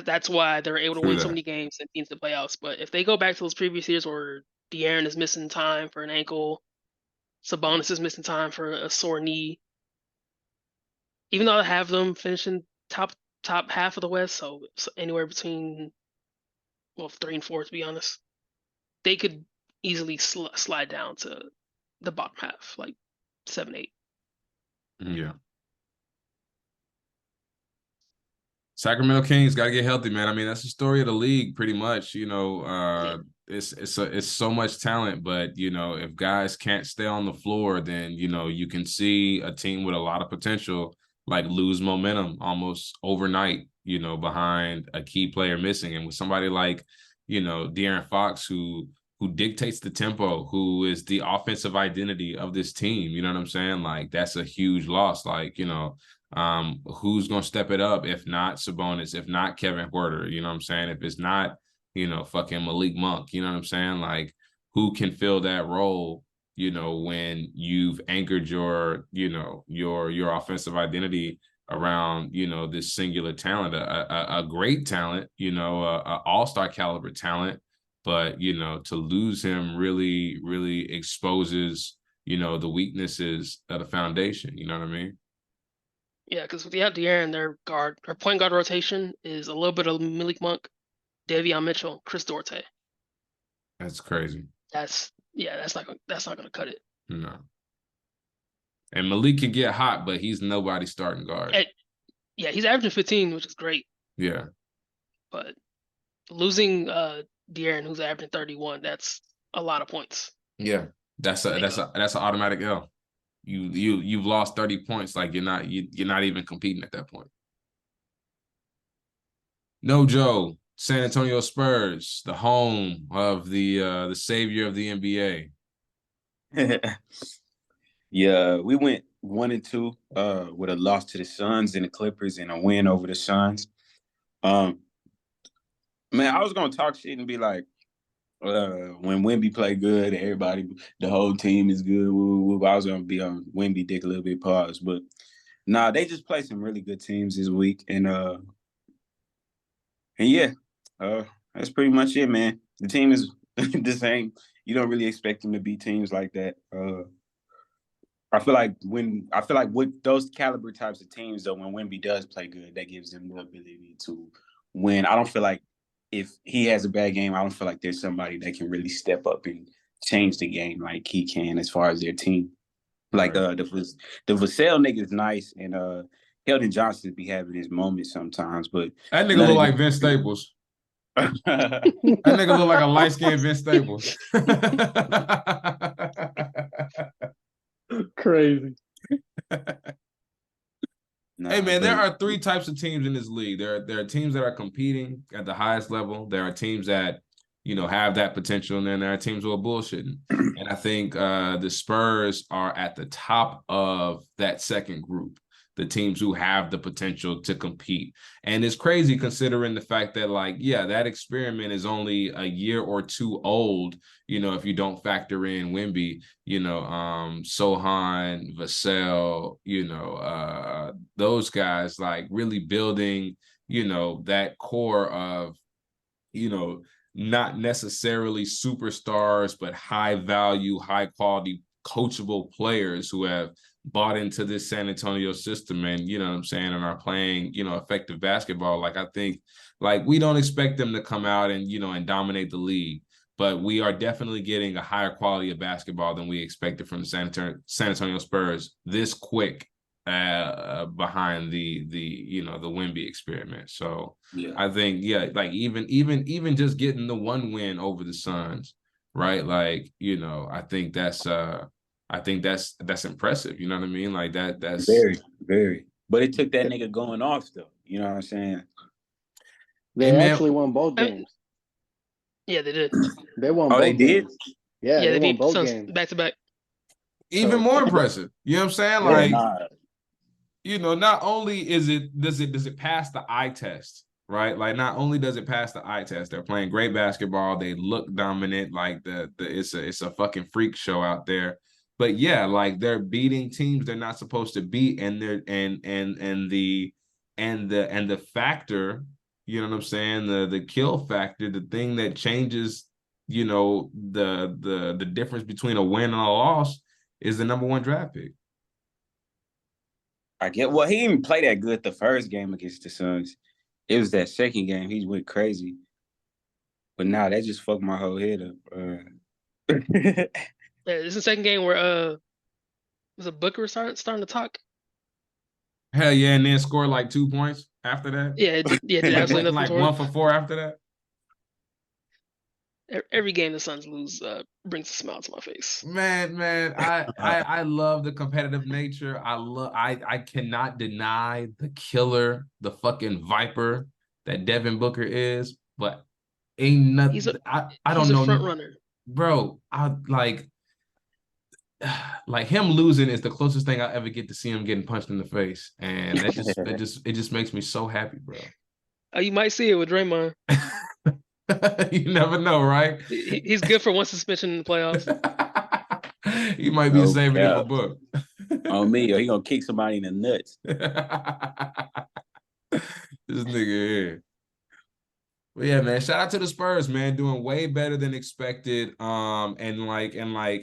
That's why they were able to True win so that. many games and get into the playoffs. But if they go back to those previous years where De'Aaron is missing time for an ankle, Sabonis is missing time for a sore knee, even though I have them finishing top half of the West, so anywhere between 3 and 4 to be honest, they could easily slide down to the bottom half, like 7, 8. Yeah. Sacramento Kings got to get healthy, man. I mean, that's the story of the league, pretty much. You know, it's so much talent, but you know, if guys can't stay on the floor, then you know you can see a team with a lot of potential like lose momentum almost overnight. You know, behind a key player missing, and with somebody like De'Aaron Fox who dictates the tempo, who is the offensive identity of this team. You know what I'm saying? Like that's a huge loss. Like who's gonna step it up if not Sabonis, if not Kevin Huerter, you know what I'm saying? If it's not, fucking Malik Monk, you know what I'm saying? Like who can fill that role, when you've anchored your offensive identity around, this singular talent, a great talent, a all-star caliber talent, but to lose him really, really exposes, the weaknesses of the foundation, you know what I mean? Yeah, because without De'Aaron, their point guard rotation is a little bit of Malik Monk, Davion Mitchell, Chris Duarte. That's crazy. That's not gonna cut it. No. And Malik can get hot, but he's nobody's starting guard. He's averaging 15, which is great. Yeah. But losing De'Aaron, who's averaging 31, that's a lot of points. Yeah, that's an automatic L. You've lost 30 points. Like you're not even competing at that point. No, Joe, San Antonio Spurs, the home of the savior of the NBA. Yeah, we went 1-2 with a loss to the Suns and the Clippers and a win over the Suns. Man, I was gonna talk shit and be like, when Wemby play good, everybody, the whole team is good. I was gonna be on Wemby dick a little bit pause, but nah, they just played some really good teams this week, and yeah, that's pretty much it, man. The team is the same. You don't really expect them to beat teams like that. I feel like with those caliber types of teams, though, when Wemby does play good, that gives them the ability to win. I don't feel like if he has a bad game, I don't feel like there's somebody that can really step up and change the game like he can as far as their team. Like Right. the Vassell nigga is nice, and Keldon Johnson be having his moments sometimes, but That nigga none look of like them- Vince Staples. That nigga look like a light-skinned Vince Staples. Crazy. Nah, Hey man, there but- are three types of teams in this league. There are teams that are competing at the highest level. There are teams that, you know, have that potential, and then there are teams who are bullshitting. And I think the Spurs are at the top of that second group, the teams who have the potential to compete. And it's crazy considering the fact that, like, yeah, that experiment is only a year or two old, you know, if you don't factor in Wemby, you know, Sohan, Vassell, you know, those guys, like, really building, you know, that core of, you know, not necessarily superstars, but high value, high quality, coachable players who have bought into this San Antonio system and, you know what I'm saying, and are playing, you know, effective basketball. Like, I think, like, we don't expect them to come out and, you know, and dominate the league, but we are definitely getting a higher quality of basketball than we expected from the San Antonio Spurs this quick behind the you know, the Wemby experiment. So yeah. I think, yeah, like even just getting the one win over the Suns, right? Like, you know, I think that's impressive. You know what I mean? Like that's Very, very. But it took that nigga going off though. You know what I'm saying? They Hey, man. actually won both I- games. Yeah, they did. They won Oh, both they did? games. Yeah, Yeah, they they won beat both Suns games. back to back. even So- more impressive. You know what I'm saying? Yeah, Like, Nah. you know, not only does it pass the eye test, right? Like, not only does it pass the eye test, they're playing great basketball. They look dominant. Like it's a fucking freak show out there. But yeah, like, they're beating teams they're not supposed to beat, and they're and the factor, you know what I'm saying? The kill factor, the thing that changes, you know, the difference between a win and a loss is the number one draft pick. I get he didn't even play that good the first game against the Suns. It was that second game he went crazy. But now that just fucked my whole head up. Yeah, this is the second game where was it Booker starting to talk? Hell yeah, and then score like 2 points after that. Yeah, did absolutely nothing Like for him. 1 for 4 after that. Every game the Suns lose brings a smile to my face. Man, I love the competitive nature. I cannot deny the killer, the fucking viper that Devin Booker is, but ain't nothing. I don't He's know, a front runner. bro. I like him losing is the closest thing I ever get to see him getting punched in the face, and it just makes me so happy, bro. You might see it with Draymond. You never know, right? He's good for one suspension in the playoffs. He might be No saving it for cap. Book. On me, or he gonna kick somebody in the nuts. This nigga here. But yeah, man, shout out to the Spurs, man, doing way better than expected. And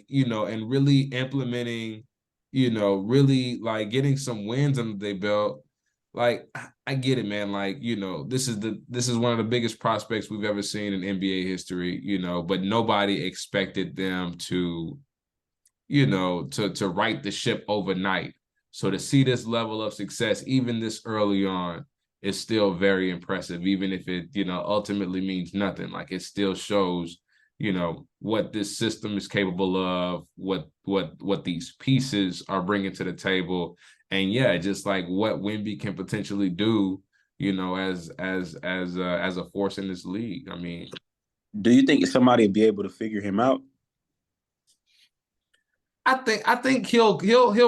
you know, and really implementing, you know, really like getting some wins under their belt. Like, I get it, man. Like, you know, this is one of the biggest prospects we've ever seen in NBA history, you know, but nobody expected them to, you know, to right the ship overnight. So to see this level of success, even this early on, is still very impressive, even if it, you know, ultimately means nothing. Like, it still shows, you know, what this system is capable of, what these pieces are bringing to the table. And yeah, just like what Wemby can potentially do, you know, as a force in this league. I mean, Do you think somebody would be able to figure him out? I think he'll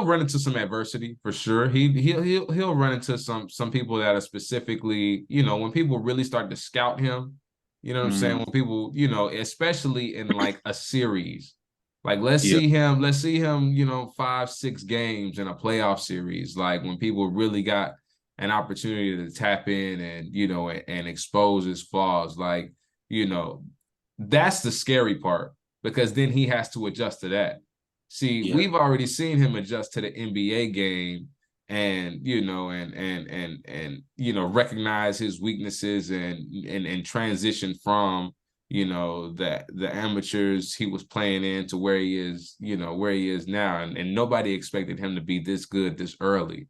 run into some adversity for sure. He'll run into some people that are specifically, you know, when people really start to scout him, you know what I'm saying? When people, you know, especially in like a series, like let's see him, you know, 5-6 games in a playoff series, like when people really got an opportunity to tap in and, you know, and expose his flaws, like, you know, That's the scary part because then he has to adjust to that. See, Yeah. we've already seen him adjust to the NBA game and recognize his weaknesses and transition from the amateurs he was playing in to where he is, where he is now. And nobody expected him to be this good this early.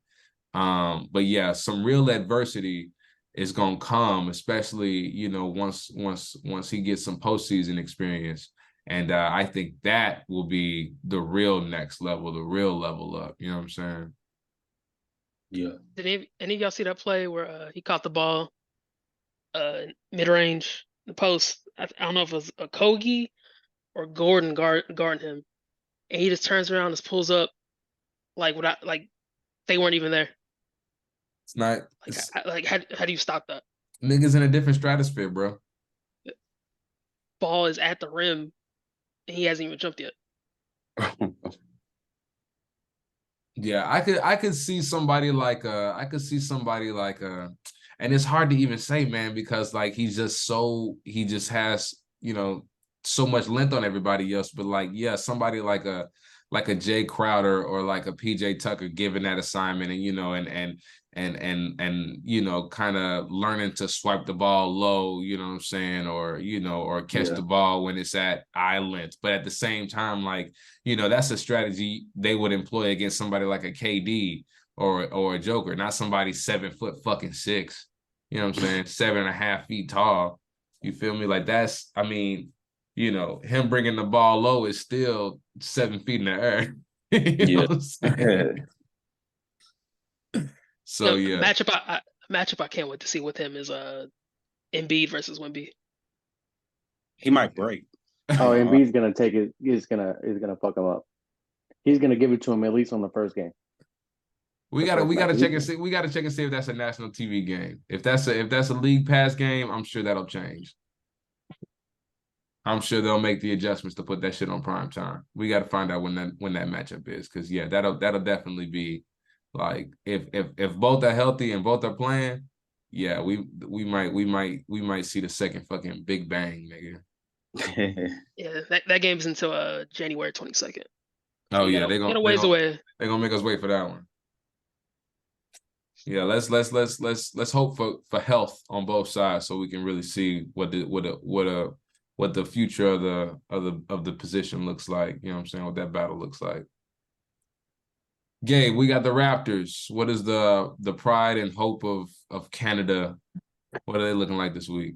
But yeah, some real adversity is gonna come, especially once he gets some postseason experience. And I think that will be the real next level, the real level up. You know what I'm saying? Yeah. Did any of y'all see that play where he caught the ball mid range, the post? I don't know if it was a Kogi or Gordon guarding him, and he just turns around and just pulls up without they weren't even there. It's not How do you stop that? niggas in a different stratosphere, bro. Ball is at the rim, and he hasn't even jumped yet. Yeah, I could see somebody like and it's hard to even say, man, because like he just has, so much length on everybody else. But like, yeah, somebody like a Jay Crowder or like a PJ Tucker given that assignment and kind of learning to swipe the ball low, you know what I'm saying, or catch the ball when it's at eye length. But at the same time, like, that's a strategy they would employ against somebody like a KD or a Joker, not somebody 7 foot fucking 6. You know what I'm saying? 7.5 feet tall. You feel me? Like that's, I mean, him bringing the ball low is still 7 feet in the air. You know what I'm saying? So yeah, Matchup I can't wait to see with him is Embiid versus Wemby. He might break. Oh, Embiid's gonna take it. He's gonna fuck him up. He's gonna give it to him at least on the first game. we gotta check and see. We gotta check and see if that's a national TV game. If that's a league pass game, I'm sure that'll change. I'm sure they'll make the adjustments to put that shit on prime time. We got to find out when that matchup is, because yeah, that'll definitely be like if both are healthy and both are playing, yeah, we might see the second fucking Big Bang, nigga. Yeah, that game's until January 22nd. Oh yeah, they're gonna ways away. They're gonna make us wait for that one. Yeah, let's hope for health on both sides so we can really see what the future of the position looks like. You know what I'm saying? What that battle looks like. Gabe, we got the Raptors. What is the pride and hope of Canada? What are they looking like this week?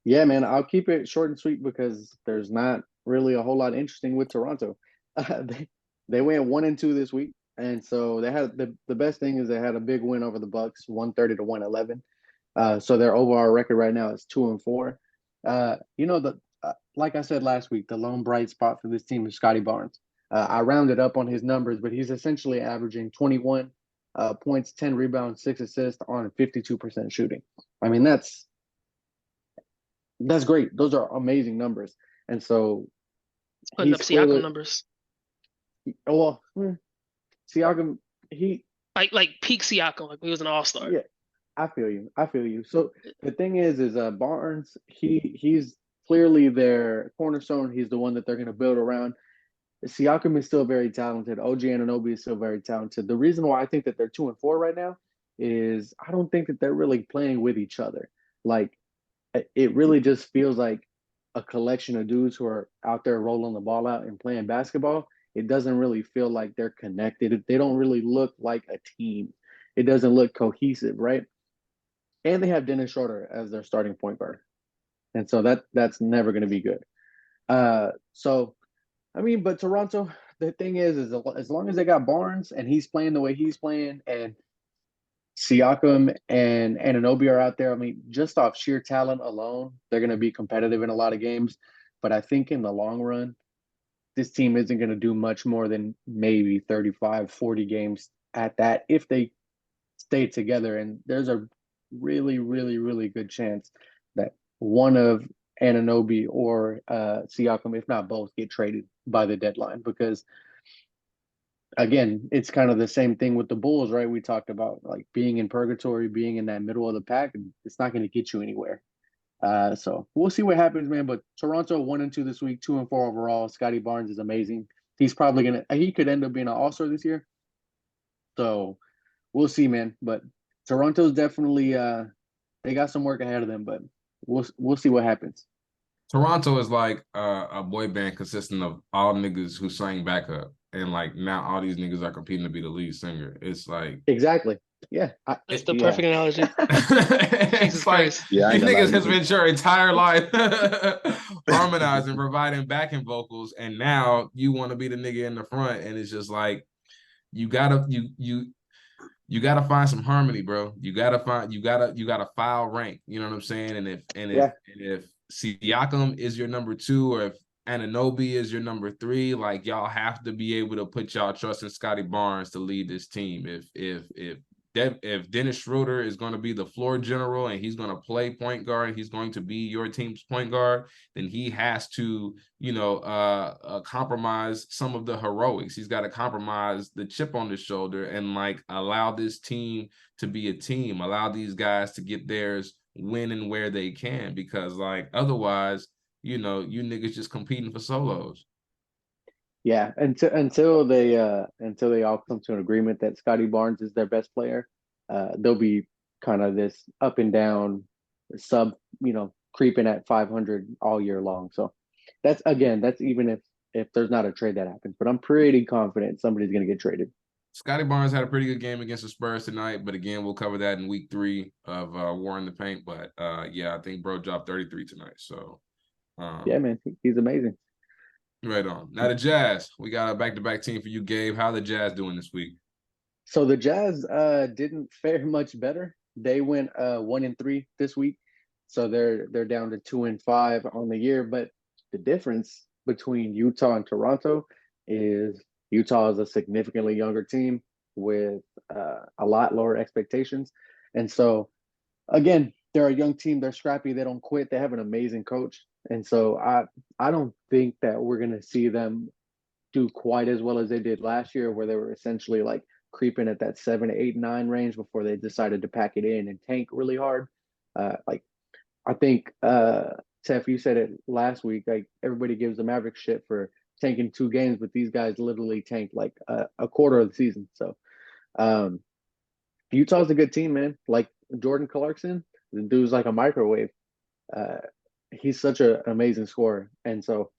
Yeah, man, I'll keep it short and sweet because there's not really a whole lot interesting with Toronto. They went 1-2 this week, and so they had the best thing is they had a big win over the Bucks, 130 to 111. So their overall record right now is 2-4. Like I said last week, the lone bright spot for this team is Scotty Barnes. I rounded up on his numbers, but he's essentially averaging 21 points, 10 rebounds, 6 assists on 52% shooting. I mean, that's great. Those are amazing numbers. And so he's putting up Siakam numbers. Well, Siakam, he like peak Siakam, like he was an all-star. Yeah, I feel you. So the thing is Barnes, he's clearly their cornerstone. He's the one that they're going to build around. Siakam is still very talented. OG Anunoby is still very talented. The reason why I think that they're 2-4 right now is I don't think that they're really playing with each other. Like, it really just feels like a collection of dudes who are out there rolling the ball out and playing basketball. It doesn't really feel like they're connected. They don't really look like a team. It doesn't look cohesive, right? And they have Dennis Schroeder as their starting point guard. And so that's never going to be good. But Toronto, the thing is as long as they got Barnes and he's playing the way he's playing and Siakam and Anunoby are out there, I mean, just off sheer talent alone, they're going to be competitive in a lot of games. But I think in the long run, this team isn't going to do much more than maybe 35, 40 games at that if they stay together. And there's a really, really, really good chance that one of Anunoby or Siakam, if not both, get traded by the deadline because, again, it's kind of the same thing with the Bulls, right? We talked about like being in purgatory, being in that middle of the pack. It's not going to get you anywhere. So we'll see what happens, man. But Toronto 1-2 this week, 2-4 overall. Scotty Barnes is amazing. He's probably he could end up being an all-star this year. So we'll see, man. But Toronto's definitely they got some work ahead of them, but we'll see what happens. Toronto is like a boy band consisting of all niggas who sang backup, and like now all these niggas are competing to be the lead singer. It's like exactly, yeah. That's the perfect analogy. Jesus it's like Christ. Yeah, I these ain't gonna niggas lie, has been your entire life harmonizing, providing backing vocals, and now you want to be the nigga in the front, and it's just like you gotta find some harmony, bro. You gotta file rank. You know what I'm saying? And if Siakam is your number 2, or if Anunoby is your number 3, like y'all have to be able to put y'all trust in Scotty Barnes to lead this team. If Dennis Schroeder is going to be the floor general and he's going to play point guard and he's going to be your team's point guard, then he has to, compromise some of the heroics. He's got to compromise the chip on his shoulder and like allow this team to be a team, allow these guys to get theirs when and where they can, because like otherwise, you niggas just competing for solos. Yeah, until they all come to an agreement that Scotty Barnes is their best player, they'll be kind of this up and down sub, creeping at 500 all year long. So that's even if there's not a trade that happens, but I'm pretty confident somebody's going to get traded. Scotty Barnes had a pretty good game against the Spurs tonight, but again, we'll cover that in week 3 of War in the Paint. But I think bro dropped 33 tonight. So yeah, man, he's amazing. Right on. Now the Jazz, we got a back-to-back team for you, Gabe. How the Jazz doing this week? So the Jazz didn't fare much better. They went 1-3 this week, so they're down to 2-5 on the year. But the difference between Utah and Toronto is Utah is a significantly younger team with a lot lower expectations, and so again, they're a young team. They're scrappy. They don't quit. They have an amazing coach, and so I don't think that we're gonna see them do quite as well as they did last year, where they were essentially like creeping at that 7, 8, 9 range before they decided to pack it in and tank really hard. I think Tef, you said it last week. Like everybody gives the Mavericks shit for tanking 2 games, but these guys literally tanked like a quarter of the season. So Utah's a good team, man. Like Jordan Clarkson, the dude's like a microwave. He's such an amazing scorer, and so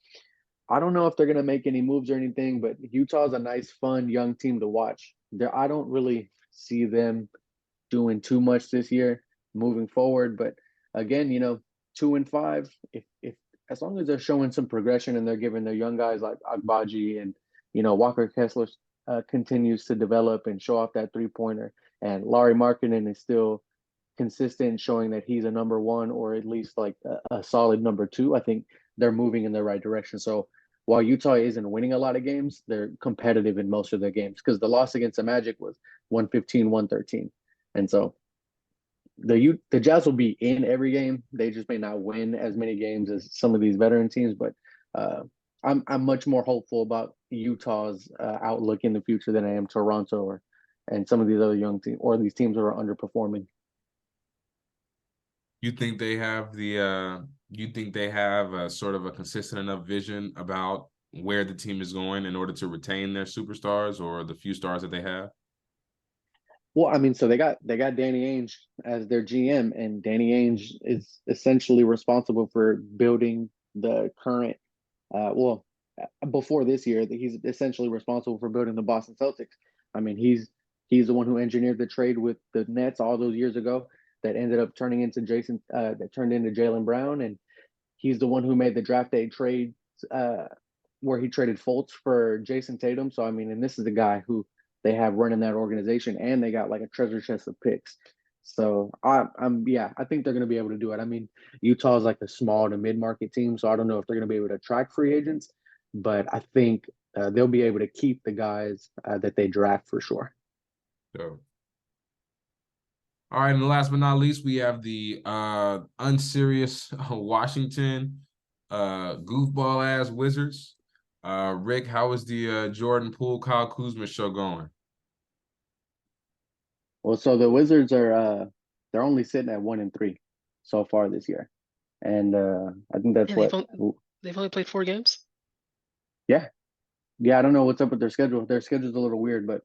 I don't know if they're going to make any moves or anything, but Utah's a nice, fun, young team to watch. I don't really see them doing too much this year moving forward. But again, 2-5, if as long as they're showing some progression and they're giving their young guys like Agbaji and, Walker Kessler continues to develop and show off that 3-pointer, and Lauri Markkanen is still consistent, showing that he's a number 1 or at least like a solid number 2, I think they're moving in the right direction. So while Utah isn't winning a lot of games, they're competitive in most of their games, because the loss against the Magic was 115-113. And so the Jazz will be in every game. They just may not win as many games as some of these veteran teams, but I'm much more hopeful about Utah's outlook in the future than I am Toronto and some of these other young teams or these teams that are underperforming. You think they have a sort of a consistent enough vision about where the team is going in order to retain their superstars or the few stars that they have? Well, I mean, so they got Danny Ainge as their GM, and Danny Ainge is essentially responsible for building the current before this year, he's essentially responsible for building the Boston Celtics. I mean, he's the one who engineered the trade with the Nets all those years ago that ended up turning into Jaylen Brown, and he's the one who made the draft day trade where he traded Fultz for Jason Tatum. So I mean, and this is the guy who they have running that organization, and they got like a treasure chest of picks. So I think they're going to be able to do it. I mean, Utah is like a small to mid-market team, so I don't know if they're going to be able to attract free agents, but I think they'll be able to keep the guys that they draft for sure. So. All right, and last but not least, we have the unserious Washington goofball ass Wizards. Rick, how is the Jordan Poole, Kyle Kuzma show going? Well, so the Wizards are they're only sitting at 1-3 so far this year, and I think that's Yeah, what. they've only played 4 games. Yeah, I don't know what's up with their schedule. Their schedule's a little weird, but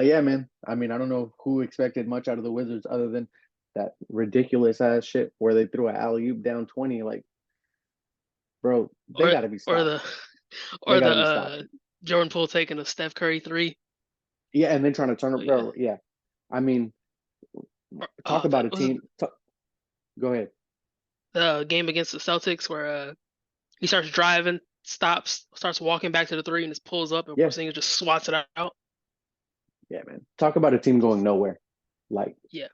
yeah, man. I mean, I don't know who expected much out of the Wizards other than that ridiculous ass shit where they threw an alley-oop down 20. Like, bro, they Or got to be or stopped. the They or got to the be stopped. Jordan Poole taking a Steph Curry 3. Yeah, and then trying to turn it. Oh, Bro, yeah. I mean, talk about a was it team. Go ahead. the game against the Celtics where he starts driving, stops, starts walking back to the 3, and just pulls up, and Yeah. Porzingis just swats it out. Yeah, man. Talk about a team going nowhere. Like, Yeah.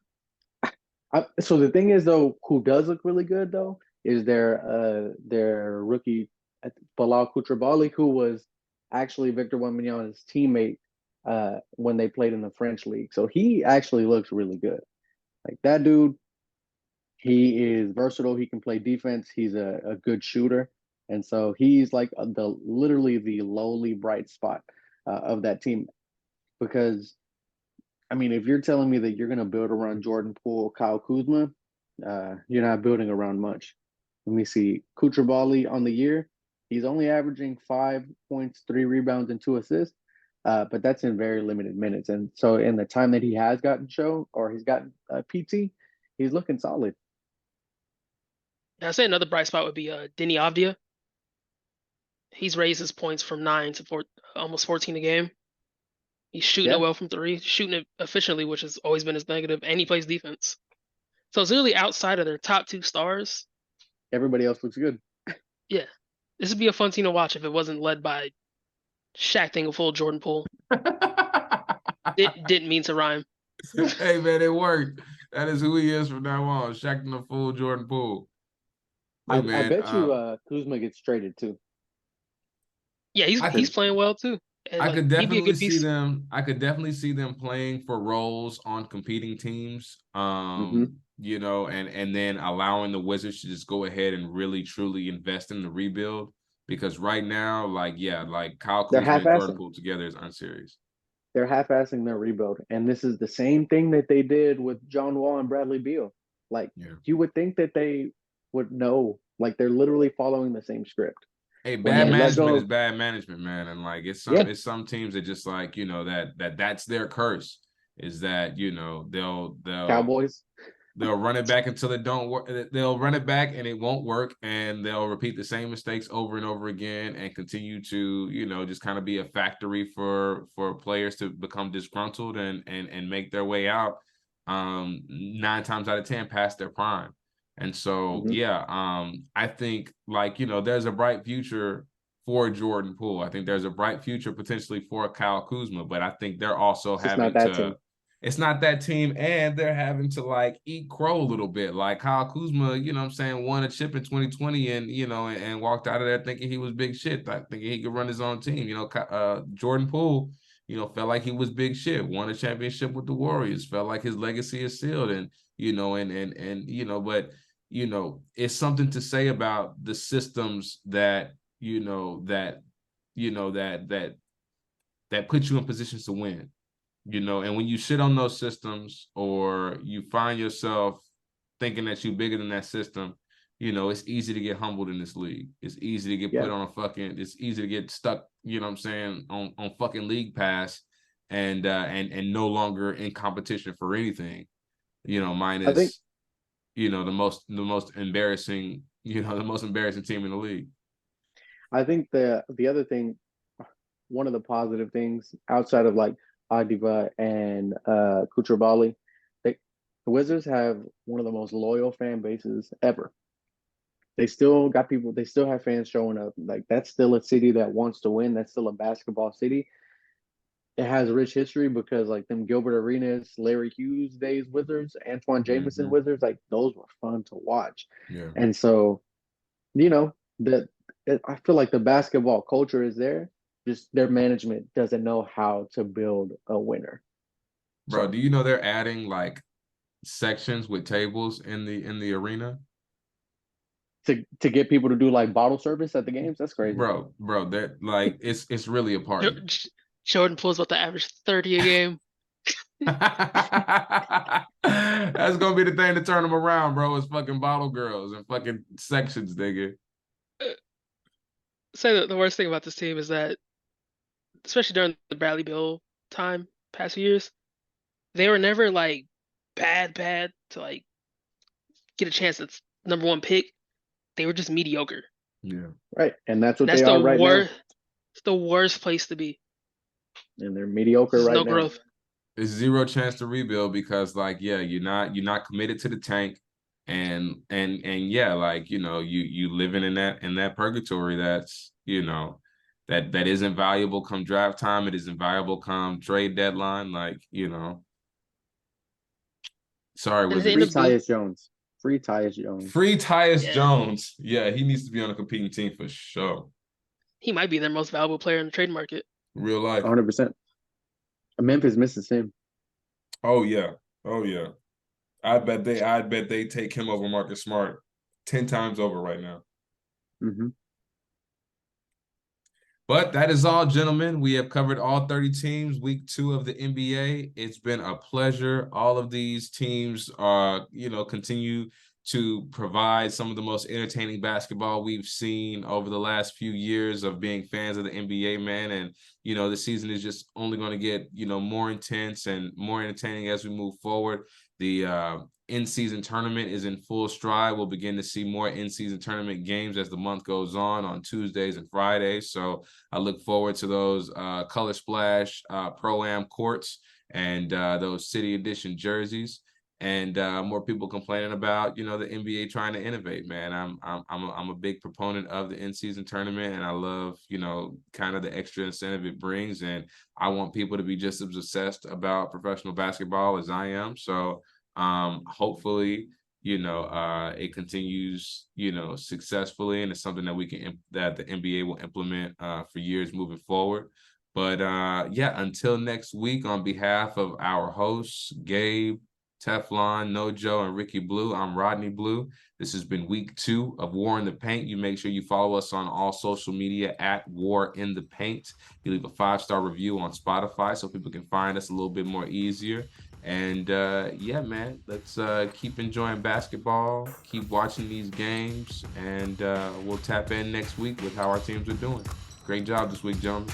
So the thing is, though, who does look really good though is their rookie Bilal Koulibaly, who was actually Victor Wembanyama's teammate when they played in the French league. So he actually looks really good. Like that dude, he is versatile. He can play defense. He's a good shooter, and so he's like literally the lowly bright spot of that team. Because I mean, if you're telling me that you're going to build around Jordan Poole, Kyle Kuzma, you're not building around much. Let me see. Koulibaly on the year, he's only averaging 5 points, 3 rebounds, and 2 assists, but that's in very limited minutes. And so, in the time that he has gotten show or he's gotten PT, he's looking solid. I'd say another bright spot would be Deni Avdija. He's raised his points from 9 to almost 14 a game. He's shooting it well from 3, shooting it efficiently, which has always been his negative, and he plays defense. So it's really outside of their top 2 stars. Everybody else looks good. Yeah. This would be a fun team to watch if it wasn't led by Shaq thing full Jordan Poole. Didn't mean to rhyme. Hey man, it worked. That is who he is from now on. Shaq the full Jordan Poole. I bet you Kuzma gets traded too. Yeah, he's playing well too. And I could definitely see piece. them. I could definitely see them playing for roles on competing teams. You know, and then allowing the Wizards to just go ahead and really truly invest in the rebuild. Because right now, like Kyle Kuzma and Jordan Poole together is unserious. They're half-assing their rebuild, and this is the same thing that they did with John Wall and Bradley Beal. Like you would think that they would know. Like they're literally following the same script. Hey, bad management is bad management, man. And like it's some teams that just like, you know, that's their curse is that, you know, they'll Cowboys. They'll run it back until it don't work. They'll run it back and it won't work, and they'll repeat the same mistakes over and over again and continue to, you know, just kind of be a factory for players to become disgruntled and make their way out 9 times out of 10 past their prime. And so, I think like, you know, there's a bright future for Jordan Poole. I think there's a bright future potentially for Kyle Kuzma, but I think they're also having to. It's not that team, and they're having to like eat crow a little bit. Like Kyle Kuzma, you know what I'm saying, won a chip in 2020 and, you know, and walked out of there thinking he was big shit, like thinking he could run his own team. You know, Jordan Poole, you know, felt like he was big shit, won a championship with the Warriors, felt like his legacy is sealed. And, you know, and you know, but, you know, it's something to say about the systems that, that put you in positions to win. You know, and when you sit on those systems or you find yourself thinking that you're bigger than that system, you know, it's easy to get humbled in this league. It's easy to get put on it's easy to get stuck, you know what I'm saying, on fucking league pass and no longer in competition for anything, you know, minus, you know, the most embarrassing, you know, the most embarrassing team in the league. I think the other thing, one of the positive things outside of like Avdija and Koulibaly, the Wizards have one of the most loyal fan bases ever. They still got people. They still have fans showing up. Like that's still a city that wants to win. That's still a basketball city. It has rich history because like them Gilbert Arenas, Larry Hughes days Wizards, Antoine Jameson Wizards, like those were fun to watch. Yeah. And so, you know, I feel like the basketball culture is there. Just their management doesn't know how to build a winner. Bro, do you know they're adding like sections with tables in the arena to get people to do like bottle service at the games? That's crazy. Bro, that like it's really a party. Jordan Poole's about to average 30 a game. That's gonna be the thing to turn them around, bro. Is fucking bottle girls and fucking sections, nigga. Say that the worst thing about this team is that, especially during the Bradley Beal time, past few years, they were never like bad to like get a chance at #1 pick. They were just mediocre. Yeah. Right, and that's what That's they the are right worst. It's the worst place to be. now, and they're mediocre There's right no now. growth. There's zero chance to rebuild because, like, yeah, you're not committed to the tank, and yeah, like, you know, you living in that purgatory that's, you know, that isn't valuable come draft time. It isn't valuable come trade deadline. Like, you know, sorry, And was they it end Free up Tyus Jones. Free Tyus Jones. free Tyus Yeah. Jones? Yeah, he needs to be on a competing team for sure. He might be their most valuable player in the trade market. Real life. 100%. Memphis misses him. Oh yeah. Oh yeah. I bet they take him over Marcus Smart 10 times over right now. Mm-hmm. But that is all, gentlemen. We have covered all 30 teams, week 2 of the NBA. It's been a pleasure. All of these teams are, you know, continue to provide some of the most entertaining basketball we've seen over the last few years of being fans of the NBA, man. And, you know, the season is just only going to get, you know, more intense and more entertaining as we move forward. The in-season tournament is in full stride. We'll begin to see more in-season tournament games as the month goes on Tuesdays and Fridays. So I look forward to those Color Splash Pro-Am courts and those City Edition jerseys. And more people complaining about, you know, the NBA trying to innovate, man. I'm a big proponent of the in-season tournament, and I love, you know, kind of the extra incentive it brings. And I want people to be just as obsessed about professional basketball as I am. So hopefully, you know, it continues, you know, successfully, and it's something that that the NBA will implement for years moving forward. But yeah, until next week, on behalf of our hosts, Gabe, Teflon, Nojo, and Ricky Blue, I'm Rodney Blue. This has been week 2 of War in the Paint. You make sure you follow us on all social media at War in the Paint. You leave a 5-star review on Spotify so people can find us a little bit more easier. And yeah, man, let's keep enjoying basketball, keep watching these games, and we'll tap in next week with how our teams are doing. Great job this week, gentlemen.